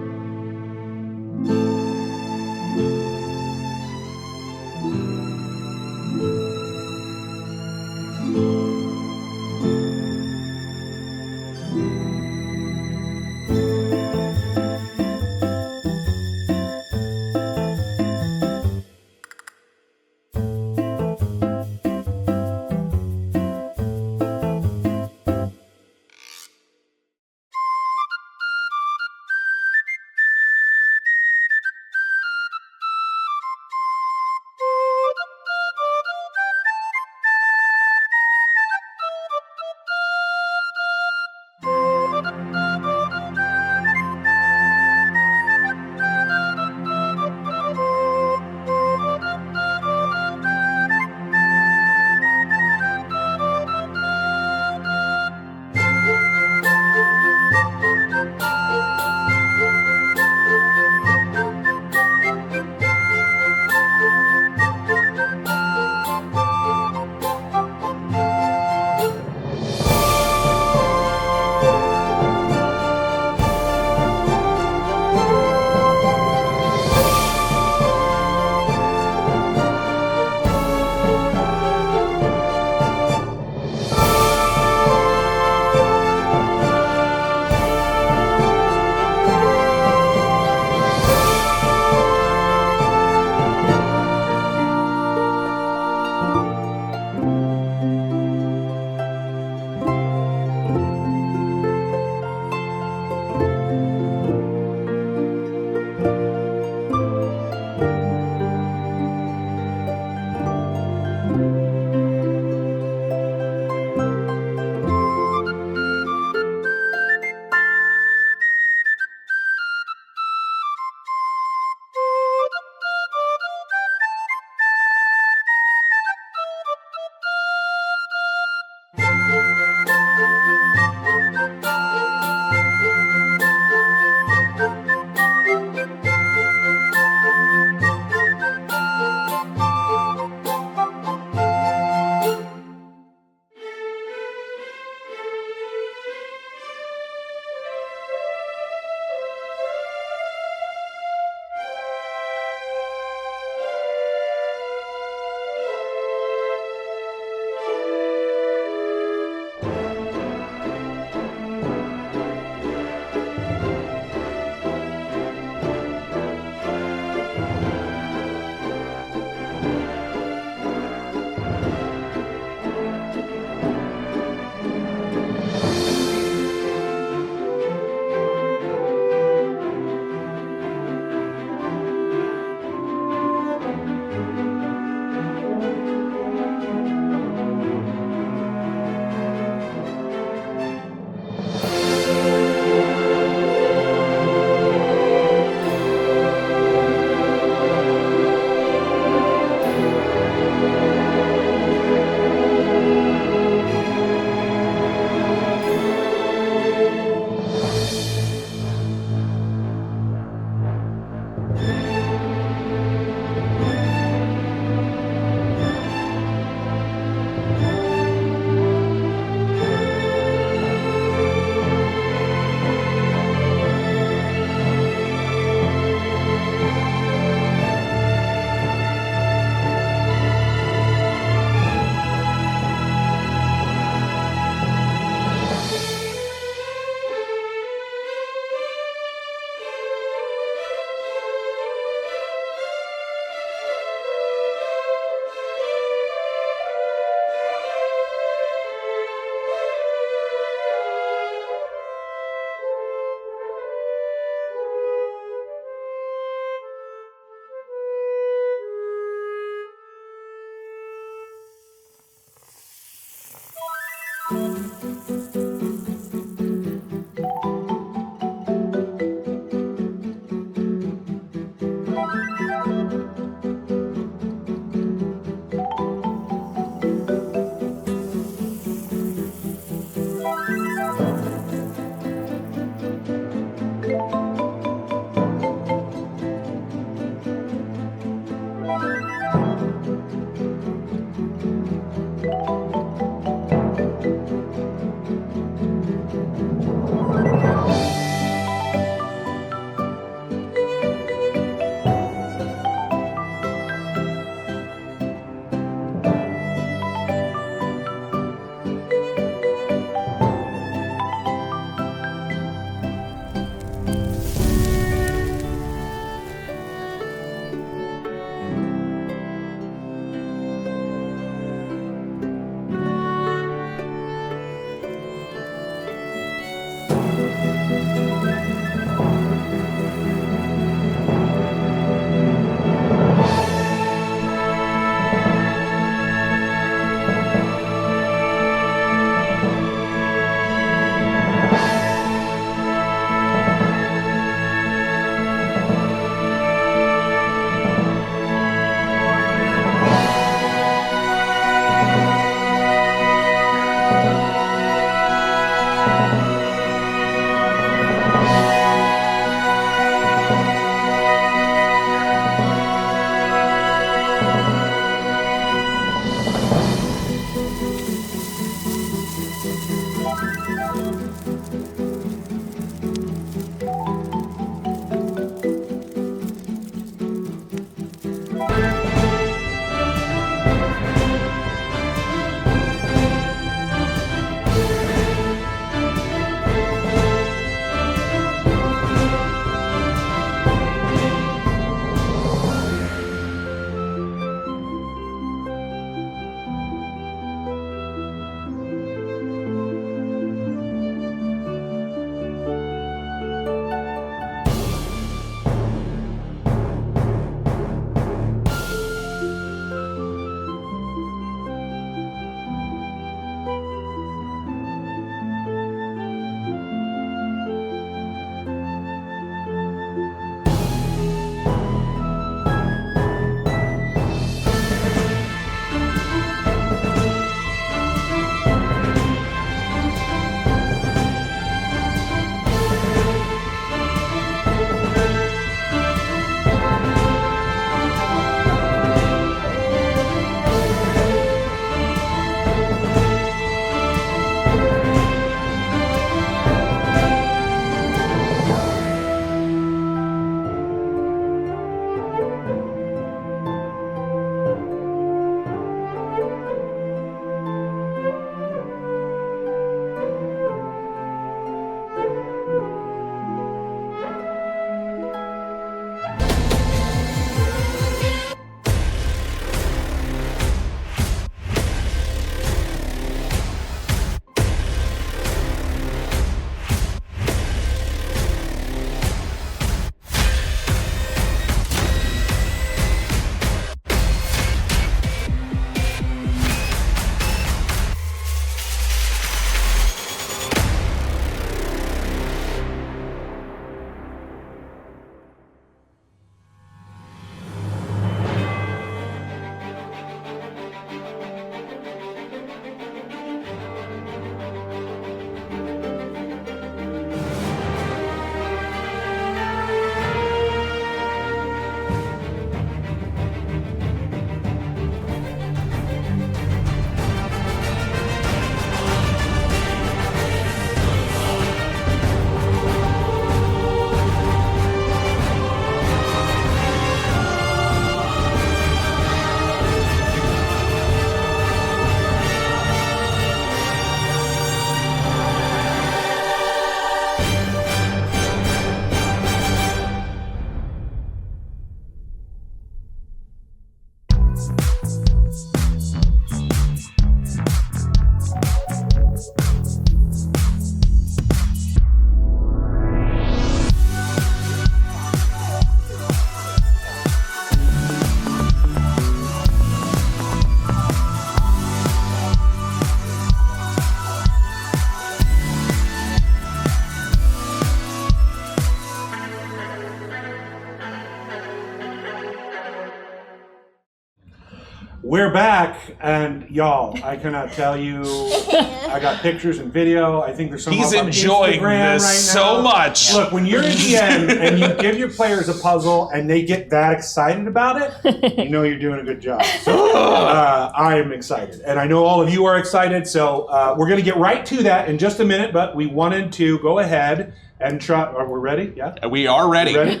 We're back, and y'all, I cannot tell you. I got pictures and video. I think there's some He's up on enjoying Instagram this right now. so much. Look, when you're a DM and you give your players a puzzle and they get that excited about it, you know you're doing a good job. So I am excited, and I know all of you are excited. So we're going to get right to that in just a minute. But we wanted to go ahead and try. Are we ready? Yeah. We are ready. Ready?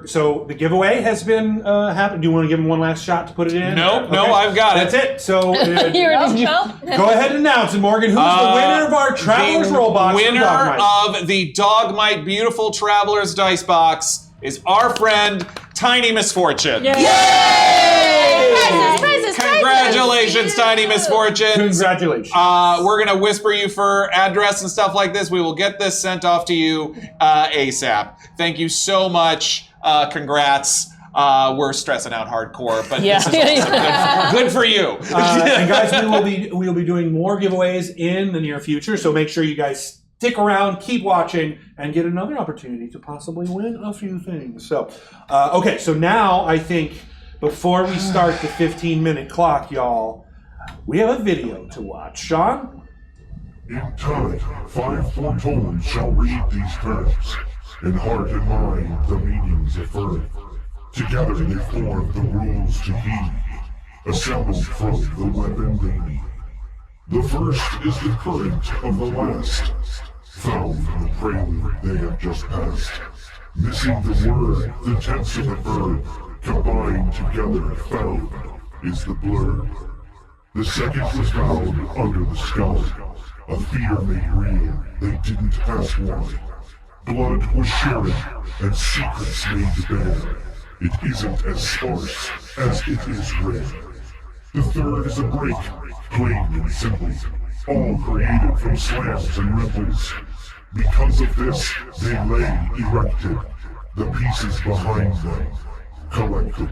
So the giveaway has been happened. Do you want to give him one last shot to put it in? Nope, no, I've got That's it. So You already go ahead and announce it, Morgan. Who's the winner of our Traveler's Roll Box? The winner of the Dogmite Beautiful Traveler's Dice Box is our friend Tiny Misfortune. Prizes! Congratulations, Tiny Misfortune. Congratulations. We're going to whisper you for address and stuff like this. We will get this sent off to you ASAP. Thank you so much. Congrats. We're stressing out hardcore, but this is also good for you. And guys, we will be doing more giveaways in the near future, so make sure you guys stick around, keep watching, and get another opportunity to possibly win a few things. So, okay, so now I think before we start the 15-minute clock, y'all, we have a video to watch. Sean? In time, 5 foretold shall read these terms, in heart and mind the meanings affirm. Together they form the rules to heed, assembled from the weapon they need. The first is the current of the last, found in the prelude they have just passed. Missing the word, the tense of the verb, combined together, found is the blurb. The second was found under the skull, a fear made real, they didn't ask why. Blood was shared, and secrets made bare. It isn't as sparse as it is rare. The third is a break, plain and simple, all created from slams and ripples. Because of this, they lay erected, the pieces behind them collected.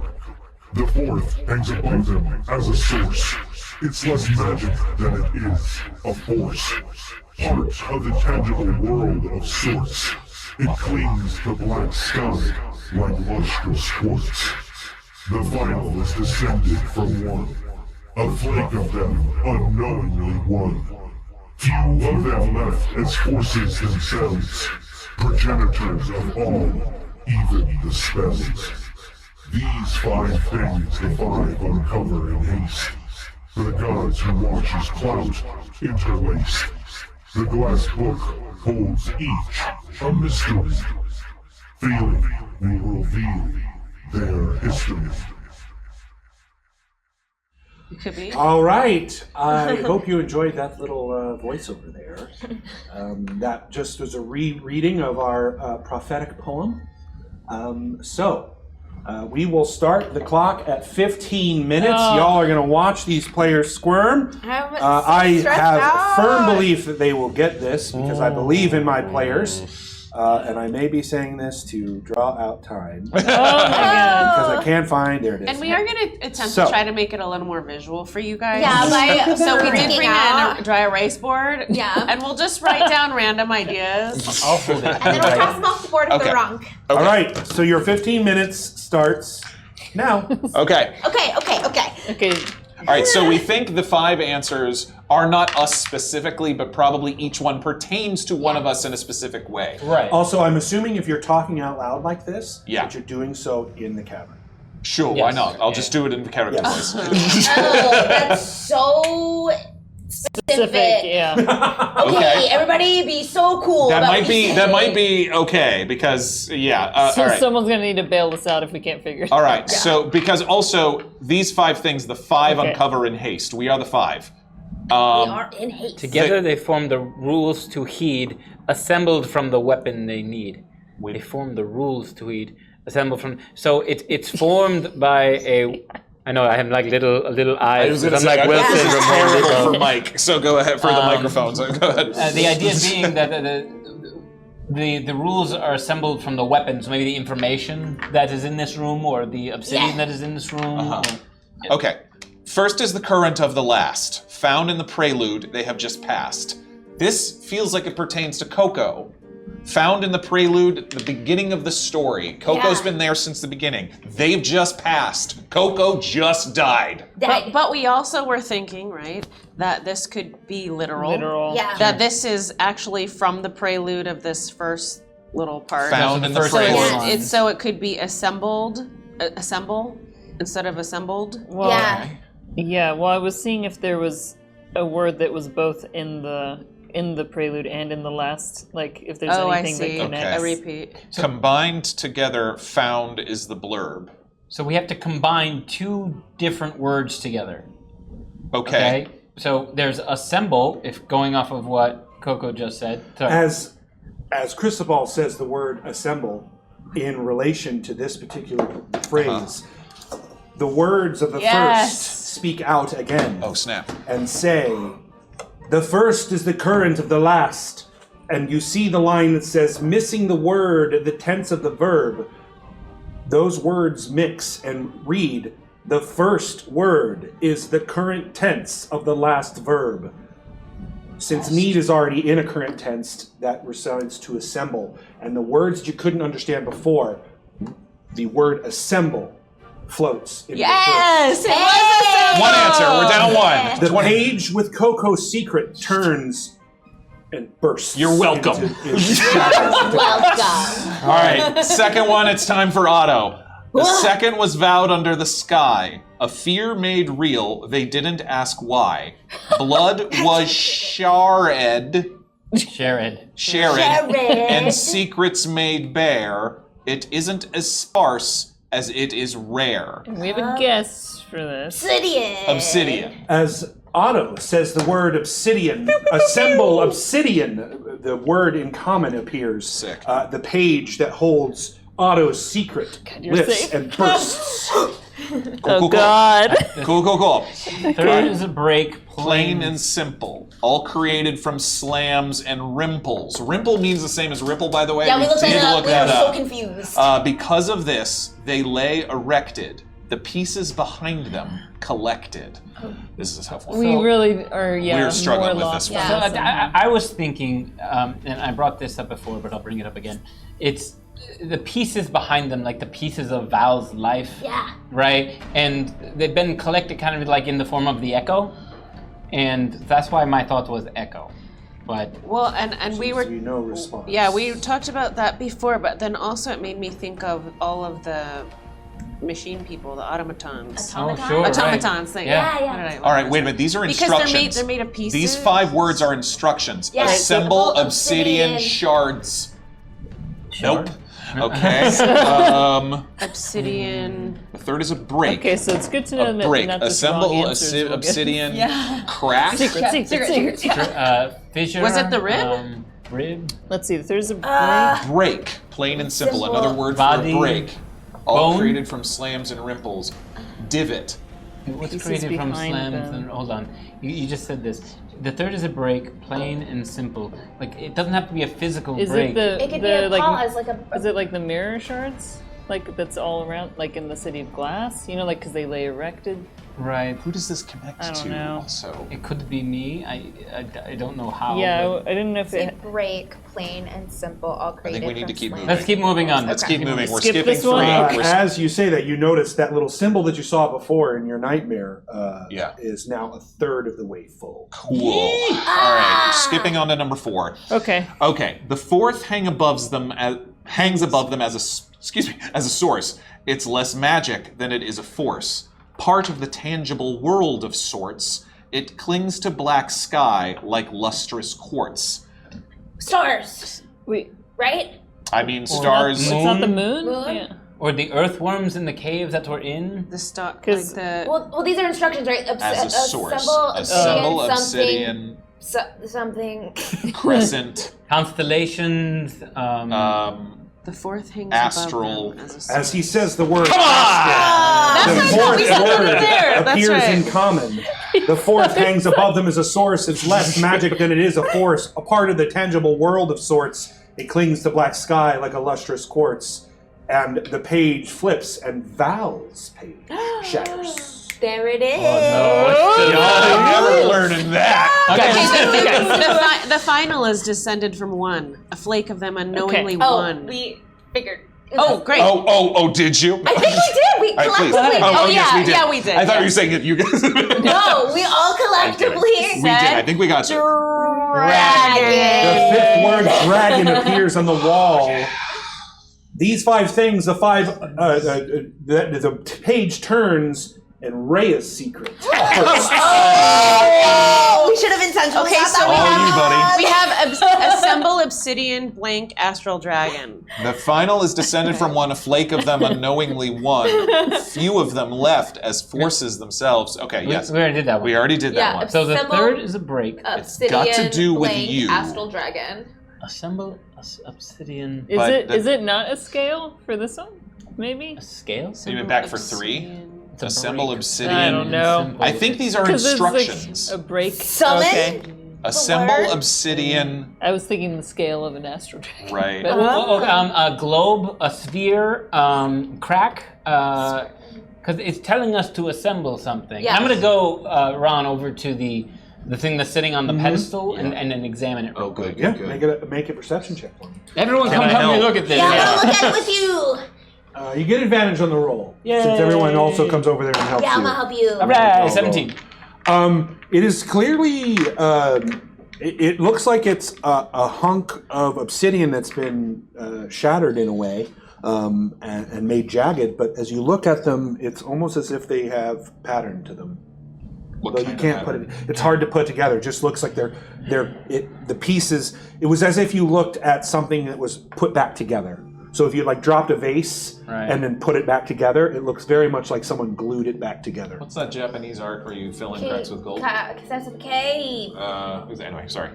The fourth hangs above them as a source. It's less magic than it is a force. Part of the tangible world of sorts. It clings the black sky like lustrous quartz. The final is descended from one. A flake of them unknowingly won. Few of them left as forces themselves, progenitors of all, even the spells. These 5 things the 5 uncover in haste, for the gods who watch his clout interlaced. The glass book holds each a mystery. Feeling will reveal their history. Could be. All right. I hope you enjoyed that little voiceover there. That just was a reading of our prophetic poem. We will start the clock at 15 minutes. Y'all are going to watch these players squirm. I have firm belief that they will get this because I believe in my players. And I may be saying this to draw out time. Oh my god. Because I can't find, there it is. And we are going to attempt to try to make it a little more visual for you guys. Yeah, So we did bring out. in a dry erase board. Yeah. And we'll just write down random ideas. I'll hold it. And then we'll pass them off the board if they're wrong. All right, so your 15 minutes starts now. Okay. Okay. All right, so we think the 5 answers are not us specifically, but probably each one pertains to one of us in a specific way. Right. Also, I'm assuming if you're talking out loud like this, Yeah. that you're doing so in the cavern. Sure, why not? I'll just do it in the character Yes. voice. Oh, that's so specific. Yeah. Okay, everybody be so cool. That about might what be you that say. might be okay because So all right. someone's gonna need to bail this out if we can't figure it out. All right. So because also these 5 things, the 5 Okay. uncover in haste. We are the 5. We are in haste. Together they form the rules to heed, assembled from the weapon they need. They form the rules to heed, assembled from. So it's formed by a. I know I have like little eyes. I was going to I'm say like Wilson this is from terrible for Mike. So go ahead for the microphones. Go ahead. The idea being that the rules are assembled from the weapons, maybe the information that is in this room or the obsidian that is in this room. Okay. First is the current of the last, found in the prelude they have just passed. This feels like it pertains to KoKo. Found in the prelude at the beginning of the story. KoKo's been there since the beginning. They've just passed. KoKo just died. But we also were thinking, right, that this could be literal. Yeah. That this is actually from the prelude of this first little part. Found in the first prelude. four lines. So it could be assemble instead of assembled. Well, Yeah. Yeah, well, I was seeing if there was a word that was both in the prelude and in the last, like if there's I anything see. that Okay. connects. A repeat. Combined together, found is the blurb. So we have to combine two different words together. Okay. So there's assemble, if going off of what KoKo just said. Sorry. As Cristobal says the word assemble in relation to this particular phrase, the words of the first speak out again Oh, snap. and say, the first is the current of the last. And you see the line that says, missing the word, the tense of the verb. Those words mix and read, the first word is the current tense of the last verb. Since need is already in a current tense, that resides to assemble. And the words that you couldn't understand before, the word assemble floats in Yes! One answer. We're down one. the page with KoKo's secret turns and bursts. You're welcome. into shadows. Welcome. All right. Second one, it's time for Otto. The second was vowed under the sky. A fear made real, they didn't ask why. Blood was shared, and secrets made bare. It isn't as sparse as it is rare. We have a guess for this. Obsidian. As Otto says the word obsidian, assemble obsidian, the word in common appears. Sick. The page that holds Otto's secret you're lifts safe. and bursts. Oh God! Cool. Third is a break, Plain and simple. All created from slams and rimples. Rimple means the same as ripple, by the way. Yeah, we looked did that up. look We that were so up. confused. Because of this, they lay erected. The pieces behind them collected. This is helpful. We really are, We're struggling more with lost this one. So than I was thinking, and I brought this up before, but I'll bring it up again. It's the pieces behind them, like the pieces of Val's life, Yeah. right? And they've been collected kind of like in the form of the echo, and that's why my thought was echo. But Well, and we were No response. Yeah, we talked about that before, but then also it made me think of all of the machine people, the automatons. oh, sure, Automatons thing. Yeah. Yeah. What did I- All right, wait a minute. These are Because instructions. they're made of pieces. These 5 words are instructions. Yeah, Assemble assemble obsidian obsidian. shards. Nope. Okay. Obsidian. The third is a break. Okay, so it's good to know A that break. not just Assemble wrong answers will get- obsidian. Crack. Secret. fissure. Was it the rib? Rib. Let's see. There's a break. Break. Plain and simple. Simple. Another word Body. for break. All Bone. created from slams and rimples. Divot. What's Pieces created from behind slams them. and hold on. You just said this. The third is a break, plain and simple. Like it doesn't have to be a physical Is break. it the It could be a like? pause, like a. Is it like the mirror shards? Like that's all around, like in the city of glass? You know, like because they lay erected. Right. Who does this connect I don't to? know. Also. It could be me. I don't know how. Yeah, but- I didn't know if it. Break, plain and simple, all created we need from to keep slams. moving. Let's keep moving on. Let's keep moving. We're Skip skipping this one. 3. We're As you say that, you notice that little symbol that you saw before in your nightmare Yeah. is now a third of the way full. cool. All right. Skipping on to number 4. Okay. Okay, the fourth hangs above them as a source. It's less magic than it is a force. Part of the tangible world of sorts. It clings to black sky like lustrous quartz. Stars, Wait, right? I mean, stars. it's not the moon. Moon? Yeah. Or the earthworms in the caves that we're in. The stock, like 'Cause- the. Well, these are instructions, right? As a source. Assemble obsidian, something. crescent, Constellations. The fourth hangs astral. above them as, As he says the word, the That's fourth we said that word over there. That's appears right. in common. The fourth hangs above them as a source. It's less magic than it is a force. A part of the tangible world of sorts. It clings to black sky like a lustrous quartz. And the page flips, and Val's page shatters. There it is. I'm never learning that. The final is descended from one. A flake of them unknowingly won. We figured. Oh, great. Oh, did you? I think we did. We All right, please. collectively. Yes, we did. Yeah, we did. I thought you were saying that you guys. No, we all collectively We did. I think we got it. dragon. The fifth word dragon appears on the wall. These 5 things, the page turns, and Rhea's secret. Oh, we should have intentionally Okay, got so that. we have assemble obsidian blank astral dragon. The final is descended from one. A flake of them unknowingly won. Few of them left as forces themselves. Okay, yes. We already did that one. We already did that one. So the Assemble third is a break. Obsidian got to do with blank you. Astral dragon. Assemble obsidian. Is it not a scale for this one? Maybe? A scale? So you went back for 3. It's a Assemble break. obsidian. I don't know. Simple. I think these are 'Cause it's like instructions. a break. Summon? Okay. Assemble word? obsidian. I was thinking the scale of an astral dragon. Right. But- A globe, a sphere, crack, because it's telling us to assemble something. Yes. I'm going to go, Ron, over to the thing that's sitting on the pedestal and then examine it real quick. Yeah, make a perception check for me. Everyone Can come I help me help? look at this. Yeah, I'm gonna look at it with you. You get advantage on the roll. Yay. Since everyone also comes over there and helps Yeah, I'm you. gonna help you. All right, Roll. 17. It is clearly. It looks like it's a hunk of obsidian that's been shattered in a way and made jagged. But as you look at them, it's almost as if they have pattern to them. What Though you can't put it. It's hard to put together. It just looks like the pieces. It was as if you looked at something that was put back together. So if you dropped a vase and then put it back together, it looks very much like someone glued it back together. What's that Japanese art where you fill in cracks with gold? Because that's a cave. Anyway, sorry.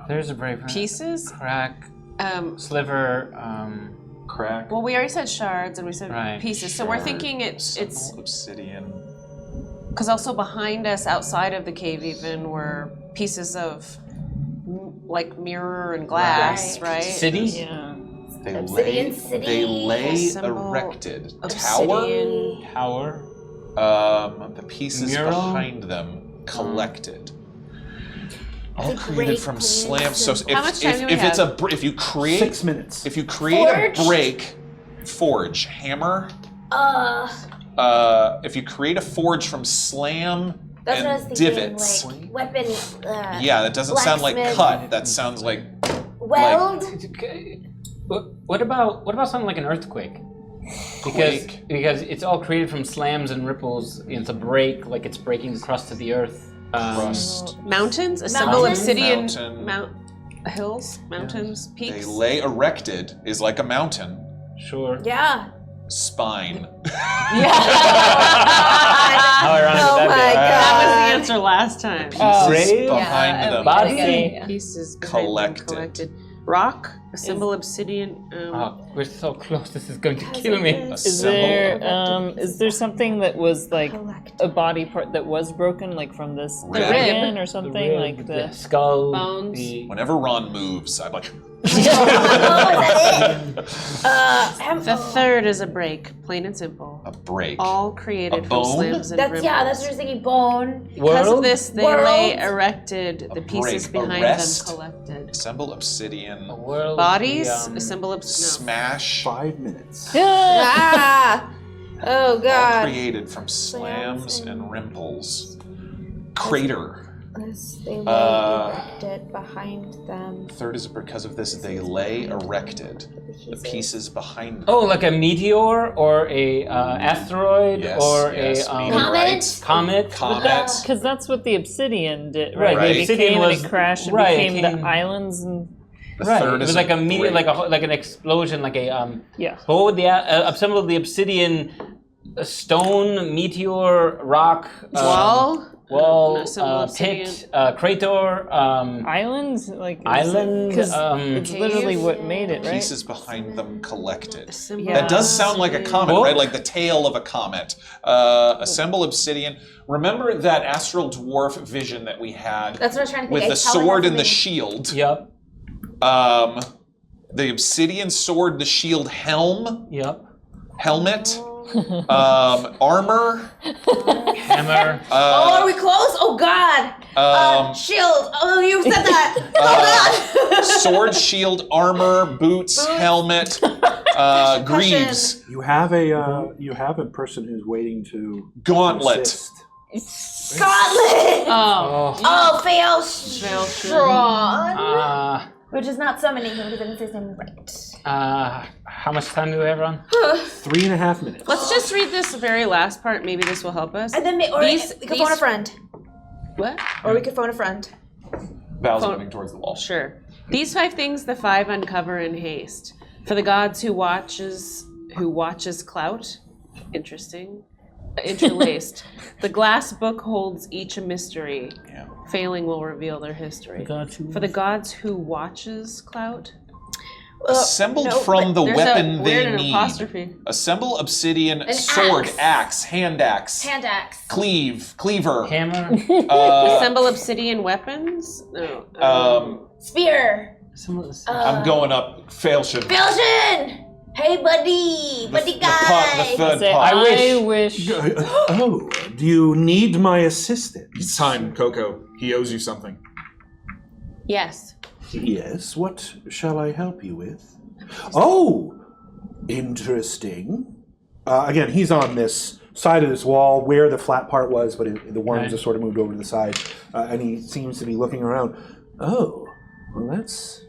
There's a break. Pieces? Crack, sliver, Crack. Well, we already said shards and we said Right. pieces. So we're thinking it's Assemble obsidian. because also behind us, outside of the cave, even were pieces of like mirror and glass, right? city. Yeah. They Obsidian lay. city. They lay Assemble erected. Obsidian. Tower. Tower. The pieces Mural. behind them collected. All It's a created break, from please. slams. So if, How much time do we if it's have? if you create 6 minutes. if you create Forge? a break, forge hammer. If you create a forge from slam That's what I was and thinking. divots. Like weapon. Yeah, that doesn't sound like blacksmith. cut. That sounds like Weld. What about something like an earthquake? Because it's all created from slams and ripples. It's a break, like it's breaking the crust of the earth. crust. Mountains? Assemble Mountains? obsidian Mountain. hills, mountains, They peaks. lay erected is like a mountain. Sure. Yeah. Spine. How ironic Oh would my that be? That was god. the answer last time. Pieces Grave? behind them. Body? Pieces behind them Collected. Rock, assemble obsidian. Oh, we're so close. This is going to kill me. Is there something that was like a body part that was broken, like from this Rib. dragon or something, Rib, like the skull, bones. the Whenever Ron moves, I'm like, The third is a break, plain and simple. a break. All created A from bone? slams and That's ripples. that's what I was thinking. Bone. Because of world. this, they World. lay erected, A the pieces break, a behind rest. them collected. Assemble obsidian. world. Bodies, the, assemble obsidian. Smash. 5 minutes. Ah. Oh All god. created from slams and rimples. Crater. They lay Uh, erected behind them. Third is because of this, they lay erected. The pieces behind them. Oh, like a meteor or a asteroid Yes, or yes, a meteorite. comet. Comet. because that's what the obsidian did, Right, right? the It obsidian became and was- it crashed. It right, it became came- the islands and The Right, third it is was like a meteor, break. like an explosion, like a yeah. What would the assemble the obsidian? Stone, meteor, rock, wall, assemble pit, crater, Islands, like island. because it's literally what made it, right? Pieces behind them collected. Yeah. That does sound like a comet, Book? right? Like the tail of a comet. Assemble obsidian. Remember that astral dwarf vision that we had That's what I was trying to think. with I the tell it sword has and the something- shield? Yep. The obsidian sword, the shield, helm, Yep. helmet. Armor. Hammer. Oh, are we close? Oh God. Shield. Oh, you said that. Oh God. Sword, shield, armor, boots, helmet, greaves, You have a person who's waiting to gauntlet. assist. Gauntlet. Oh. Oh, fail strong. We're just not summoning him because I didn't say something right. How much time do we have, Ron? 3.5 minutes. Let's just read this very last part. Maybe this will help us. And then we could phone a friend. What? Or we could phone a friend. Val's moving towards the wall. Sure. These 5 things the 5 uncover in haste. For the gods who watches clout. Interesting. Interlaced. The glass book holds each a mystery. Yeah. Failing will reveal their history. For the gods who watches clout. Assembled from the There's weapon a they weird need. apostrophe. Assemble obsidian, An sword, axe. axe, hand axe, Hand axe. cleaver, Hammer. Assemble obsidian weapons? No. Spear. I'm going up. Failshin. Fusion! Hey, buddy! Buddy guy! The third Say, pot. I wish. Oh, do you need my assistance? It's time, KoKo. He owes you something. Yes. Yes, what shall I help you with? Oh, interesting. Again, he's on this side of this wall where the flat part was, but the worms have sort of moved over to the side, and he seems to be looking around. Oh, well, that's...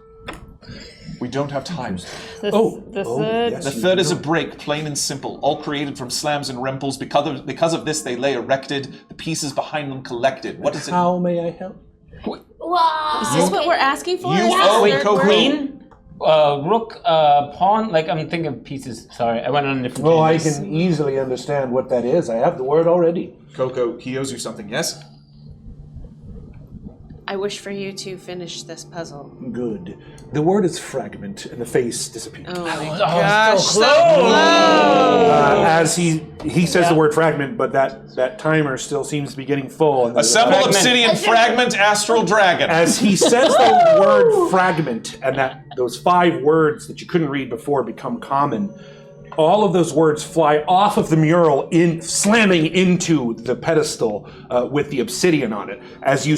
We don't have time. The third. yes, The you third is a do. break, plain and simple. All created from slams and remples. Because of this, they lay erected. The pieces behind them collected. What is it? How may I help? Wow. Is this what we're asking for? You Is this owe third KoKo. word? Queen, rook, pawn. Like I'm thinking of pieces. Sorry, I went on a different. Well, I tangent. can easily understand what that is. I have the word already. KoKo, he owes you something, yes? I wish for you to finish this puzzle. Good. The word is fragment, and the face disappears. Oh my gosh, so close! As he says the word fragment, but that timer still seems to be getting full. And Assemble obsidian, fragment, astral dragon. As he says the word fragment, and those 5 words that you couldn't read before become common, all of those words fly off of the mural, slamming into the pedestal with the obsidian on it. As you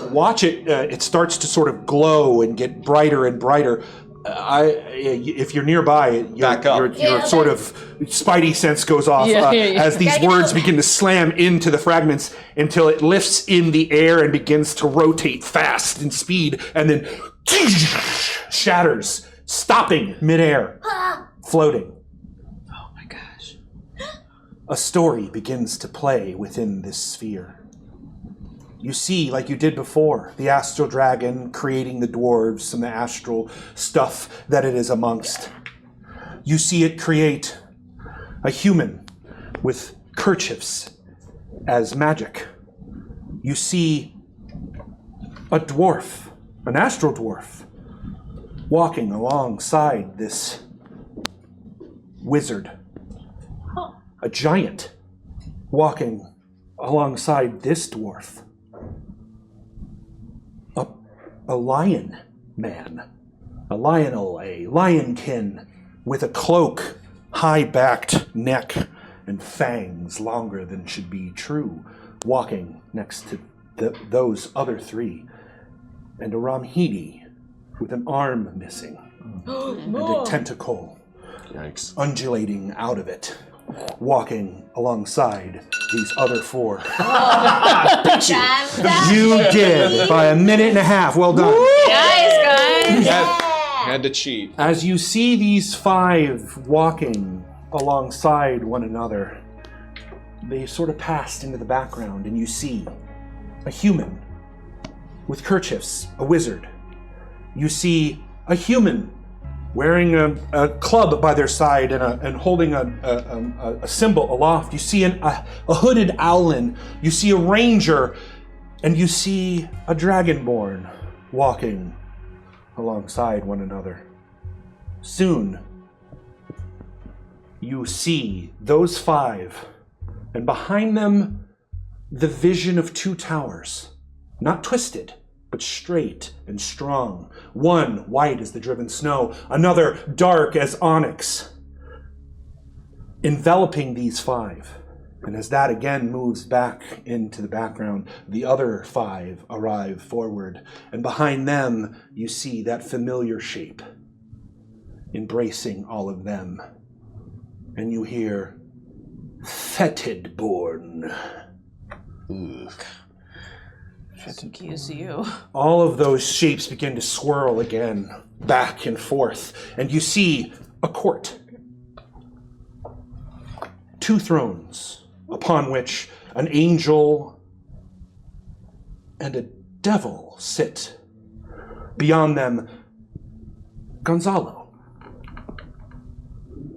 watch it, it starts to sort of glow and get brighter and brighter. If you're nearby, Back up. your sort of spidey sense goes off as these words begin to slam into the fragments until it lifts in the air and begins to rotate fast in speed, and then shatters, stopping midair, floating. A story begins to play within this sphere. You see, like you did before, the astral dragon creating the dwarves and the astral stuff that it is amongst. You see it create a human with kerchiefs as magic. You see a dwarf, an astral dwarf, walking alongside this wizard. A giant walking alongside this dwarf. A lion man. A lionkin with a cloak, high-backed neck, and fangs longer than should be true, walking next to those other 3. And a Ramhidi with an arm missing. And a tentacle undulating out of it, walking alongside these other 4. You did by a minute and a half. Well done. Nice, guys! Had to cheat. As you see these 5 walking alongside one another, they sort of passed into the background, and you see a human with kerchiefs, a wizard. You see a human wearing a club by their side and holding a symbol aloft. You see a hooded owlin. You see a ranger, and you see a dragonborn walking alongside one another. Soon, you see those 5, and behind them, the vision of 2 towers, not twisted, but straight and strong. One white as the driven snow, another dark as onyx. enveloping these 5. And as that again moves back into the background, the other 5 arrive forward. And behind them, you see that familiar shape embracing all of them. And you hear, Fetidborn. Excuse you. All of those shapes begin to swirl again, back and forth. And you see a court. 2 thrones, upon which an angel and a devil sit. Beyond them, Gonzalo.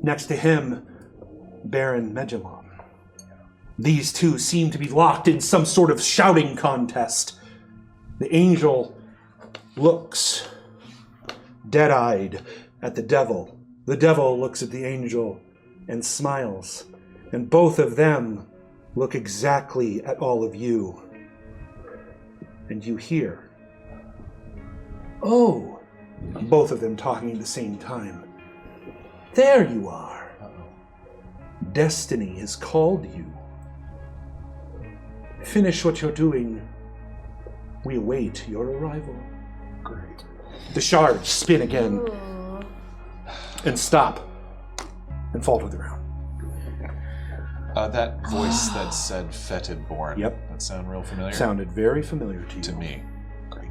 Next to him, Baron Megalon. These 2 seem to be locked in some sort of shouting contest. The angel looks dead-eyed at the devil. The devil looks at the angel and smiles. And both of them look exactly at all of you. And you hear, oh, both of them talking at the same time. There you are. Destiny has called you. Finish what you're doing. We await your arrival. Great. The shards spin again and stop and fall to the ground. That voice that said Fetidborn. Yep. That sound real familiar? Sounded very familiar to you. To me. Great.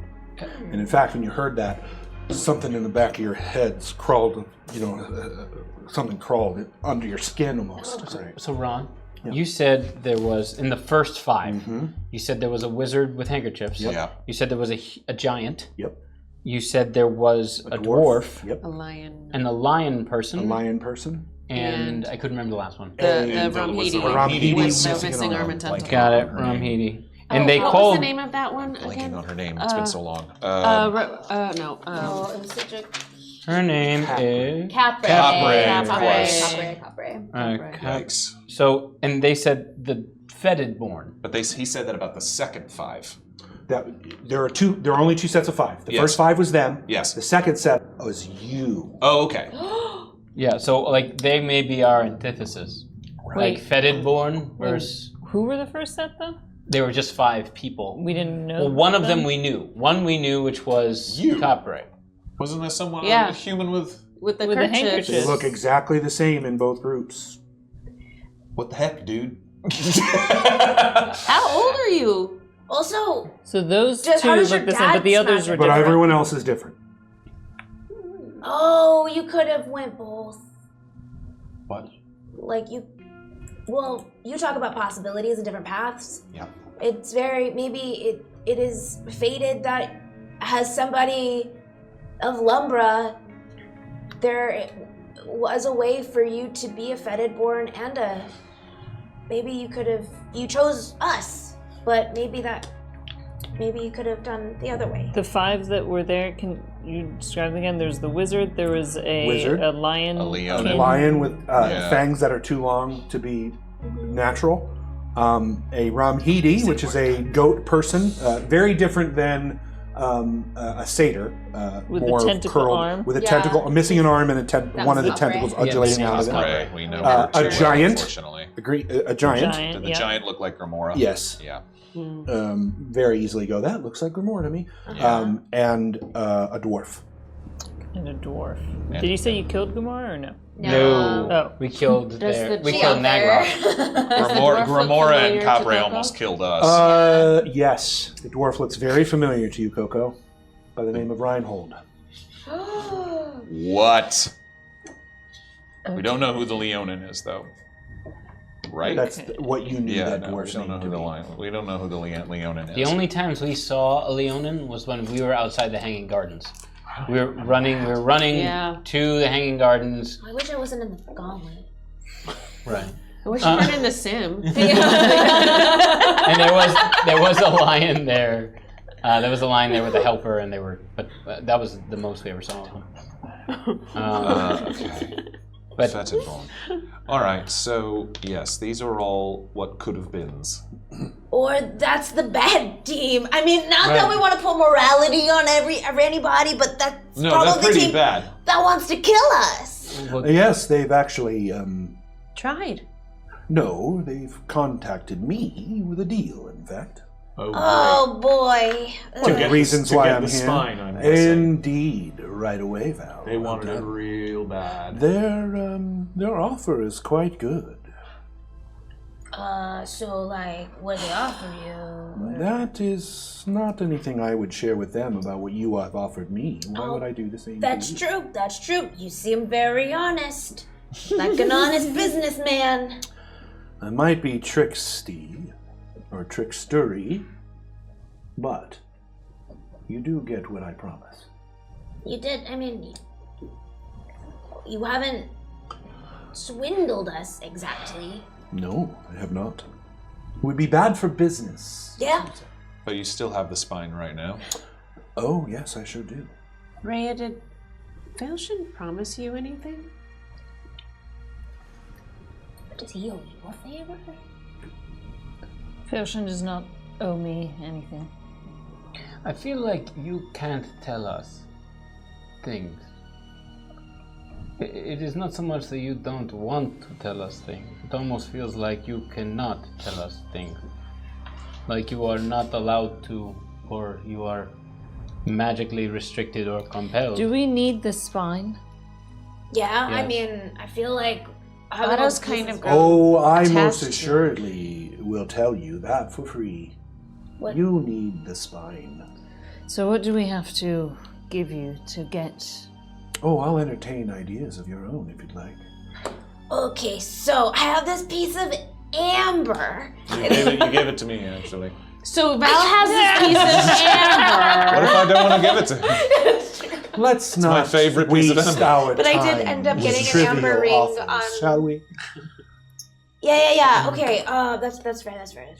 And in fact, when you heard that, something in the back of your heads crawled, something crawled under your skin almost. So Ron, you said there was, in the first 5, Mm-hmm. you said there was a wizard with handkerchiefs. Yep. Yeah. You said there was a giant. Yep. You said there was a dwarf. Yep. A lion. And a lion person. A lion person. And I couldn't remember the last one. The was the Ramhidi. Ramhidi With no missing missing an arm arm. and tentacle. Got it, Ramhidi. And they what called. was the name of that one Blanking again? on her name. It's been so long. No. Oh, it was such a Her name is. Capre. Capre. Yikes. So, and they said the Fetidborn. But he said that about the second 5. There are only 2 sets of 5. The Yes. first 5 was them. Yes. The second set was you. Oh, okay. Yeah, so like they may be our antithesis. Like Fetidborn versus. Who were the first set, though? They were just 5 people. We didn't know. Well, one of them we knew. One we knew, which was You. Cartwright. Wasn't there someone, Yeah. a human with... With the With the kerchiefs. handkerchiefs. They look exactly the same in both groups. What the heck, dude? How old are you? Also, So those Just 2 how does look your the same, but the dad others sound? were But different. everyone else is different. oh, you could have went both. What? Like you talk about possibilities and different paths. Yeah. It's maybe it is fated that as somebody of Lumbra, there was a way for you to be a Fetidborn and maybe you chose us, but maybe you could have done the other way. The 5 that were there, can you describe them again? There's the wizard, there was Wizard. a lion. A leon. A lion with Yeah. fangs that are too long to be natural. A Ramhidi, which is a goat person, very different than a satyr. With the more tentacle curled, arm? with a Yeah. tentacle, missing an arm and one of the Capre. tentacles undulating out of it. Capre, we know A her too well, giant. unfortunately. A giant. Did the yeah. giant look like Grimora? Yes. Yeah. Very easily go, that looks like Grimoire to me. Yeah. And a dwarf. And a dwarf. Did you say you killed Gomorrah or no? No. Oh. We killed Does their. the We G killed out there? Nagrok. Grimora and familiar to Capre KoKo? almost killed us. Yes. The dwarf looks very familiar to you, KoKo, by the name of Reinhold. What? We don't know who the Leonin is, though. Right? That's what you knew yeah, that no, we dwarf's don't know name who to the be. lion. We don't know who the Leonin is. The only times we saw a Leonin was when we were outside the Hanging Gardens. We were running Yeah. to the Hanging Gardens. I wish I wasn't in the gauntlet. Right. I wish you weren't in the sim. And there was a lion there. There was a lion there with a helper, and but that was the most we ever saw of him. Okay. But Fetidborn. All right, so yes, these are all what could have beens. Or that's the bad team. I mean, not that Right. we want to put morality on anybody, but that's No, probably that's pretty the team bad. that wants to kill us. well, Yes, they've actually tried. No, they've contacted me with a deal, in fact. Oh boy. Two reasons why I'm the here. spine, I'm guessing. Indeed, right away, Val. They wanted it real bad. Their offer is quite good. So like, what do they offer you? That is not anything I would share with them about what you have offered me. Why would I do the same? That's to you? true. That's true. You seem very honest, like an honest businessman. I might be tricksty or trickstery, but you do get what I promise. You did. I mean, you haven't swindled us exactly. No, I have not. It would be bad for business. Yeah. But you still have the spine right now. Oh, yes, I sure do. Rhea, did Valshin promise you anything? Does he owe you a favor? Felshin does not owe me anything. I feel like you can't tell us things. It is not so much that you don't want to tell us things. It almost feels like you cannot tell us things. Like you are not allowed to, or you are magically restricted or compelled. Do we need the spine? Yeah, I Yes. mean, I feel like Otto's kind of Oh, I most attest to- assuredly will tell you that for free. What? You need the spine. So what do we have to give you to get? Oh, I'll entertain ideas of your own if you'd like. Okay, so I have this piece of amber. You gave it to me, actually. So Val has this piece of amber. What if I don't want to give it to him? Let's my not favorite piece of waste amber. our But I did time end up with getting an trivial amber ring offers, on- shall we? Yeah. Okay, that's fair.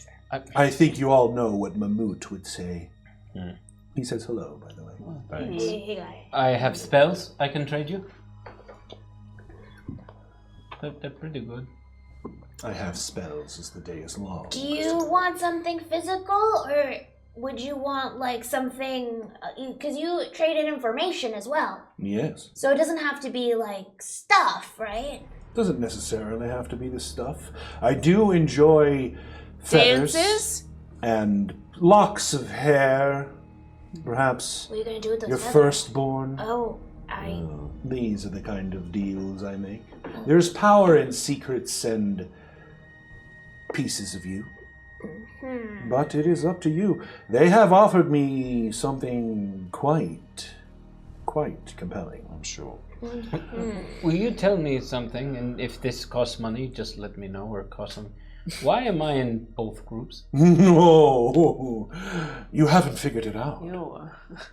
I think you all know what Mammut would say. Hmm. He says hello, by the way. Hey, guy. I have spells I can trade you. They're pretty good. I have spells as the day is long. Do you want something physical, or would you want like something? Because you traded information as well, Yes. so it doesn't have to be like stuff, right? Doesn't necessarily have to be the stuff. I do enjoy feathers Dances? and locks of hair. Perhaps What are you gonna do with those your feathers? firstborn. Oh, These are the kind of deals I make. There's power in secrets and pieces of you. But it is up to you. They have offered me something quite compelling. I'm sure. Will you tell me something? And if this costs money, just let me know or cost some. Why am I in both groups? No, you haven't figured it out.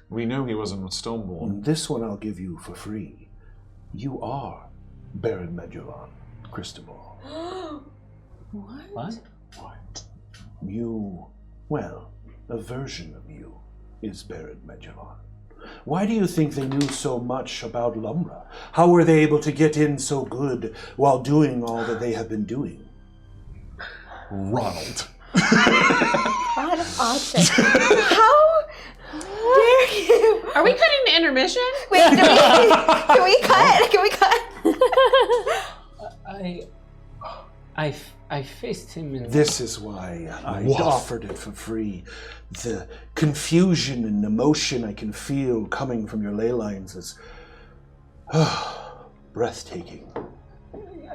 We knew he wasn't Stormborn. This one I'll give you for free. You are Baron Medulon, Cristobal. What? You, well, a version of you is Baron Medulon. Why do you think they knew so much about Lumbra? How were they able to get in so good while doing all that they have been doing? Ronald. God, awesome. How dare you? Are we cutting to intermission? Wait, can we cut? Can we cut? I faced him in. This is why I offered it for free. The confusion and emotion I can feel coming from your ley lines is breathtaking.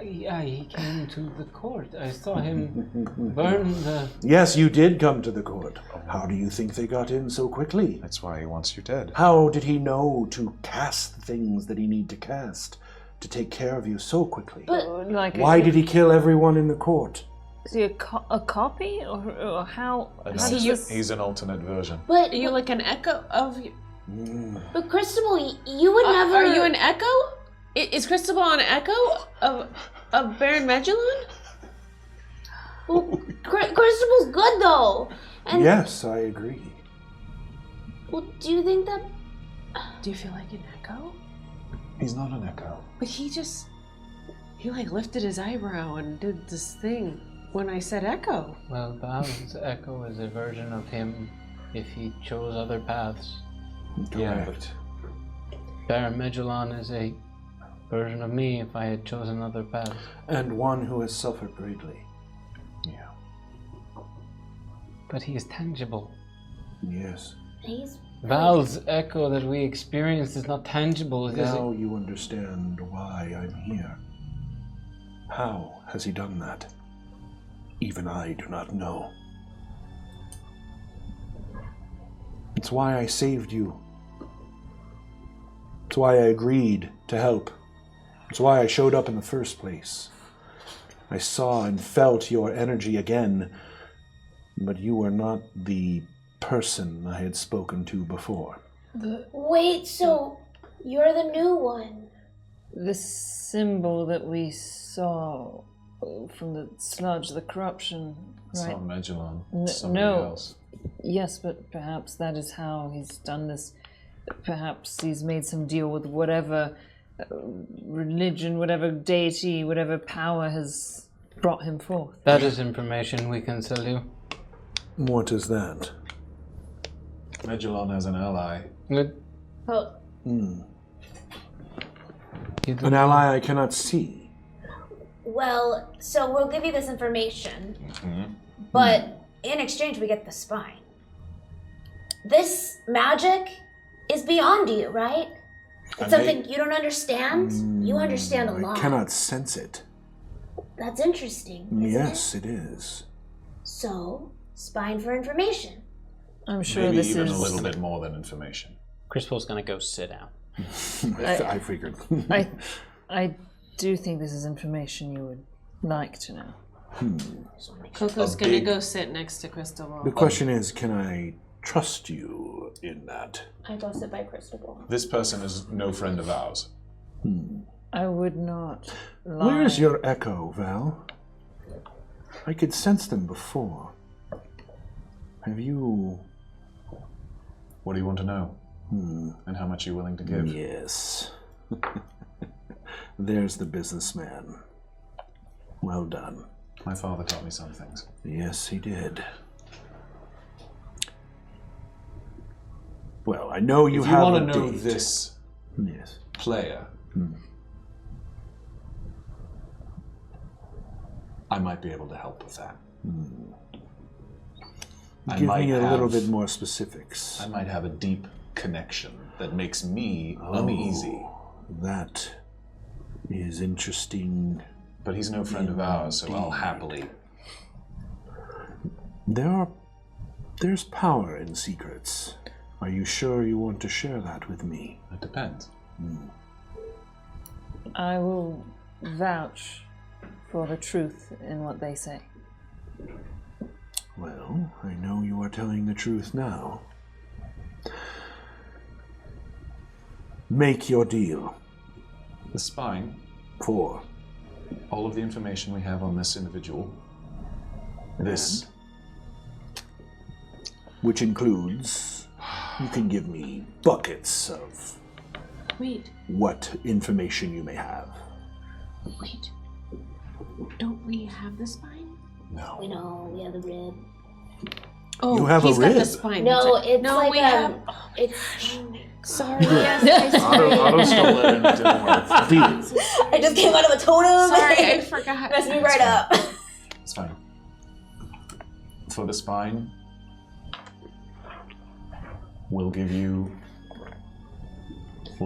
Yeah, he came to the court. I saw him burn the. Yes, you did come to the court. How do you think they got in so quickly? That's why he wants you dead. How did he know to cast the things that he need to cast to take care of you so quickly? Like Why did he kill everyone in the court? Is he a copy, or how? How does this? He's an alternate version. but Are you like an echo of? but Cristobal, you would never. Are you an echo? Is Cristobal an echo of Baron Medulon? Well, Cristobal's good though. And Yes, I agree. well, do you think that? Do you feel like an echo? He's not an echo. But he like lifted his eyebrow and did this thing when I said echo. Well, Val's echo is a version of him if he chose other paths. Correct. Baron Medulon is a version of me if I had chosen other paths. And one who has suffered greatly. Yeah. But he is tangible. Yes. He's Val's echo that we experienced is not tangible. Now you understand why I'm here. How has he done that? Even I do not know. It's why I saved you. It's why I agreed to help. It's why I showed up in the first place. I saw and felt your energy again, but you were not the person I had spoken to before. Wait, so you're the new one? The symbol that we saw from the sludge, the corruption, It's right? not Megilon. No, It's somebody else. Yes, but perhaps that is how he's done this. Perhaps he's made some deal with whatever religion, whatever deity, whatever power has brought him forth. That is information we can sell you. What is that? Megilon has an ally. Good. Oh, An ally I cannot see. well, so we'll give you this information, but in exchange we get the spine. This magic is beyond you, right? It's something you don't understand? You understand a lot. I cannot sense it. That's interesting. Isn't Yes, it is. So, spine for information. I'm sure Maybe this even is. a little bit more than information. Crispal's gonna go sit down. I figured. I do think this is information you would like to know. Coco's gonna go sit next to Cristobal. The question is, can I trust you in that? I go sit by Cristobal. This person is no friend of ours. I would not lie. Where is your echo, Val? I could sense them before. Have you... What do you want to know? And how much are you willing to give? Yes. There's the businessman. Well done. My father taught me some things. Yes, he did. Well, I know you If you have want a to know date. this Yes. player, I might be able to help with that. I Give might me a little have- bit more specifics. I might have a deep connection that makes me uneasy. That is interesting. But he's no friend of ours, so I'll happily. There's power in secrets. Are you sure you want to share that with me? It depends. I will vouch for the truth in what they say. Well, I know you are telling the truth now. Make your deal. The spine, For all of the information we have on this individual, this, which includes, you can give me buckets of Wait, what information you may have. wait. Don't we have the spine? no. We know, we have the rib. Oh, You have a he's got the rib. spine. No, that's right. it's no, like we have. It's. Sorry, yes, Auto stole it and it didn't work. Please. I just came out of a totem. Sorry, I forgot. Messed me right up. It's fine. For the spine, we'll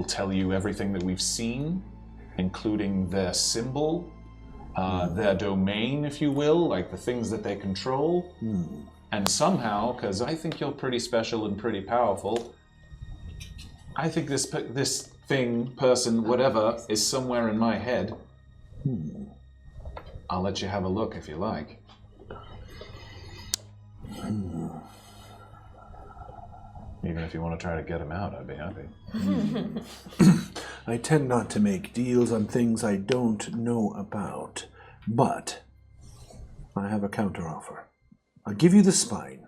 tell you everything that we've seen, including their symbol, their domain, if you will, like the things that they control. And somehow, because I think you're pretty special and pretty powerful, I think this thing, person, whatever, is somewhere in my head. I'll let you have a look if you like. Even if you want to try to get him out, I'd be happy. I tend not to make deals on things I don't know about, but I have a counteroffer. I'll give you the spine.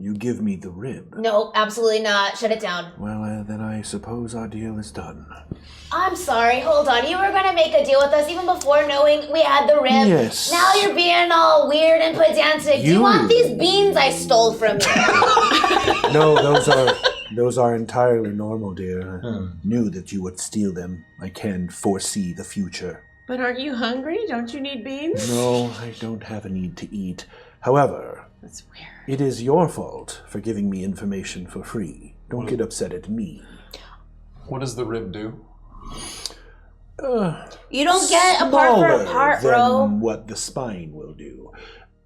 You give me the rib. No, absolutely not. Shut it down. Well, then I suppose our deal is done. I'm sorry. Hold on. You were gonna make a deal with us even before knowing we had the rib. Yes. Now you're being all weird and pedantic. Do you You- want these beans I stole from you? No, Those are entirely normal, dear. I knew that you would steal them. I can foresee the future. But aren't you hungry? Don't you need beans? No, I don't have a need to eat. However, That's weird. it is your fault for giving me information for free. Don't get upset at me. What does the rib do? You don't get a part for a part, than bro. what the spine will do.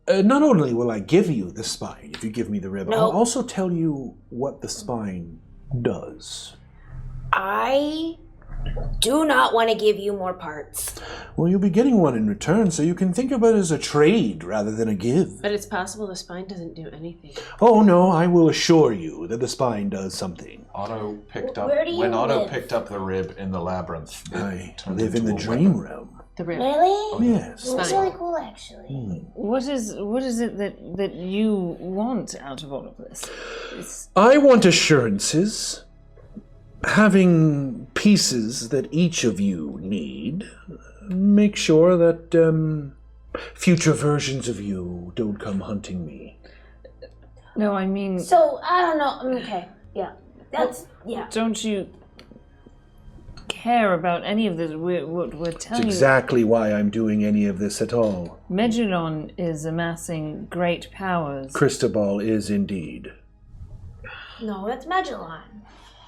Not only will I give you the spine if you give me the rib, I'll also tell you what the spine does. I do not want to give you more parts. Well, you'll be getting one in return, so you can think of it as a trade rather than a give. But it's possible the spine doesn't do anything. Oh no, I will assure you that the spine does something. Otto picked up Where do you when Otto live? picked up the rib in the labyrinth. it I turned live in into the a dream weapon. realm. The rib. Really? Yes. That's Spine. really cool, actually. What is it that you want out of all of this? I want assurances. Having pieces that each of you need, make sure that future versions of you don't come hunting me. No, I mean, So, I don't know. Okay, yeah. Yeah. don't you care about any of this? What we're That's telling exactly why I'm doing any of this at all. you, Megilon is amassing great powers. Cristobal is indeed. No, that's Magellon.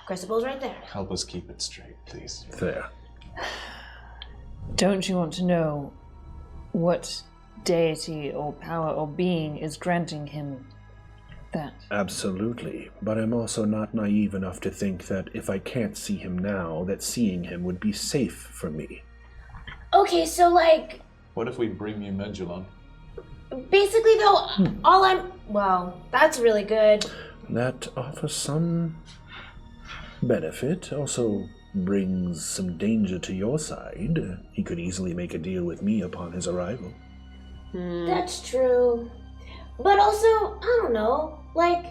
Cristobal's right there. Help us keep it straight, please. Fair. Don't you want to know what deity or power or being is granting him that? Absolutely. But I'm also not naive enough to think that if I can't see him now, that seeing him would be safe for me. Okay, so, like, What if we bring you Megilon? basically, though, well, that's really good. That offers some benefit, also brings some danger to your side. He could easily make a deal with me upon his arrival. That's true. But also, I don't know, like,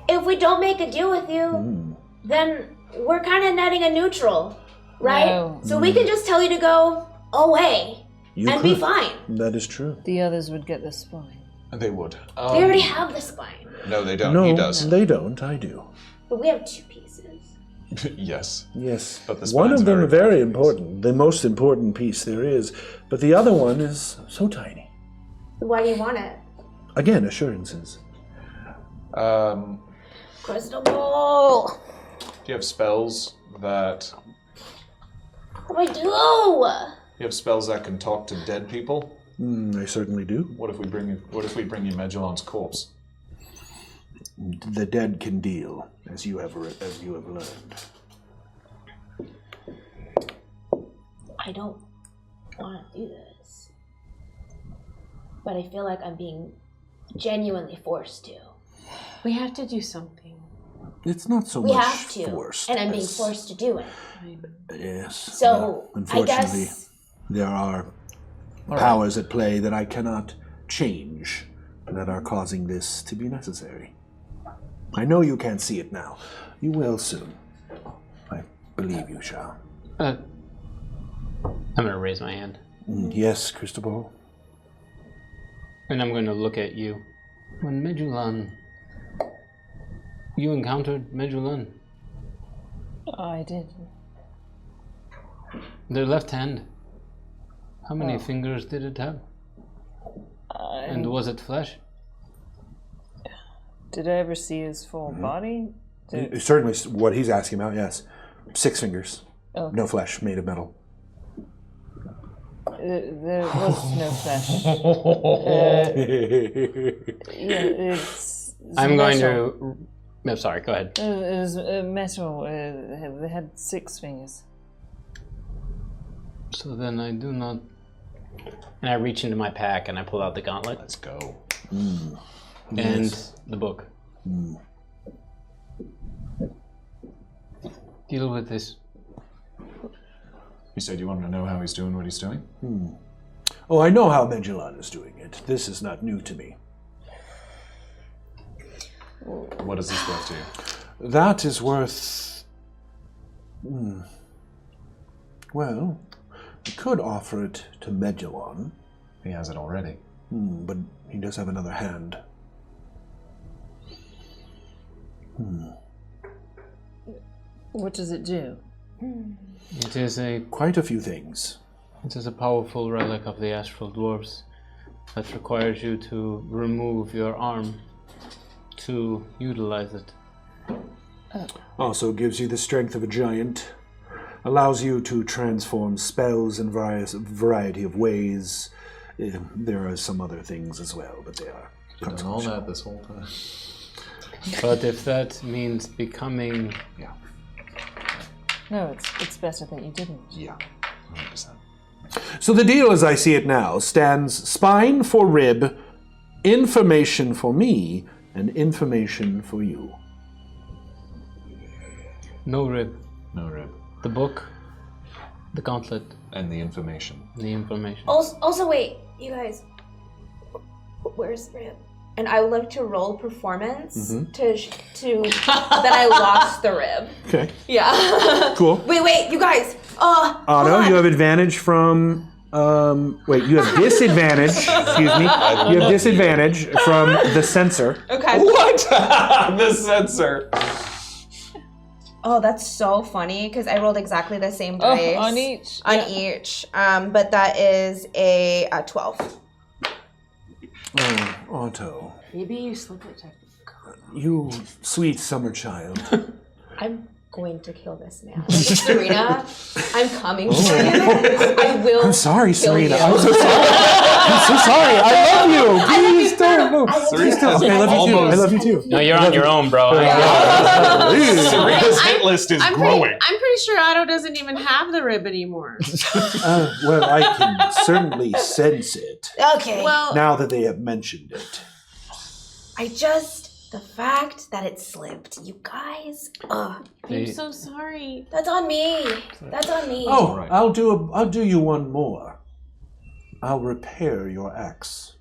if we don't make a deal with you, then we're kind of netting a neutral, right? No. So we can just tell you to go away You and could. be fine. That is true. The others would get the spine. They would. We already have the spine, No, they don't. No, He does. they don't. I do. but we have 2 pieces. Yes. Yes. But the one spine's of them very very important. important. The most important piece there is. But the other one is so tiny. Why do you want it? Again, assurances. Cristobal! Do you have spells that What do I you have spells that can talk to dead people? I certainly do. What if we bring you Megilon's corpse? The dead can deal, as you have learned. I don't want to do this. But I feel like I'm being genuinely forced to. We have to do something. It's not so We much have to. forced. And I'm being as- forced to do it. Yes. So, I unfortunately, guess. there are powers at play that I cannot change that are causing this to be necessary. I know you can't see it now. You will soon. I believe you shall. I'm gonna raise my hand. Yes, Cristobal. And I'm gonna look at you. When Megilon... You encountered Megilon. I did. Their left hand. How many fingers did it have? And was it flesh? Did I ever see his full body? Certainly, what he's asking about, yes. 6 fingers. Okay. No flesh, made of metal. There was no flesh. It's I'm going metal. to... No, sorry, go ahead. It was metal. They had 6 fingers. So then I do not... And I reach into my pack and I pull out the gauntlet. Let's go. And the book. Deal with this. You said you wanted to know how he's doing what he's doing? Oh, I know how Megilon is doing it. This is not new to me. What is this worth to you? That is worth... Well, we could offer it to Megilon, He has it already. but he does have another hand. What does it do? It is Quite a few things. It is a powerful relic of the astral dwarves that requires you to remove your arm to utilize it. Also gives you the strength of a giant. Allows you to transform spells in variety of ways. There are some other things as well, but they are You've done all that this whole time. But if that means becoming... Yeah. No, it's better that you didn't. Yeah. 100%. So the deal as I see it now stands spine for rib, information for me, and information for you. No rib. No rib. The book, the gauntlet, And the information. the information. Also, wait, you guys. Where's Rhea? And I would like to roll performance to that I lost the rib. Okay. Yeah. Cool. Wait, you guys. Otto, you have advantage from... you have disadvantage, excuse me. You have disadvantage from the sensor. Okay. What? The sensor. Oh, that's so funny because I rolled exactly the same dice on each. On each. But that is a 12. Oh, Otto, Maybe you slip it to... you sweet summer child. I'm going to kill this man. Surena, I'm coming for you. I will. I'm sorry, kill Surena. you. I'm so sorry. I'm so sorry. I love you. Please don't move. Okay, I love you too. I love you too. No, you're on your own, bro. Serena's hit list is growing. I'm pretty sure Otto doesn't even have the rib anymore. Well, I can certainly sense it Okay. Well, now that they have mentioned it. The fact that it slipped, you guys. I'm so sorry. That's on me. That's on me. Oh, right. I'll do you one more. I'll repair your axe.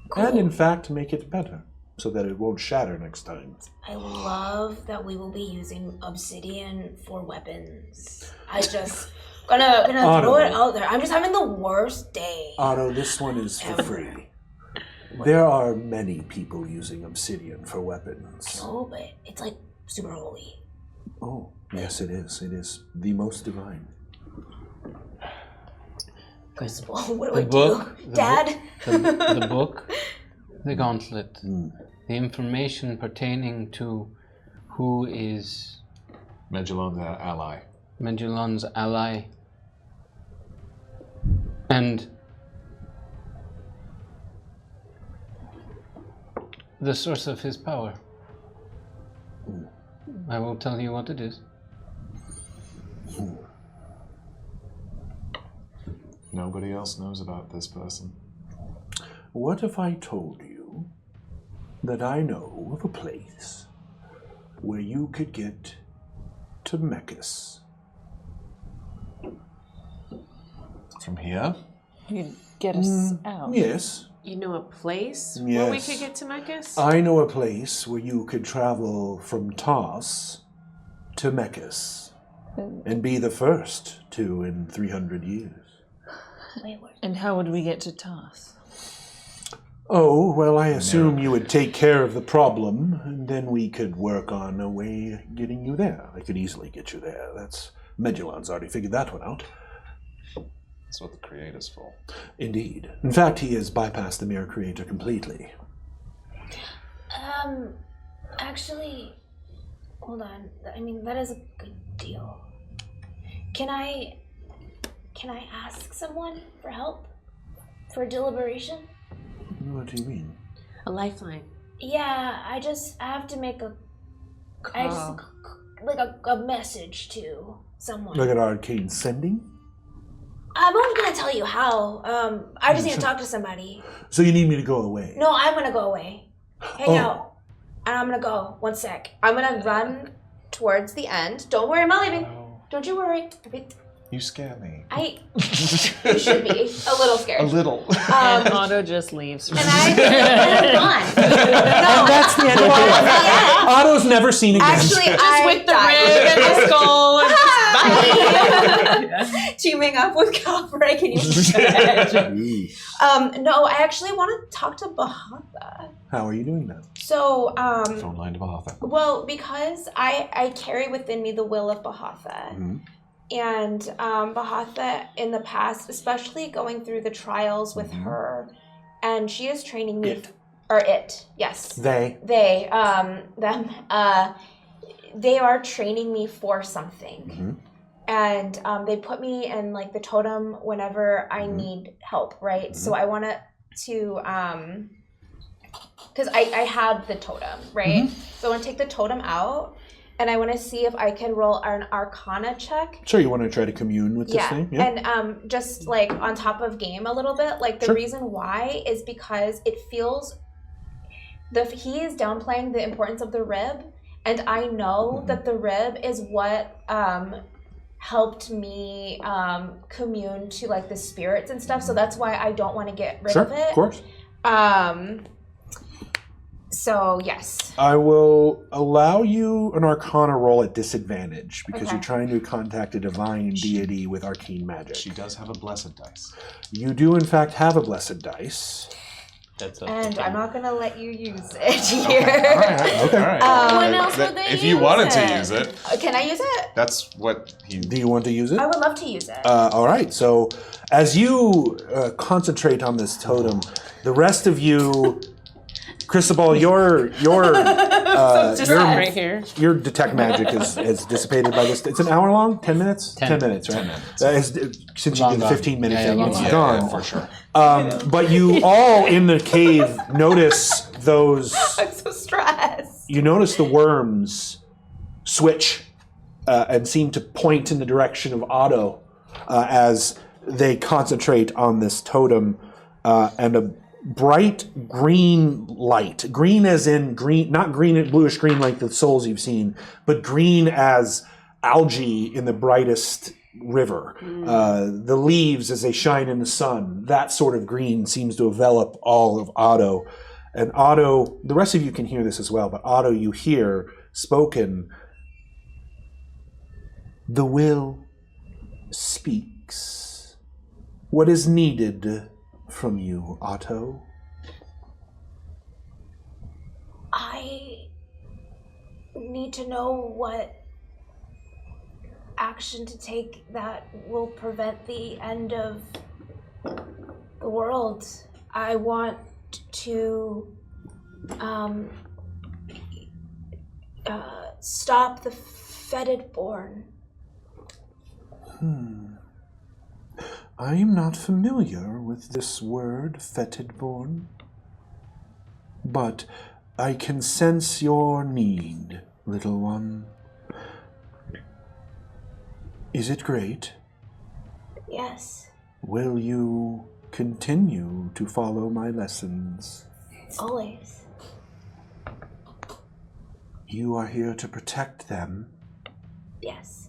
Cool. And in fact make it better, so that it won't shatter next time. I love that we will be using obsidian for weapons. I just gonna throw it out there. I'm just having the worst day. Otto, this one is for free. There are many people using obsidian for weapons. Oh, but it's like super holy. Oh, yes it is. It is the most divine. Cristobal, what do The I book, do? Dad? the book, the gauntlet, the information pertaining to who is Megillon's ally. Megillon's ally, and the source of his power. I will tell you what it is. Nobody else knows about this person. What if I told you that I know of a place where you could get to Mechas? From here? You'd get us out. Yes. You know a place where we Yes. could get to Mechas? I know a place where you could travel from Toss to Mechas and be the first to in 300 years. Wait, what? And how would we get to Tarth? Oh, well, I assume you would take care of the problem, and then we could work on a way getting you there. I could easily get you there. Megillon's already figured that one out. That's what the creator's for. Indeed. In fact, he has bypassed the Mirror Creator completely. Actually, hold on. I mean, that is a good deal. Can I ask someone for help? For deliberation? What do you mean? A lifeline. Yeah, I have to make a message to someone. Like an arcane sending? I'm not gonna tell you how. I just need to talk to somebody. So you need me to go away? No, I'm gonna go away. Hang out. And I'm gonna go. 1 sec. I'm gonna run towards the end. Don't worry, I'm not leaving. Don't you worry. You scare me. You should be a little scared. A little. And Otto just leaves. And I'm gone. And that's the end of it. Otto's never seen again. Actually, Just with the rib and the skull. And just Teaming up with Cartwright, can you imagine? No, I actually want to talk to Bahatha. How are you doing that? So, Phone line to Bahatha. well, because I carry within me the will of Bahatha. Mm-hmm. And Bahatha in the past, especially going through the trials with her, and she is training me, yes. They. Them, they are training me for something. And they put me in like the totem whenever I need help, right? So I want to, because I had the totem, right? So I want to take the totem out, and I want to see if I can roll an Arcana check. Sure, you want to try to commune with this thing? Yeah. And just like on top of game a little bit, like the reason why is because it feels, he is downplaying the importance of the rib, and I know that the rib is what helped me commune to like the spirits and stuff, so that's why I don't want to get rid of it. Of course. So yes. I will allow you an Arcana roll at disadvantage because you're trying to contact a divine deity with arcane magic. She does have a blessed dice. You do, in fact, have a blessed dice. And I'm not going to let you use it here. All right. When else would they If you wanted to use it, Can I use it? that's what he. Do you want to use it? I would love to use it. All right. So as you concentrate on this totem, the rest of you, Cristobal, your right here. your detect magic is dissipated by this. It's an hour long? 10 minutes? 10 minutes, right? 10 minutes. Since you did the 15 minute thing, it's gone. For sure. But you all in the cave notice those. I'm so stressed. You notice the worms switch and seem to point in the direction of Otto as they concentrate on this totem, and a bright green light. Green as in green, not green, bluish green like the souls you've seen, but green as algae in the brightest river. The leaves as they shine in the sun, that sort of green seems to envelop all of Otto. And Otto, the rest of you can hear this as well, but Otto, you hear spoken, the will speaks. What is needed from you, Otto? I need to know what action to take that will prevent the end of the world. I want to stop the fetid born. I am not familiar with this word, fetid-born, but I can sense your need, little one. Is it great? Yes, Will you continue to follow my lessons? always. You are here to protect them. Yes.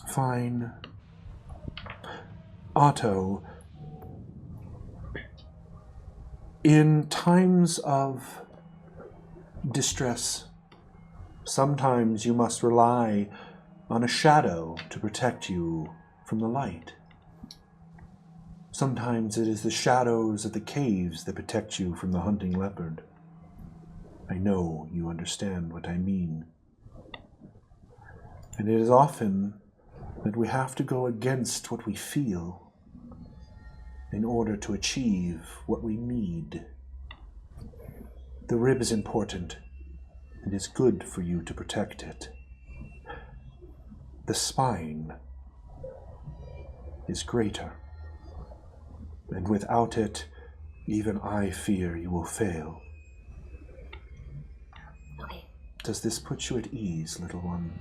Fine. Otto, in times of distress, sometimes you must rely on a shadow to protect you from the light. Sometimes it is the shadows of the caves that protect you from the hunting leopard. I know you understand what I mean. And it is often that we have to go against what we feel in order to achieve what we need. The rib is important. It is good for you to protect it. The spine is greater, and without it, even I fear you will fail. Okay, Does this put you at ease, little one?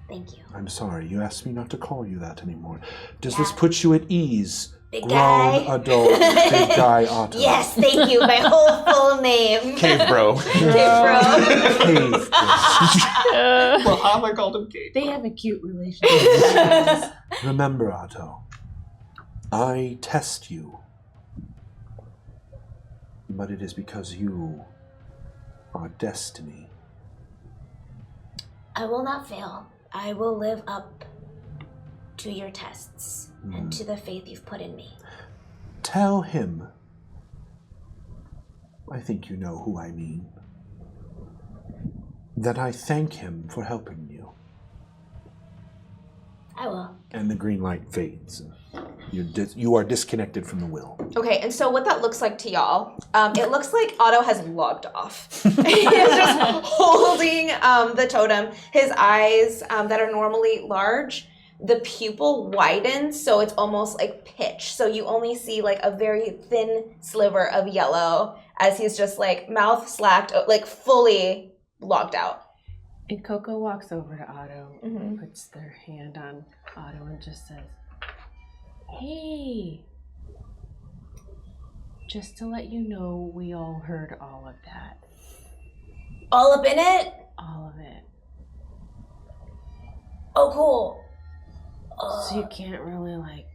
thank you. I'm sorry, you asked me not to call you that anymore. Does this put you at ease, Big grown guy. adult, big guy Otto? Yes, thank you. My whole full name. Cave bro. Cave bro. Cave. Well, I called him Cave. They have a cute relationship. Remember, Otto, I test you, but it is because you are destiny. I will not fail. I will live up to your tests and to the faith you've put in me. Tell him. I think you know who I mean. That I thank him for helping you. I will. And the green light fades. You are disconnected from the will. Okay, and so what that looks like to y'all, it looks like Otto has logged off. He is just holding the totem. His eyes that are normally large, the pupil widens, so it's almost like pitch. So you only see like a very thin sliver of yellow as he's just like mouth slacked, like fully logged out. And KoKo walks over to Otto, puts their hand on Otto and just says, "Hey, just to let you know, we all heard all of that. All up in it? All of it. Oh, cool. So you can't really, like,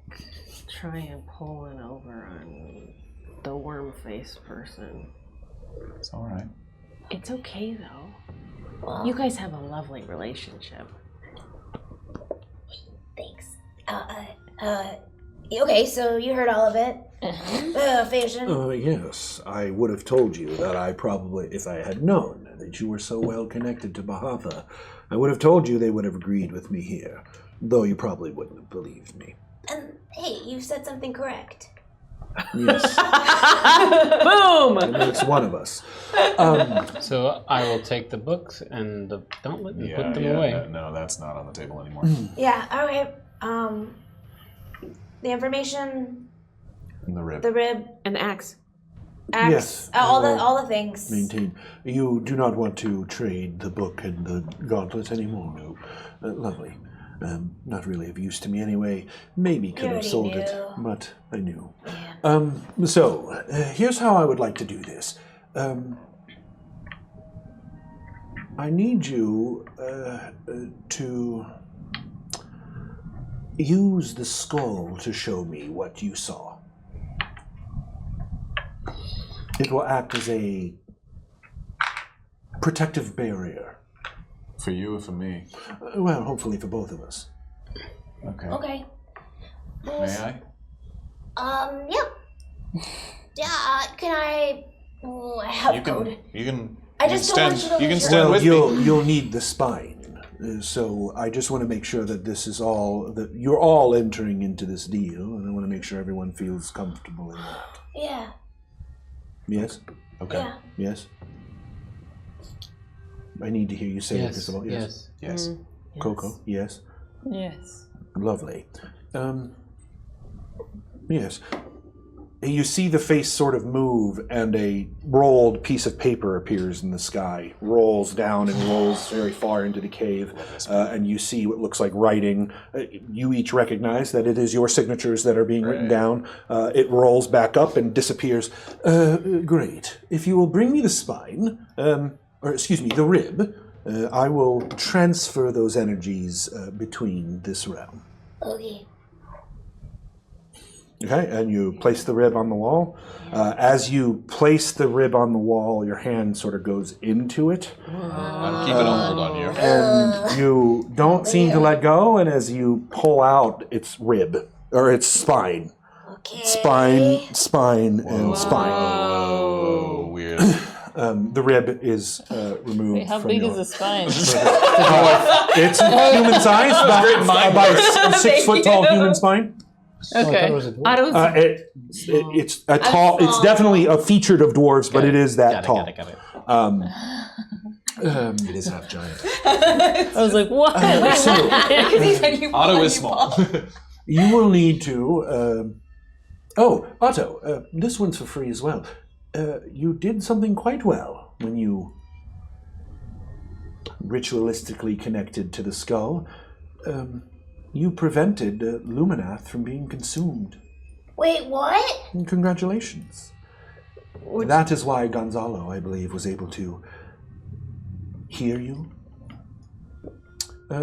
try and pull one over on the worm-faced person. It's all right. It's okay, though. Well, You guys have a lovely relationship." thanks. Okay, so you heard all of it. Fashion. Yes, I would have told you that I probably, if I had known that you were so well connected to Bahatha, I would have told you they would have agreed with me here, though you probably wouldn't have believed me. Hey, you said something correct. Yes, Boom! it makes one of us. So I will take the books and don't let me Yeah, put them away. No, that's not on the table anymore. Yeah, okay. The information, In the rib. the rib, An axe. axe, Yes, all the things. Maintain. You do not want to trade the book and the gauntlet anymore? No. Lovely. Not really of use to me anyway. Maybe could have already sold it, knew. but I knew. Yeah. So, here's how I would like to do this. I need you to use the skull to show me what you saw. It will act as a protective barrier. For you or for me? Well, hopefully for both of us. Okay. Okay. May I? Yeah. Yeah, can I... Oh, I have code. You can. I just don't want you to You can lose stand Well, with me. you'll need the spine. So I just want to make sure that this is all, that you're all entering into this deal, and I want to make sure everyone feels comfortable in that. Yeah. Yes? Okay. Yeah. Yes? I need to hear you say it, Yes, Cristobal. yes. Yes. KoKo, yes? Yes. Lovely. Yes. You see the face sort of move, and a rolled piece of paper appears in the sky, rolls down and rolls very far into the cave, and you see what looks like writing. You each recognize that it is your signatures that are being written down. It rolls back up and disappears. Great. If you will bring me the spine, the rib, I will transfer those energies between this realm. Okay. Okay, and you place the rib on the wall. As you place the rib on the wall, your hand sort of goes into it. I'm keeping a hold on you. And you don't seem to let go, and as you pull out its rib, or its spine. Okay. Spine, and spine. Oh, weird. The rib is removed Wait, how from big your... is the spine? It's human size, about a 6 foot tall human spine. Okay. It's a tall. It's definitely a featured of dwarves, but it is that tall. Got it. It is half giant. I was like, what? Otto is small. You will need to. Otto, this one's for free as well. You did something quite well when you ritualistically connected to the skull. You prevented Luminath from being consumed. Wait, what? Congratulations. That is why Gonzalo, I believe, was able to hear you.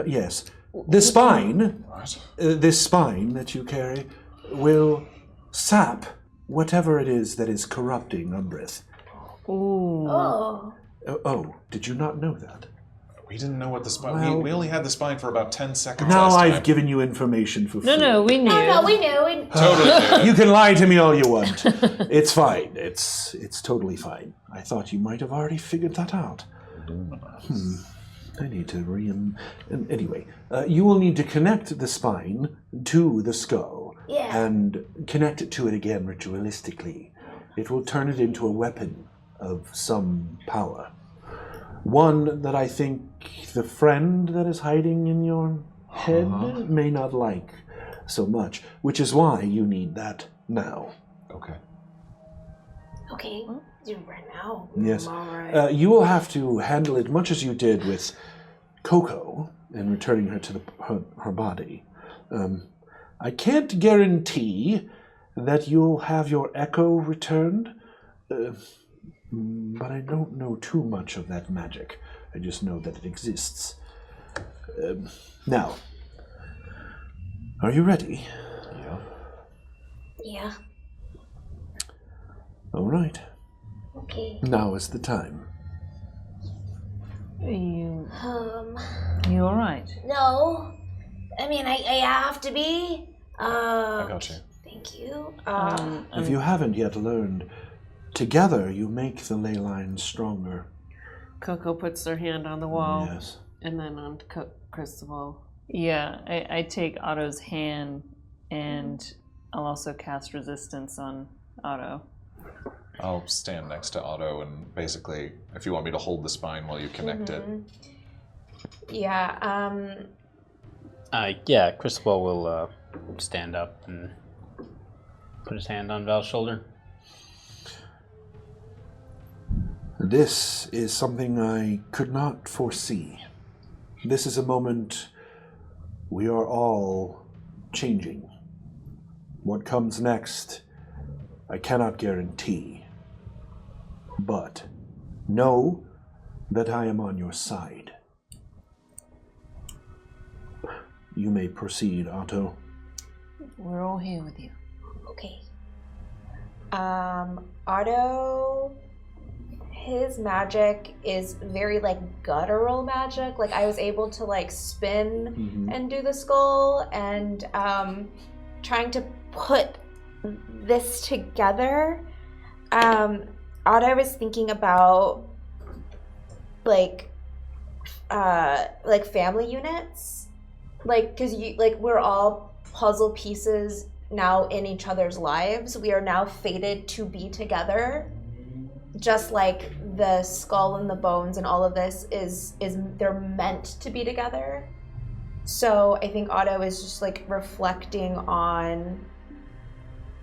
Yes. The spine, this spine that you carry, will sap whatever it is that is corrupting Umbrith. Ooh. Oh. Oh, did you not know that? We didn't know what the spine. Well- we only had the spine for about 10 seconds. Now last I've time. given you information for free. No, we knew. No, we knew. Totally. You can lie to me all you want. It's fine. It's totally fine. I thought you might have already figured that out. I need to anyway, you will need to connect the spine to the skull and connect it to it again ritualistically. It will turn it into a weapon of some power. One that I think the friend that is hiding in your head may not like so much, which is why you need that now. Okay. Okay, right now. Yes. All right. You will have to handle it much as you did with KoKo and returning her to her body. I can't guarantee that you'll have your echo returned, but I don't know too much of that magic. I just know that it exists. Now, are you ready? Yeah. All right. Okay. Now is the time. You all right? No. I mean, I have to be. I got you. Thank you. If you haven't yet learned, together you make the ley lines stronger. KoKo puts her hand on the wall. Yes. And then on Cristobal. Yeah, I take Otto's hand, and I'll also cast resistance on Otto. I'll stand next to Otto, and basically, if you want me to hold the spine while you connect it. Yeah. Yeah, Cristobal will stand up and put his hand on Val's shoulder. This is something I could not foresee. This is a moment we are all changing. What comes next, I cannot guarantee. But know that I am on your side. You may proceed, Otto. We're all here with you. Okay. Otto, his magic is very guttural magic. I was able to spin and do the skull, and trying to put this together. Otto was thinking about family units, because we're all puzzle pieces now in each other's lives. We are now fated to be together, just like the skull and the bones and all of this is they're meant to be together. So I think Otto is just reflecting on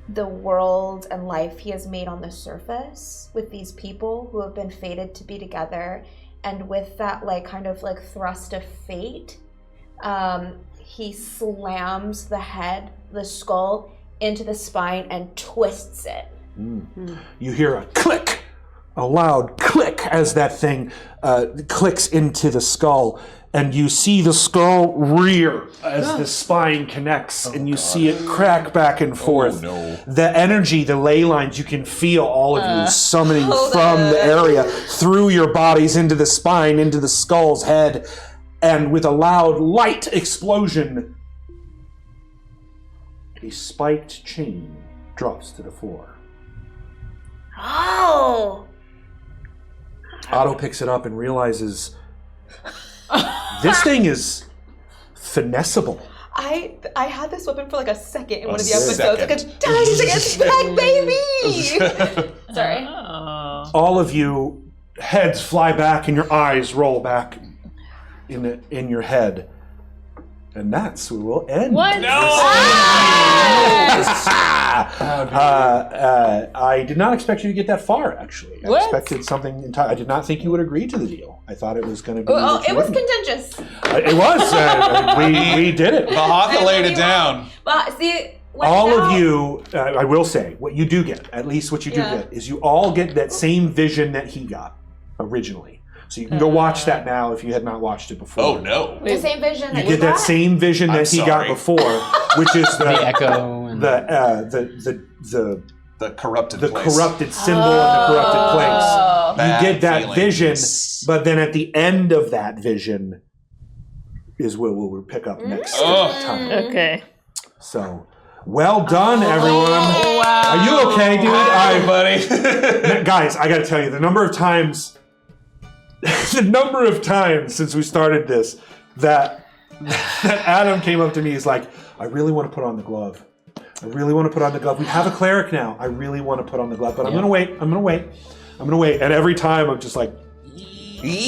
the world and life he has made on the surface with these people who have been fated to be together, and with that thrust of fate, he slams the skull into the spine and twists it. You hear a click, a loud click as that thing clicks into the skull, and you see the skull rear as the spine connects, and you see it crack back and forth. Oh, no. The energy, the ley lines, you can feel all of you summoning from the area through your bodies into the spine, into the skull's head, and with a loud, light explosion, a spiked chain drops to the floor. Oh! Otto picks it up and realizes this thing is finessable. I had this weapon for a second in one of the second. episodes. A tiny second, baby! Sorry. All of you, heads fly back and your eyes roll back in your head. And that's where we'll end. What? I did not expect you to get that far, actually. I What? expected something entirely. I did not think you would agree to the deal. I thought it was going to be... Oh, that you it was wouldn't. contentious. It was. We did it. Bahaka laid it down. But see, All of you, I will say, what you do get, at least what you do get, is you all get that same vision that he got originally. So you can go watch that now if you had not watched it before. Oh no! the same vision You that get that same vision that he got sorry. before, which is The echo and the The corrupted the place. corrupted symbol and the corrupted place. bad get that feelings. vision, but then at the end of that vision is where we'll pick up next time. Okay. So, well done, everyone. wow. Are you okay, dude? Hi, buddy. Guys, I got to tell you, the number of times since we started this that Adam came up to me is like, I really want to put on the glove. We have a cleric now. I really want to put on the glove, but I'm going to wait. And every time I'm just like, Maybe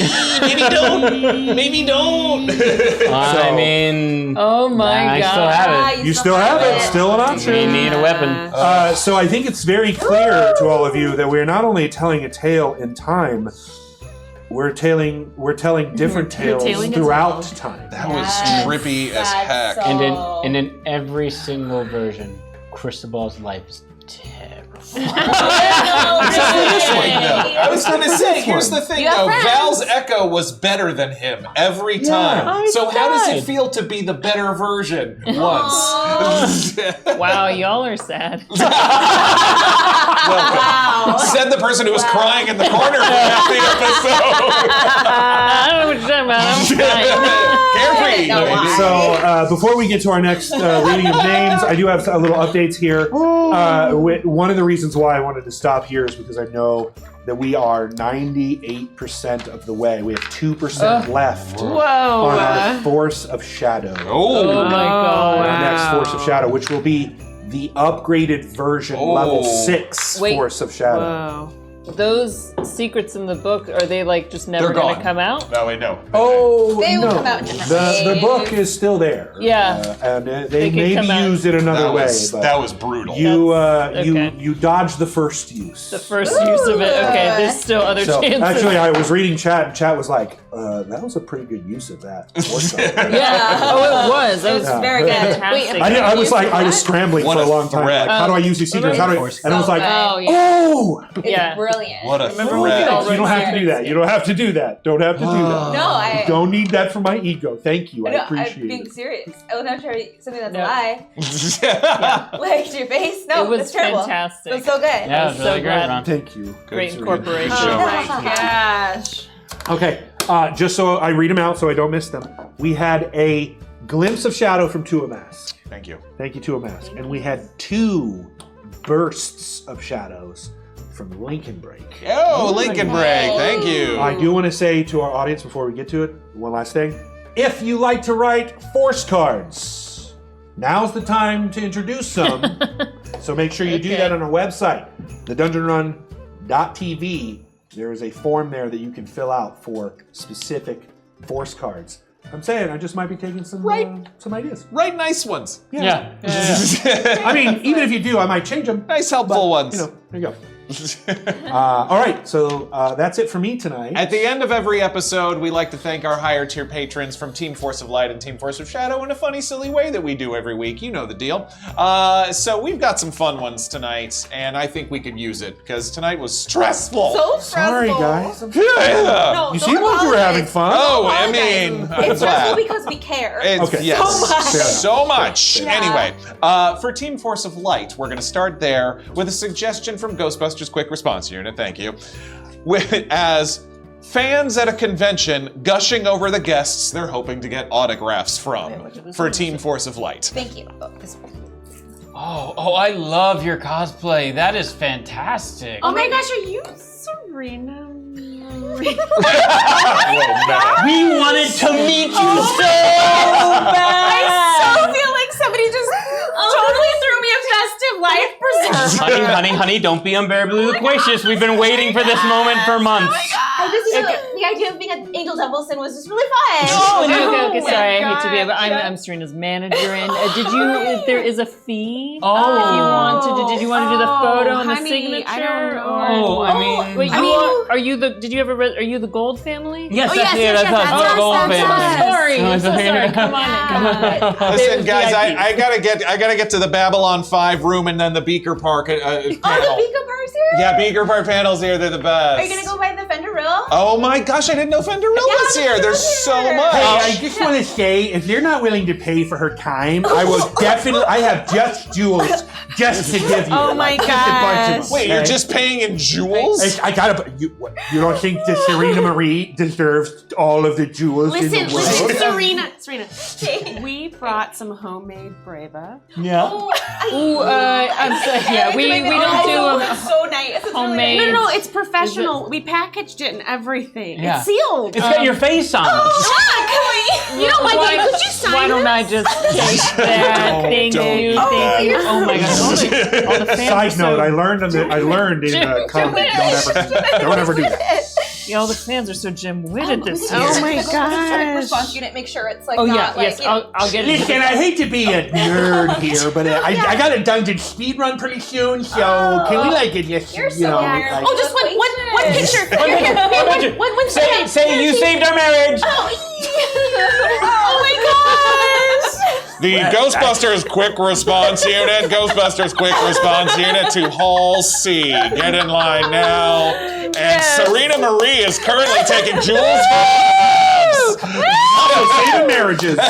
don't. I mean, Oh my I god. still have it. you still have it. Still an We option. need a weapon. So I think it's very clear to all of you that we're not only telling a tale in time, we're telling different tales telling a throughout time. That was trippy as heck. And in every single version, Cristobal's life is terrible. Except for this one, though. I was going to say, here's the thing, You have though. friends. Val's Echo was better than him every time. So how does it feel to be the better version once? Wow, y'all are sad. Wow. Said the person who was crying in the corner for half the episode. I don't know what you're talking about. I'm fine. Carefree. So before we get to our next reading of names, I do have a little updates here. One of the reasons why I wanted to stop here is because I know that we are 98% of the way. We have 2% left Whoa. on our Force of Shadow. Oh my god. Our next Force of Shadow, which will be the upgraded version, level 6 Wait. Force of Shadow. Whoa. Those secrets in the book, are they like just never They're going to gone. come out? No, wait, no. Oh, They will no. come out in different The ways. book is still there. Yeah. And They they could may come be out. used in another way. But That was brutal. you okay. you dodged the first use. The first use of it. Okay, there's still other So chances. actually, I was reading chat, and chat was like, "That was a pretty good use of that." yeah. Oh, it was. That was Yeah. very fantastic. I was scrambling What for a a long time. threat. Like, how do I use these secrets? How do I? And I was like, Oh yeah. "Oh, Yeah. Brilliant. What a Remember threat. we you don't have to do that. You don't have to do that. Don't have to do that. No, I. Don't need that for my ego. Thank you. I No, I'm appreciate being it." serious. I would not try something that's No. a lie. Yeah. Like to your face. No, It was that's terrible. fantastic. It was so good. Yeah, it was So really great, glad. Ron. Thank you. Great Good incorporation. show. Oh my gosh. Okay, just so I read them out so I don't miss them. We had a glimpse of shadow from Tuamask. Thank you. Thank you, Tuamask. And we had 2 bursts of shadows from Lincoln Break. Oh, Lincoln Break. Thank you. I do want to say to our audience before we get to it, one last thing. If you like to write force cards, now's the time to introduce some. So make sure you do that on our website, thedungeonrun.tv. There is a form there that you can fill out for specific force cards. I'm saying I just might be taking some ideas. Write nice ones. Yeah. I mean, even if you do, I might change them. Nice, helpful ones. You know, there you go. All right, so that's it for me tonight. At the end of every episode, we like to thank our higher tier patrons from Team Force of Light and Team Force of Shadow in a funny, silly way that we do every week. You know the deal. So we've got some fun ones tonight, and I think we could use it because tonight was stressful. So Sorry, stressful. guys. Yeah. No, You don't seem like you were apologize. having fun. Oh, Don't I apologize. mean, I'm It's stressful glad. because we care. Okay. Yes, So much. so much. Yeah. Anyway, for Team Force of Light, we're going to start there with a suggestion from Ghostbusters Quick Response Unit. Thank you. As fans at a convention gushing over the guests they're hoping to get autographs from for Team Force of Light. Thank you. Oh, this one. Oh, I love your cosplay. That is fantastic. Oh my gosh, are you Surena? We wanted to meet you so I so feel like somebody just totally threw me a festive life preserver. Honey, don't be unbearably loquacious. We've been waiting for this moment for months. The idea of being an Angel Devilson was just really fun. Oh, okay, Oh my sorry, I hate to be, but gosh. I'm Serena's manager, and there is a fee. Oh. If you wanted to, did you want to do the photo and the honey, signature? I don't know. Oh, I mean, Wait, are you the? Did you ever? Are you the gold family? yes, Oh, that's yes, it. That's us. that's Gold us, family. that's us. Sorry, I'm so sorry. Come on. Listen, guys, VIP. I gotta get to the Babylon 5 room and then the Beaker Park panel. Oh, the Beaker Park bars here? Yeah, beaker bar panels here. They're the best. Are you gonna go by the Fender Rill? Oh my gosh, I didn't know Fender Rill was here. There's so much. Hey, I just want to say, if you're not willing to pay for her time, I will definitely. I have just jewels just to give you. Oh my Just a bunch of them, gosh. Wait, you're okay? just paying in jewels? I gotta. You don't think that Serena Marie deserves all of the jewels in Listen, the world? Serena. We brought some homemade Brava. Yeah. Ooh, I'm sorry. Yeah, we don't do It's so nice. It's homemade. Really No, it's professional. We packaged it and everything. Yeah. It's sealed. It's got your face on it. You don't like why, it? Could you sign why don't I just take that? Thank you. Oh my god. All the fans Side are note: so, I learned in comedy. Don't ever do that. yeah, all the fans are so dim-witted this year. Oh my Civic gosh. response unit. Make sure it's like Oh not yeah, like, yes, you know, I'll get it. Listen, I hate to be a nerd here, but I got a dungeon speed run pretty soon, so can we like it just You're so weird. like, Oh, just one picture. One Say you saved our marriage. Oh my gosh. The Ghostbusters Quick Response Unit. Ghostbusters Quick Response Unit to Hall C. Get in line now. And Serena Marie is currently taking jewels from saving marriages. Did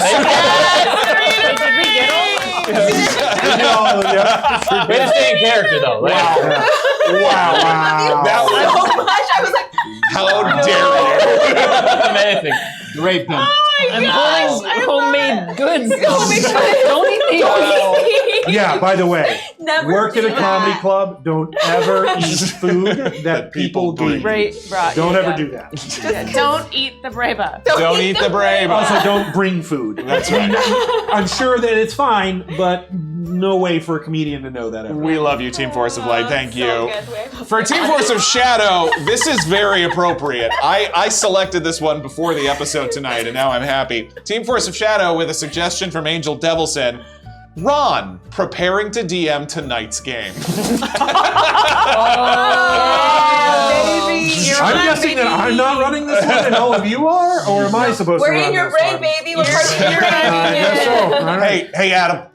we get all? Way to stay in character, though. Right? Wow. That so much. I was like, how dare you? Amazing. Great pimp. I'm pulling homemade goods. Don't eat these. Yeah, by the way, never work at do a comedy that. club. Don't ever eat food that people give you. Right, Don't ever do that. Don't eat the Brava. Don't eat the brave. Also, don't bring food. That's right. I'm sure that it's fine, but no way for a comedian to know that ever. We love you, Team Force of Light. Thank you. So good. For Team Force of Shadow, this is very appropriate. I selected this one before the episode tonight, and now I'm happy. Team Force of Shadow with a suggestion from Angel Devilson. Ron, preparing to DM tonight's game. I'm guessing that I'm not running this one and all of you are? Or am I supposed We're to run in your this brain, one? baby. We're part of your I guess so. All right. Hey, Adam.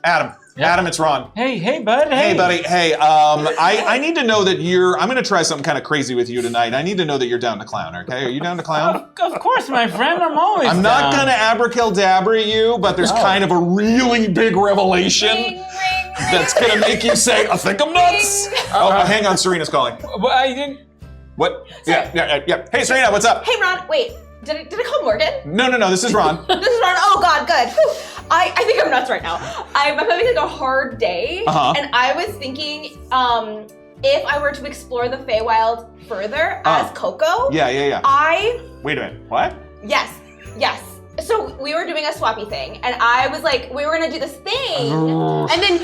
Adam, it's Ron. Hey, bud. Hey, buddy. Hey, I need to know that I'm going to try something kind of crazy with you tonight. I need to know that you're down to clown, okay? Are you down to clown? Of course, my friend. I'm always I'm not down. going to abracadabra you, but there's kind of a really big revelation that's going to make you say, I think I'm nuts. Oh, hang on. Serena's calling. Well, I didn't. What? Yeah. Hey, Serena, what's up? Hey, Ron. Wait. Did I call Morgan? No. This is Ron. This is Ron. Oh God, good. Whew. I think I'm nuts right now. I'm having like a hard day, and I was thinking, if I were to explore the Feywild further as KoKo. Yeah. Wait a minute. What? Yes. So we were doing a swappy thing, and I was like, we were gonna do this thing, and then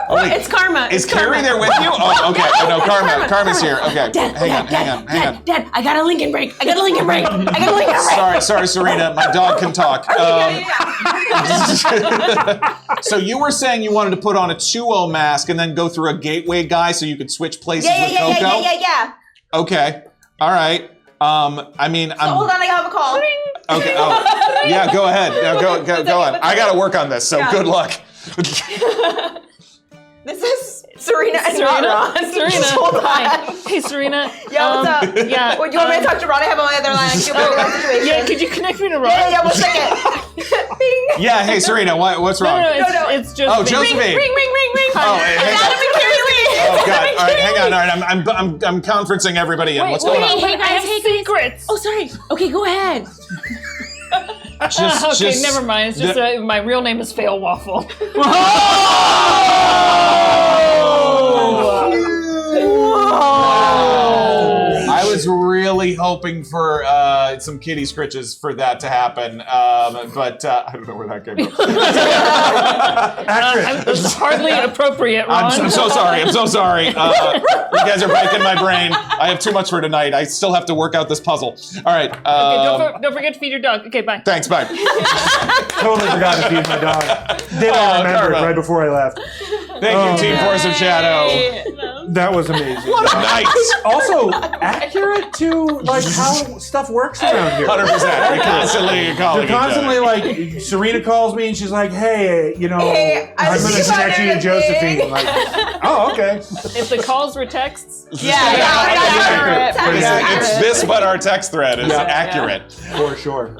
wait. It's karma. Is It's karma. Kari there with you? Oh, okay. No, Karma's here. Okay. Hang on. Dad, I got a Lincoln break. Sorry, Serena. My dog can talk. So you were saying you wanted to put on a 2-0 mask and then go through a gateway guy so you could switch places with KoKo? Yeah. Okay. All right. I'm Hold on, I have a call. okay. Oh, yeah. Go ahead. No, go on. I got to work on this. So good luck. This is Serena and not Ron. Serena. Hold on. Hi. Hey, Serena. Yeah, what's up? Yeah. Would you want me to talk to Ron? I have on my other line. I can do a situation. Yeah, could you connect me to Ron? Yeah, 1 second. Bing. Yeah. Hey, Serena. What's wrong? No, it's just. Oh, Josephine. Ring. Oh, hey, hang on. Oh God! All right, hang on. All right, I'm conferencing everybody in. What's going on? Wait, I have secrets. Oh, sorry. Okay, go ahead. Okay, never mind. It's just my real name is Fail Waffle. I was really hoping for some kitty scritches for that to happen, but I don't know where that came from. It's hardly appropriate, Ron. I'm so sorry. You guys are breaking my brain. I have too much for tonight. I still have to work out this puzzle. All right. Okay, don't forget to feed your dog. Okay, bye. Thanks. Bye. Totally forgot to feed my dog. Then I remembered Karma. right before I left. Thank you, Team Force of Shadow. That was amazing. What a night! Also, accurate to like how stuff works around here. 100%. We constantly calling They're constantly each other. like, Serena calls me and she's like, "Hey, you know, Hey, I I'm was going to just connect you to wondering. Josephine." Like, oh, okay. If the calls were texts, It's this, but our text thread is accurate. For sure.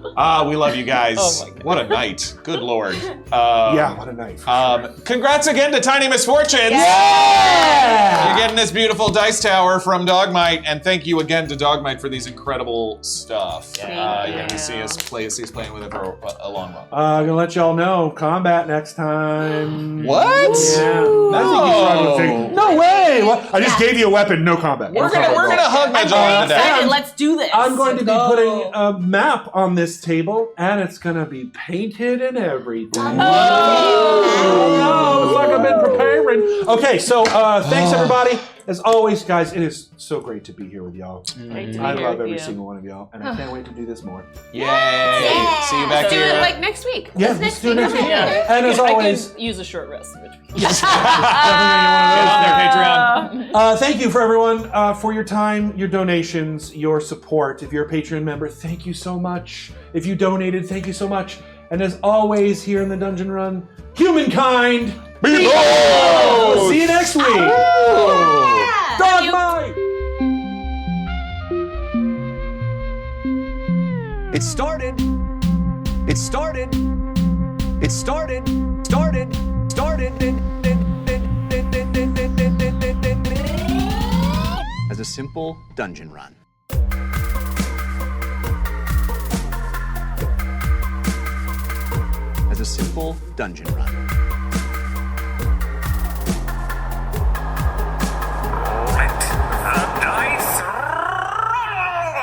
We love you guys. Oh my God. What a night. Good lord. Yeah, what a night. Congrats again to Tiny Misfortunes. Yeah! You're getting this beautiful dice tower from Dogmite, and thank you again to Dogmite for these incredible stuff. You're going to see us playing with it for a long while. Gonna let y'all know, combat next time. What? Yeah. I think he's trying to think. No way! What? I just gave you a weapon, no combat. We're gonna hug Magellon to death. And let's do this. I'm going to be putting a map on this table, and it's gonna be painted and everything. Oh, it's like I've been preparing. Okay, so thanks everybody. As always, guys, it is so great to be here with y'all. I love every single one of y'all, and I can't wait to do this more. Yay! See you back Do here. it like next week. Yeah, It's let's do it next week. Yeah. And as always, I can use a short rest in between. Patreon. thank you for everyone for your time, your donations, your support. If you're a Patreon member, thank you so much. If you donated, thank you so much. And as always, here in the Dungeon Run, humankind, be bold! See you next week. Dogmite! It started. It started. It started. Started. As a simple dungeon run. As a simple dungeon run. Let the dice roll!